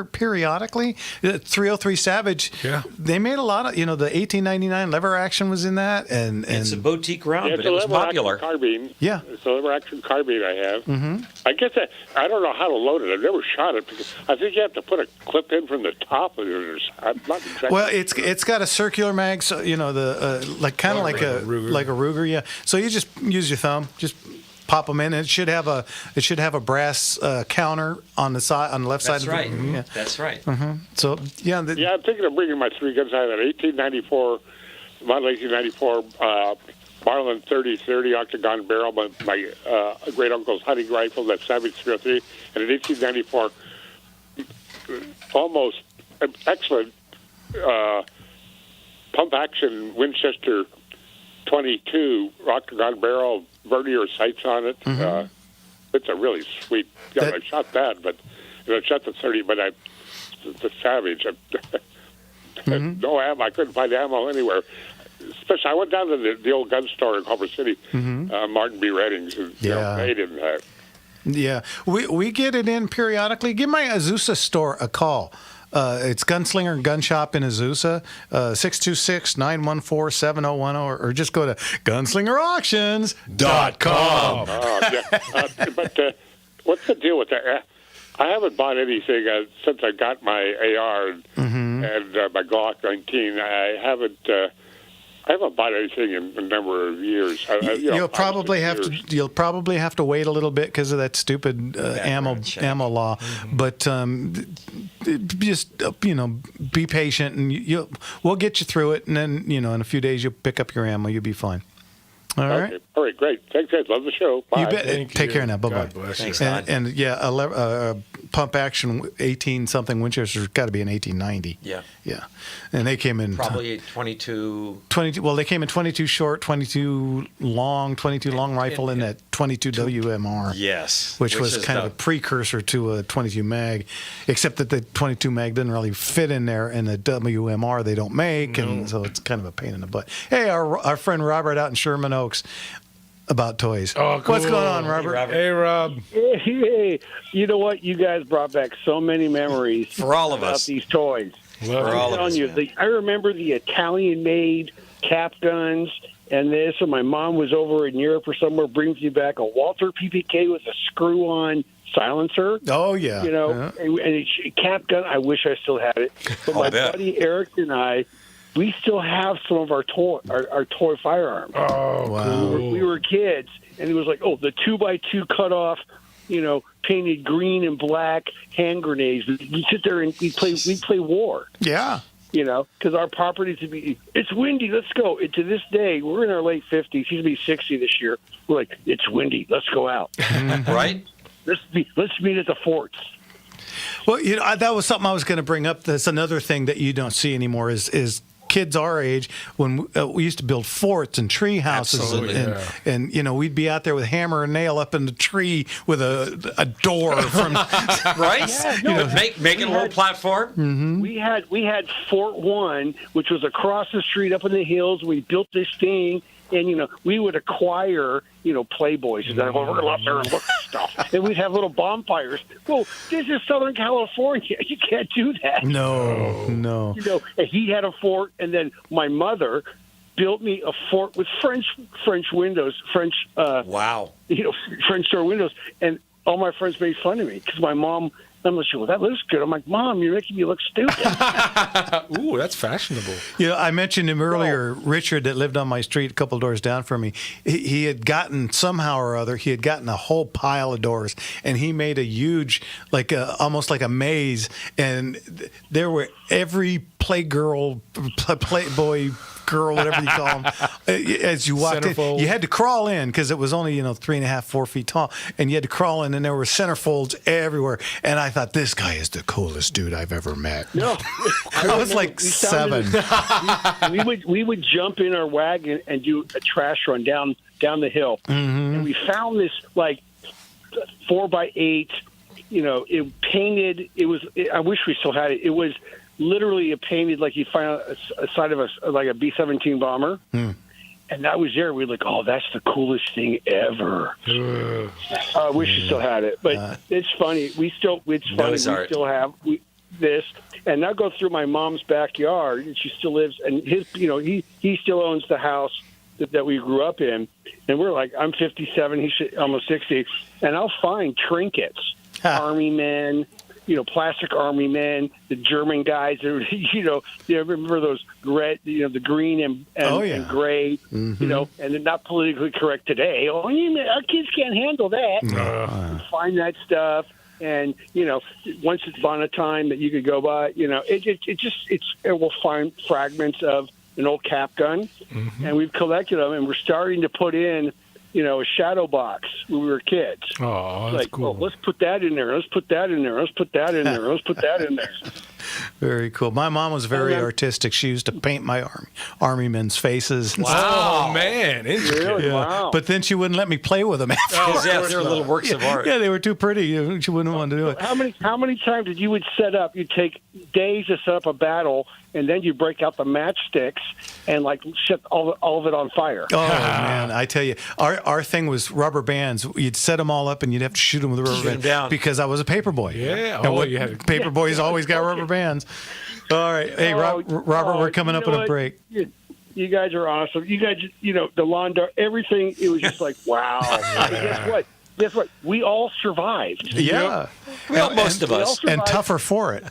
periodically. 303 Savage. Yeah. They made a lot of, the 1899 lever action was in that, and It's a boutique round, Yeah, but it's it a was lever popular. action carbine. Yeah. It's a lever action carbine I have. Mm-hmm. I guess I don't know how to load it. I've never shot it because I think you have to put a clip in from the top of it. I'm not exactly. Well, it's got a circular mag, so the like kind of like a Ruger, yeah. So you just use your thumb, just pop them in. And it should have a brass counter on the side, on the left That's side. right. Of the, yeah. That's right. Mm-hmm. So yeah, yeah, I'm thinking of bringing my 3 guns. I have an 1894, model 1894 Marlin 30-30 octagon barrel, my great uncle's hunting rifle, that Savage 303, and an 1894 almost excellent pump action Winchester 22 octagon barrel, vernier sights on it. Mm-hmm. It's a really sweet gun. I shot that, but I shot the 30, but the Savage. Mm-hmm. No ammo. I couldn't find ammo anywhere. Especially, I went down to the old gun store in Culver City, Mm-hmm. Martin B. Redding's. They didn't have. Yeah, we get it in periodically. Give my Azusa store a call. It's Gunslinger Gun Shop in Azusa, 626-914-7010, or just go to gunslingerauctions.com. But what's the deal with that? I haven't bought anything since I got my AR and my Glock 19. I haven't bought anything in a number of years. You'll probably have to wait a little bit because of that stupid ammo law. But just be patient, and we'll get you through it. And then in a few days you'll pick up your ammo. You'll be fine. All right. All right. Great. Thanks, guys. Love the show. Bye. You bet. Take care now. Bye bye. Thanks, and yeah, a pump action 18 something Winchester's got to be an 1890. Yeah. Yeah. And they came in Probably 22. Well, they came in 22 short, 22 long rifle, and that 22 WMR. Yes. Which was kind of a precursor to a 22 mag, except that the 22 mag didn't really fit in there, and the WMR they don't make, and so it's kind of a pain in the butt. Hey, our friend Robert out in Sherman Oaks about toys. Oh, cool. What's going on, Robert? Hey, Rob. Hey, you know what? You guys brought back so many memories for all of about us. These toys. I'm telling you, I remember the Italian-made cap guns and this. And my mom was over in Europe or somewhere, brings me back a Walther PPK with a screw-on silencer. Oh yeah, and a cap gun. I wish I still had it. But my buddy Eric and I, we still have some of our toy firearms. Oh, wow. We were kids, and it was like, the 2x2 cut off, painted green and black hand grenades. We sit there and we play war. Yeah. Because our properties would be, it's windy, let's go. And to this day, we're in our late 50s. He's going to be 60 this year. We're like, it's windy, let's go out. Right? Let's meet at the forts. Well, that was something I was going to bring up. That's another thing that you don't see anymore is kids our age, when we used to build forts and tree houses, and we'd be out there with hammer and nail up in the tree with a door from right. Make it a little platform. Mm-hmm. We had Fort 1, which was across the street up in the hills. We built this thing, and we would acquire Playboys, and we're going to go up there and look at stuff, and we'd have little bonfires. Well, this is Southern California. You can't do that. No. And he had a fort, and then my mother built me a fort with French windows, French door windows, and all my friends made fun of me because my mom. I'm like, well, that looks good. I'm like, Mom, you're making me look stupid. Ooh, that's fashionable. I mentioned him earlier, Richard, that lived on my street a couple doors down from me. He had gotten, somehow or other, a whole pile of doors, and he made a huge, almost like a maze, and there were every Playboy girl, whatever you call them, as you walked in, you had to crawl in because it was only 3.5, 4 feet tall, and you had to crawl in, and there were centerfolds everywhere. And I thought, this guy is the coolest dude I've ever met. No, I was like 7. we would jump in our wagon and do a trash run down the hill, and we found this 4x8. It painted. I wish we still had it. It was literally painted like you find a side of a B-17 bomber, and that was there. We were like, that's the coolest thing ever. I wish you still had it, but it's funny. We still have this, and I'll go through my mom's backyard, and she still lives, and he still owns the house that we grew up in, and we're like, I'm 57, he's almost 60, and I'll find trinkets, army men, plastic army men, the German guys, you remember those red, the green and gray, and they're not politically correct today. Oh, our kids can't handle that. Find that stuff. And once upon a time that you could go by, it will find fragments of an old cap gun, and we've collected them, and we're starting to put in, a shadow box when we were kids. Oh, that's cool. Well, let's put that in there. Let's put that in there. Let's put that in there. Let's put that in there. Very cool. My mom was very artistic. She used to paint my army men's faces. Wow, man. Interesting. Really? Yeah. Wow. But then she wouldn't let me play with them afterwards. Yeah, they're little works of art. Yeah, they were too pretty. She wouldn't want to do it. How many times did you would set up? You'd take days to set up a battle, and then you break out the matchsticks and set all of it on fire. Oh man, I tell you, our thing was rubber bands. You'd set them all up, and you'd have to shoot them with a rubber band down. because I was a paper boy. Yeah. And You had paper boys always got rubber bands. All right, hey Robert, we're coming up on a break. You guys are awesome. You guys, the lawn dart, everything. It was just like wow. And guess what? We all survived. Yeah, Well, most of us. and tougher for it.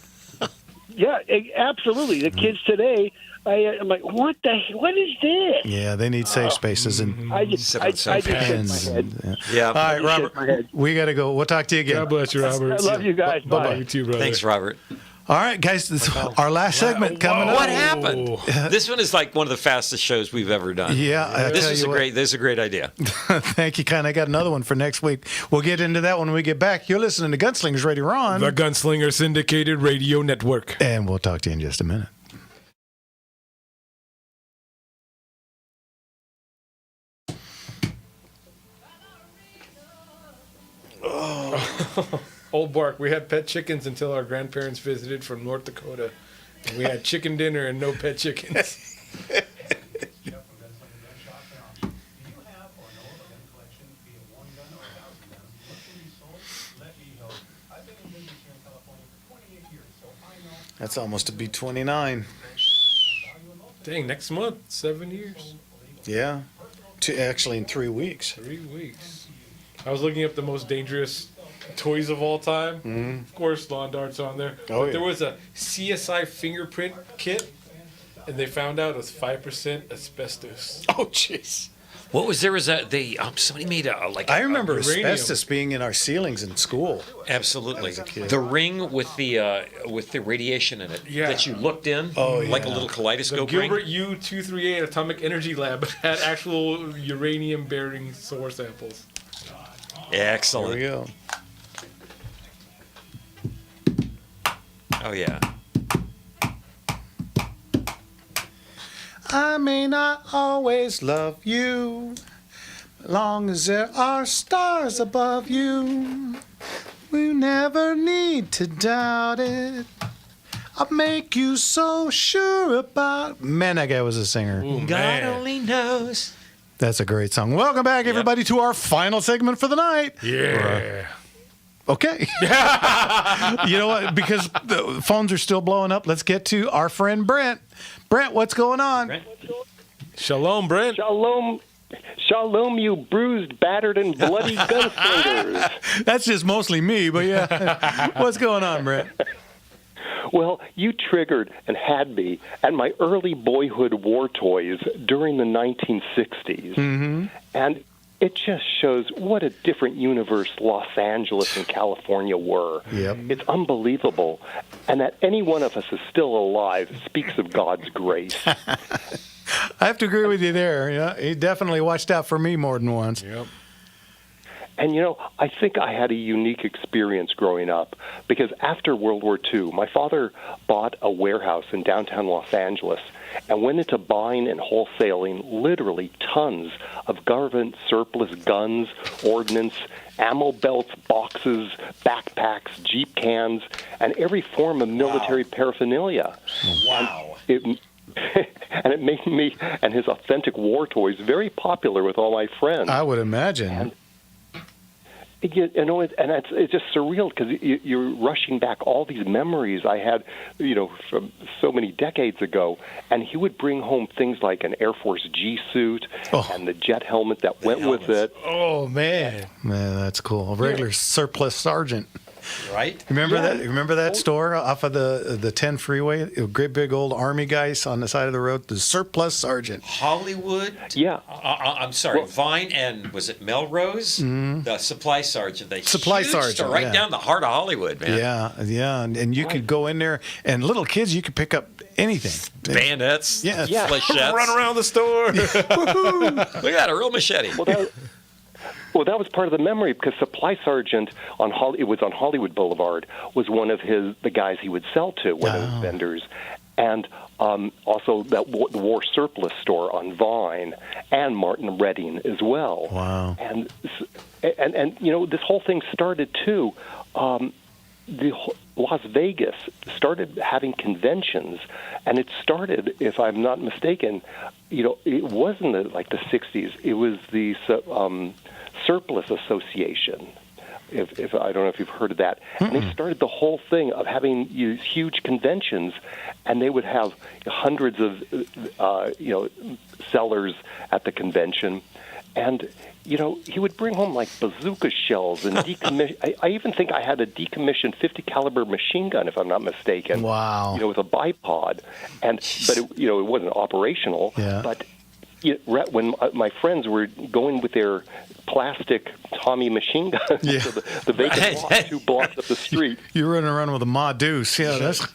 Yeah, absolutely. The kids today, I'm like, what is this? Yeah, they need safe spaces and I just shake my head. Yeah. All right, Robert, we got to go. We'll talk to you again. God bless you, Robert. I love you guys. Bye. You too, brother. Thanks, Robert. All right, guys, this is our last segment coming up. What happened? This one is like one of the fastest shows we've ever done. Yeah, this is a great idea. Thank you, Con. I got another one for next week. We'll get into that when we get back. You're listening to Gunslingers Radio on the Gunslinger Syndicated Radio Network, and we'll talk to you in just a minute. Old Bark, we had pet chickens until our grandparents visited from North Dakota. And we had chicken dinner and no pet chickens. That's almost to be 29. Dang, next month, 7 years. Yeah. Actually, in 3 weeks. 3 weeks. I was looking up the most dangerous toys of all time. Mm-hmm. Of course, lawn darts on there. Oh, but yeah. there was a CSI fingerprint kit, and they found out it was 5% asbestos. Oh, jeez. What was somebody made I remember asbestos being in our ceilings in school. Absolutely. As a kid. The ring with the radiation in it that you looked in, like a little kaleidoscope the ring. Gilbert U-238 Atomic Energy Lab had actual uranium-bearing solar samples. Excellent. There we go. Oh yeah. I may not always love you, long as there are stars above you. We never need to doubt it. I'll make you so sure about. Man, that guy was a singer. Ooh, God only knows. That's a great song. Welcome back, everybody, to our final segment for the night. Yeah. Okay. You know what? Because the phones are still blowing up, let's get to our friend Brent. Brent, what's going on? Brent? Shalom, Brent. Shalom, you bruised, battered, and bloody gunslingers. That's just mostly me, but yeah. What's going on, Brent? Well, you triggered and had me at my early boyhood war toys during the 1960s. Mm-hmm. And it just shows what a different universe Los Angeles and California were. Yep. It's unbelievable. And that any one of us is still alive speaks of God's grace. I have to agree with you there. Yeah, he definitely watched out for me more than once. Yep. And, I think I had a unique experience growing up because after World War II, my father bought a warehouse in downtown Los Angeles and went into buying and wholesaling literally tons of government surplus guns, ordnance, ammo belts, boxes, backpacks, Jeep cans, and every form of military paraphernalia. Wow. And it made me and his authentic war toys very popular with all my friends. I would imagine. You know, and it's just surreal because you're rushing back all these memories I had, from so many decades ago. And he would bring home things like an Air Force G suit and the jet helmet that went with it. Oh man, that's cool. A regular surplus sergeant. Right? Remember that? Remember that store off of the 10 freeway? A great big old army guys on the side of the road. The surplus sergeant. Hollywood. Yeah. I'm sorry. Vine and was it Melrose? The supply sergeant. The Supply huge sergeant, store, right yeah. down the heart of Hollywood, man. Yeah, and you could go in there, and little kids, you could pick up anything. Bandits. Yeah. Flechettes. Run around the store. Look at that, a real machete. Well, that was part of the memory because Supply Sergeant it was on Hollywood Boulevard was one of the guys he would sell to, one of his vendors, and also the War Surplus store on Vine and Martin Redding as well. Wow. And this whole thing started too. Las Vegas started having conventions, and it started, if I'm not mistaken, it wasn't like the 60s. It was the Surplus Association. If I don't know if you've heard of that, and they started the whole thing of having these huge conventions, and they would have hundreds of sellers at the convention, and he would bring home like bazooka shells and decommission. I even think I had a decommissioned 50 caliber machine gun, if I'm not mistaken. Wow. With a bipod, but it wasn't operational. Yeah. But when my friends were going with their plastic Tommy machine guns to the vacant lot 2 blocks up the street, You're running around with a Ma Deuce. Yeah, that's.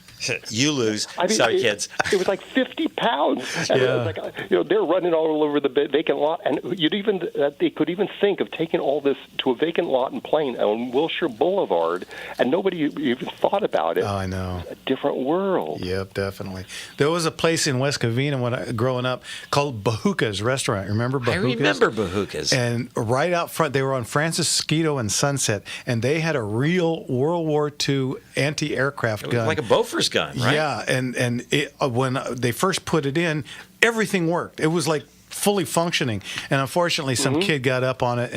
You lose. Sorry, kids. It was like 50 pounds. And it was like, they're running all over the vacant lot, and they could even think of taking all this to a vacant lot and playing on Wilshire Boulevard, and nobody even thought about it. Oh, I know. A different world. Yep, definitely. There was a place in West Covina growing up called Bahuka's Restaurant. Remember Bahuka's? I remember Bahuka's. And right out front, they were on Francis Skeeto and Sunset, and they had a real World War II anti-aircraft gun. Like a Bofors gun, right? Yeah, and when they first put it in, everything worked. It was like fully functioning, and unfortunately, some kid got up on it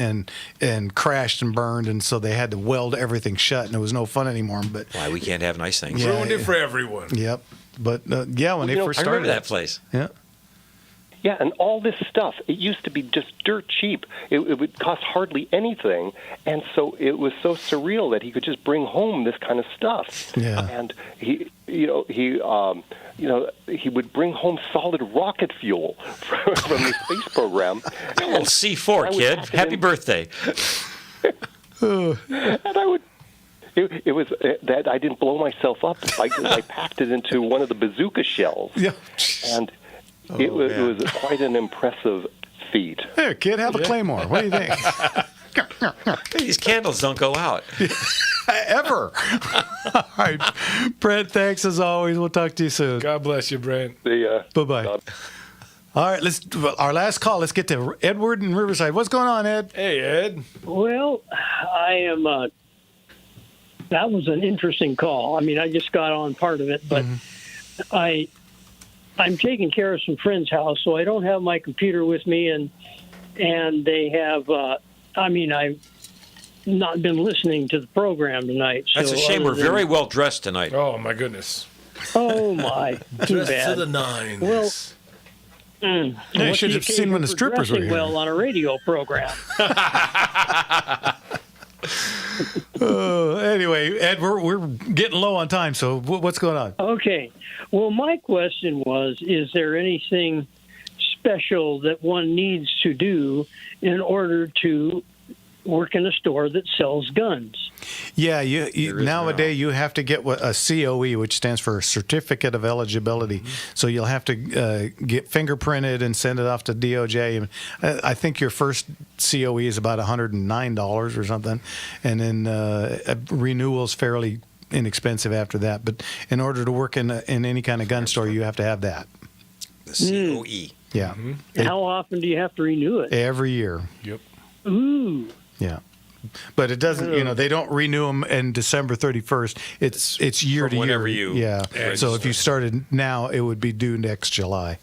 and crashed and burned, and so they had to weld everything shut, and it was no fun anymore. But why we can't have nice things? Ruined it for everyone. Yep. But when they first started, I remember that place. Yeah. Yeah, and all this stuff, it used to be just dirt cheap. It would cost hardly anything, and so it was so surreal that he could just bring home this kind of stuff. Yeah. And he would bring home solid rocket fuel from the space program. A little C4, kid. Happy birthday. And I would. It was that I didn't blow myself up. I packed it into one of the bazooka shells. Yeah. And it was quite an impressive feat. Here, kid, have a Claymore. What do you think? These candles don't go out. Ever. All right. Brent, thanks as always. We'll talk to you soon. God bless you, Brent. See ya. Bye-bye. All right, our last call. Let's get to Edward in Riverside. What's going on, Ed? Hey, Ed. Well, I am. That was an interesting call. I mean, I just got on part of it, but I'm taking care of some friend's house, so I don't have my computer with me, and they have. I've not been listening to the program tonight. So That's a shame. We're very well dressed tonight. Oh my goodness. Oh my. Too Dressed bad. to the nines. Well. Yeah, you should have seen when the strippers were here. Well, on a radio program. Anyway, Ed, we're getting low on time, so what's going on? Okay. Well, my question was, is there anything special that one needs to do in order to work in a store that sells guns? Yeah, you nowadays you have to get a COE, which stands for Certificate of Eligibility. So you'll have to get fingerprinted and send it off to DOJ. I think your first COE is about $109 or something, and then renewal's fairly inexpensive after that. But in order to work in any kind of gun store, you have to have that. The COE. Yeah. How often do you have to renew it? Every year. Yep. Ooh. Yeah. But it doesn't, they don't renew them in December 31st. It's year to year. Whenever you So if you started now, it would be due next July.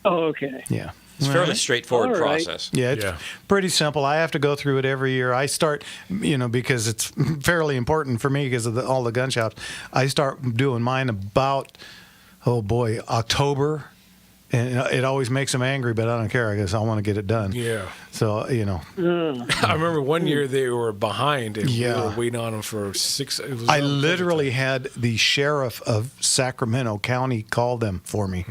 Oh, okay. Yeah. It's a fairly straightforward All right. process. Yeah, it's pretty simple. I have to go through it every year. I start, because it's fairly important for me because of all the gun shops. I start doing mine about, October. And it always makes them angry, but I don't care. I guess I want to get it done. Yeah. So, I remember one year they were behind, and we Yeah. were waiting on them for 6. It was I literally had the sheriff of Sacramento County call them for me.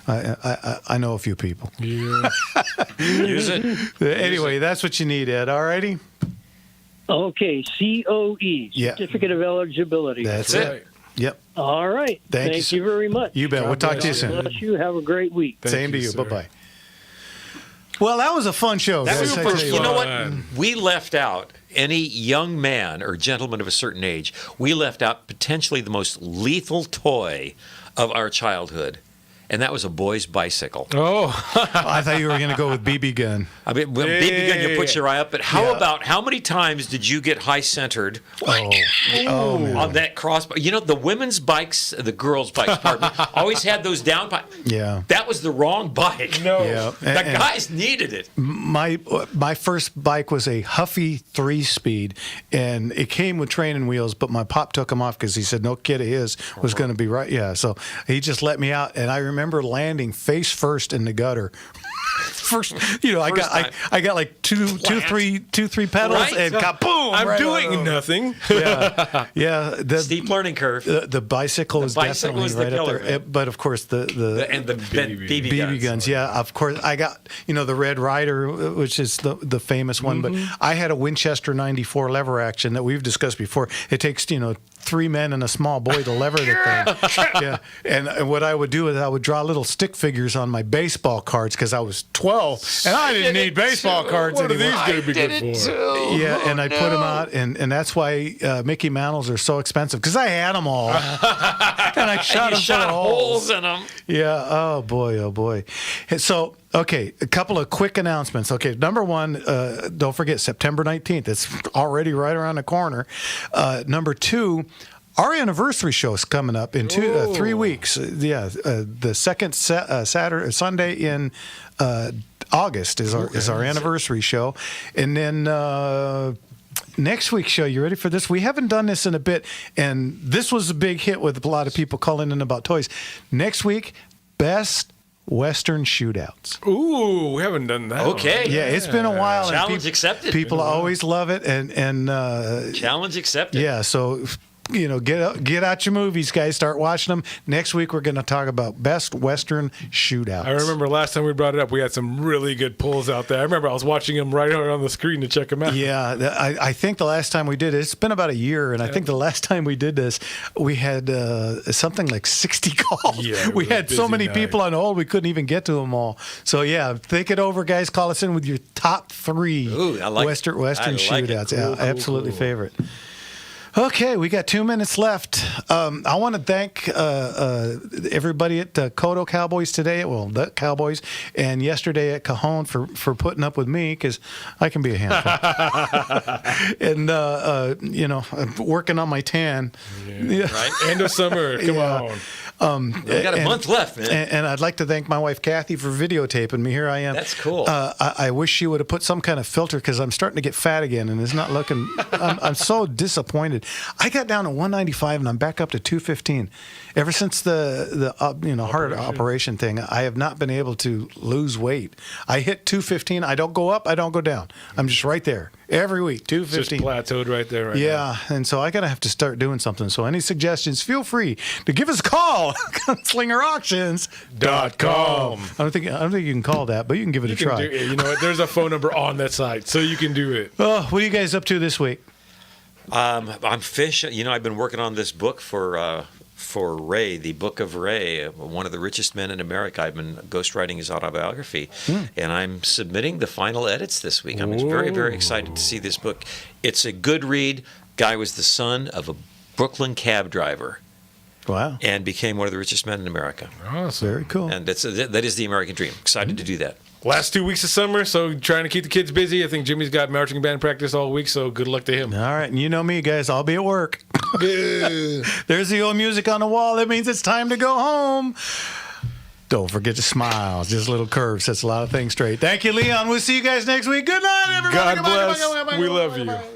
I know a few people. Yeah. Use it. Anyway, that's what you need, Ed. All righty? Okay, COE, Yeah. Certificate of Eligibility. That's it. Yep. All right. Thank you very much. You bet. We'll talk to you soon. God bless you. Have a great week. Same to you. Bye-bye. Well, that was a fun show. That guys. was I super tell You know what? We left out any young man or gentleman of a certain age. We left out potentially the most lethal toy of our childhood. And that was a boy's bicycle. Oh. I thought you were going to go with BB gun. I mean, well, BB gun, you put your eye up. But how many times did you get high-centered man. on that crossbar? The women's bikes, the girls' bikes, pardon me, always had those down bikes. Yeah. That was the wrong bike. No. Yeah. The guys needed it. My first bike was a Huffy 3-speed, and it came with training wheels, but my pop took them off because he said no kid of his was going to be right. Yeah, so he just let me out, and I remember landing face first in the gutter. I got like two, three pedals, Right? and kaboom! I'm right doing on. nothing. Yeah. The Steep learning curve. The bicycle is bicycle definitely is the right killer, up there. man. But of course the BB guns. Yeah, of course I got the Red Ryder, which is the famous one. But I had a Winchester 94 lever action that we've discussed before. It takes 3 men and a small boy to lever the thing. Yeah, and what I would do is I would draw little stick figures on my baseball cards because I was 12 and I didn't need baseball cards What are anymore. these going to be good for? Yeah, and I put them out, and that's why Mickey Mantles are so expensive because I had them all, and I shot them full of holes in them. Yeah. Oh boy. So. Okay, a couple of quick announcements. Okay, number one, don't forget September 19th. It's already right around the corner. Number two, our anniversary show is coming up in 3 weeks. The second Sunday in August is our anniversary show, and then. Next week's show, you ready for this? We haven't done this in a bit, and this was a big hit with a lot of people calling in about toys. Next week, best Western shootouts. Ooh, we haven't done that. Okay. Yeah, it's been a while. Challenge accepted. People always love it, and challenge accepted. Yeah, so get out your movies, guys. Start watching them. Next week we're going to talk about best Western shootouts. I remember last time we brought it up, we had some really good pulls out there. I remember I was watching them right on the screen to check them out. Yeah, I think the last time we did it, it's been about a year, and I think the last time we did this, we had something like 60 calls. Yeah, we had so many people on hold, we couldn't even get to them all. So yeah, think it over, guys. Call us in with your top 3 Western shootouts. Cool, absolutely favorite. Okay, we got 2 minutes left. I want to thank everybody at Kodo Cowboys today, the Cowboys, and yesterday at Cajon for putting up with me because I can be a handful. And, I'm working on my tan. Yeah. Right? End of summer. Come on. We got a month left, man. And I'd like to thank my wife, Kathy, for videotaping me. Here I am. That's cool. I wish she would have put some kind of filter because I'm starting to get fat again and it's not looking. I'm so disappointed. I got down to 195 and I'm back up to 215. Ever since the heart operation thing, I have not been able to lose weight. I hit 215. I don't go up. I don't go down. I'm just right there every week. 215. Just plateaued right there. Right now. And so I gotta have to start doing something. So any suggestions? Feel free to give us a call. GunslingerAuctions.com. I don't think you can call that, but you can give it a try. You know what? There's a phone number on that site, so you can do it. Oh, what are you guys up to this week? I'm fishing. I've been working on this book for Ray, the Book of Ray, one of the richest men in America. I've been ghostwriting his autobiography, and I'm submitting the final edits this week. I'm very, very excited to see this book. It's a good read. Guy was the son of a Brooklyn cab driver. Wow. And became one of the richest men in America. Awesome. Very cool. And that is the American dream. Excited to do that. Last 2 weeks of summer, so trying to keep the kids busy. I think Jimmy's got marching band practice all week, so good luck to him. All right, and you know me, guys. I'll be at work. There's the old music on the wall. That means it's time to go home. Don't forget to smile. Just a little curve sets a lot of things straight. Thank you, Leon. We'll see you guys next week. Good night, everybody. God Goodbye, bless. goodbye, goodbye, goodbye, We goodbye, love goodbye. you.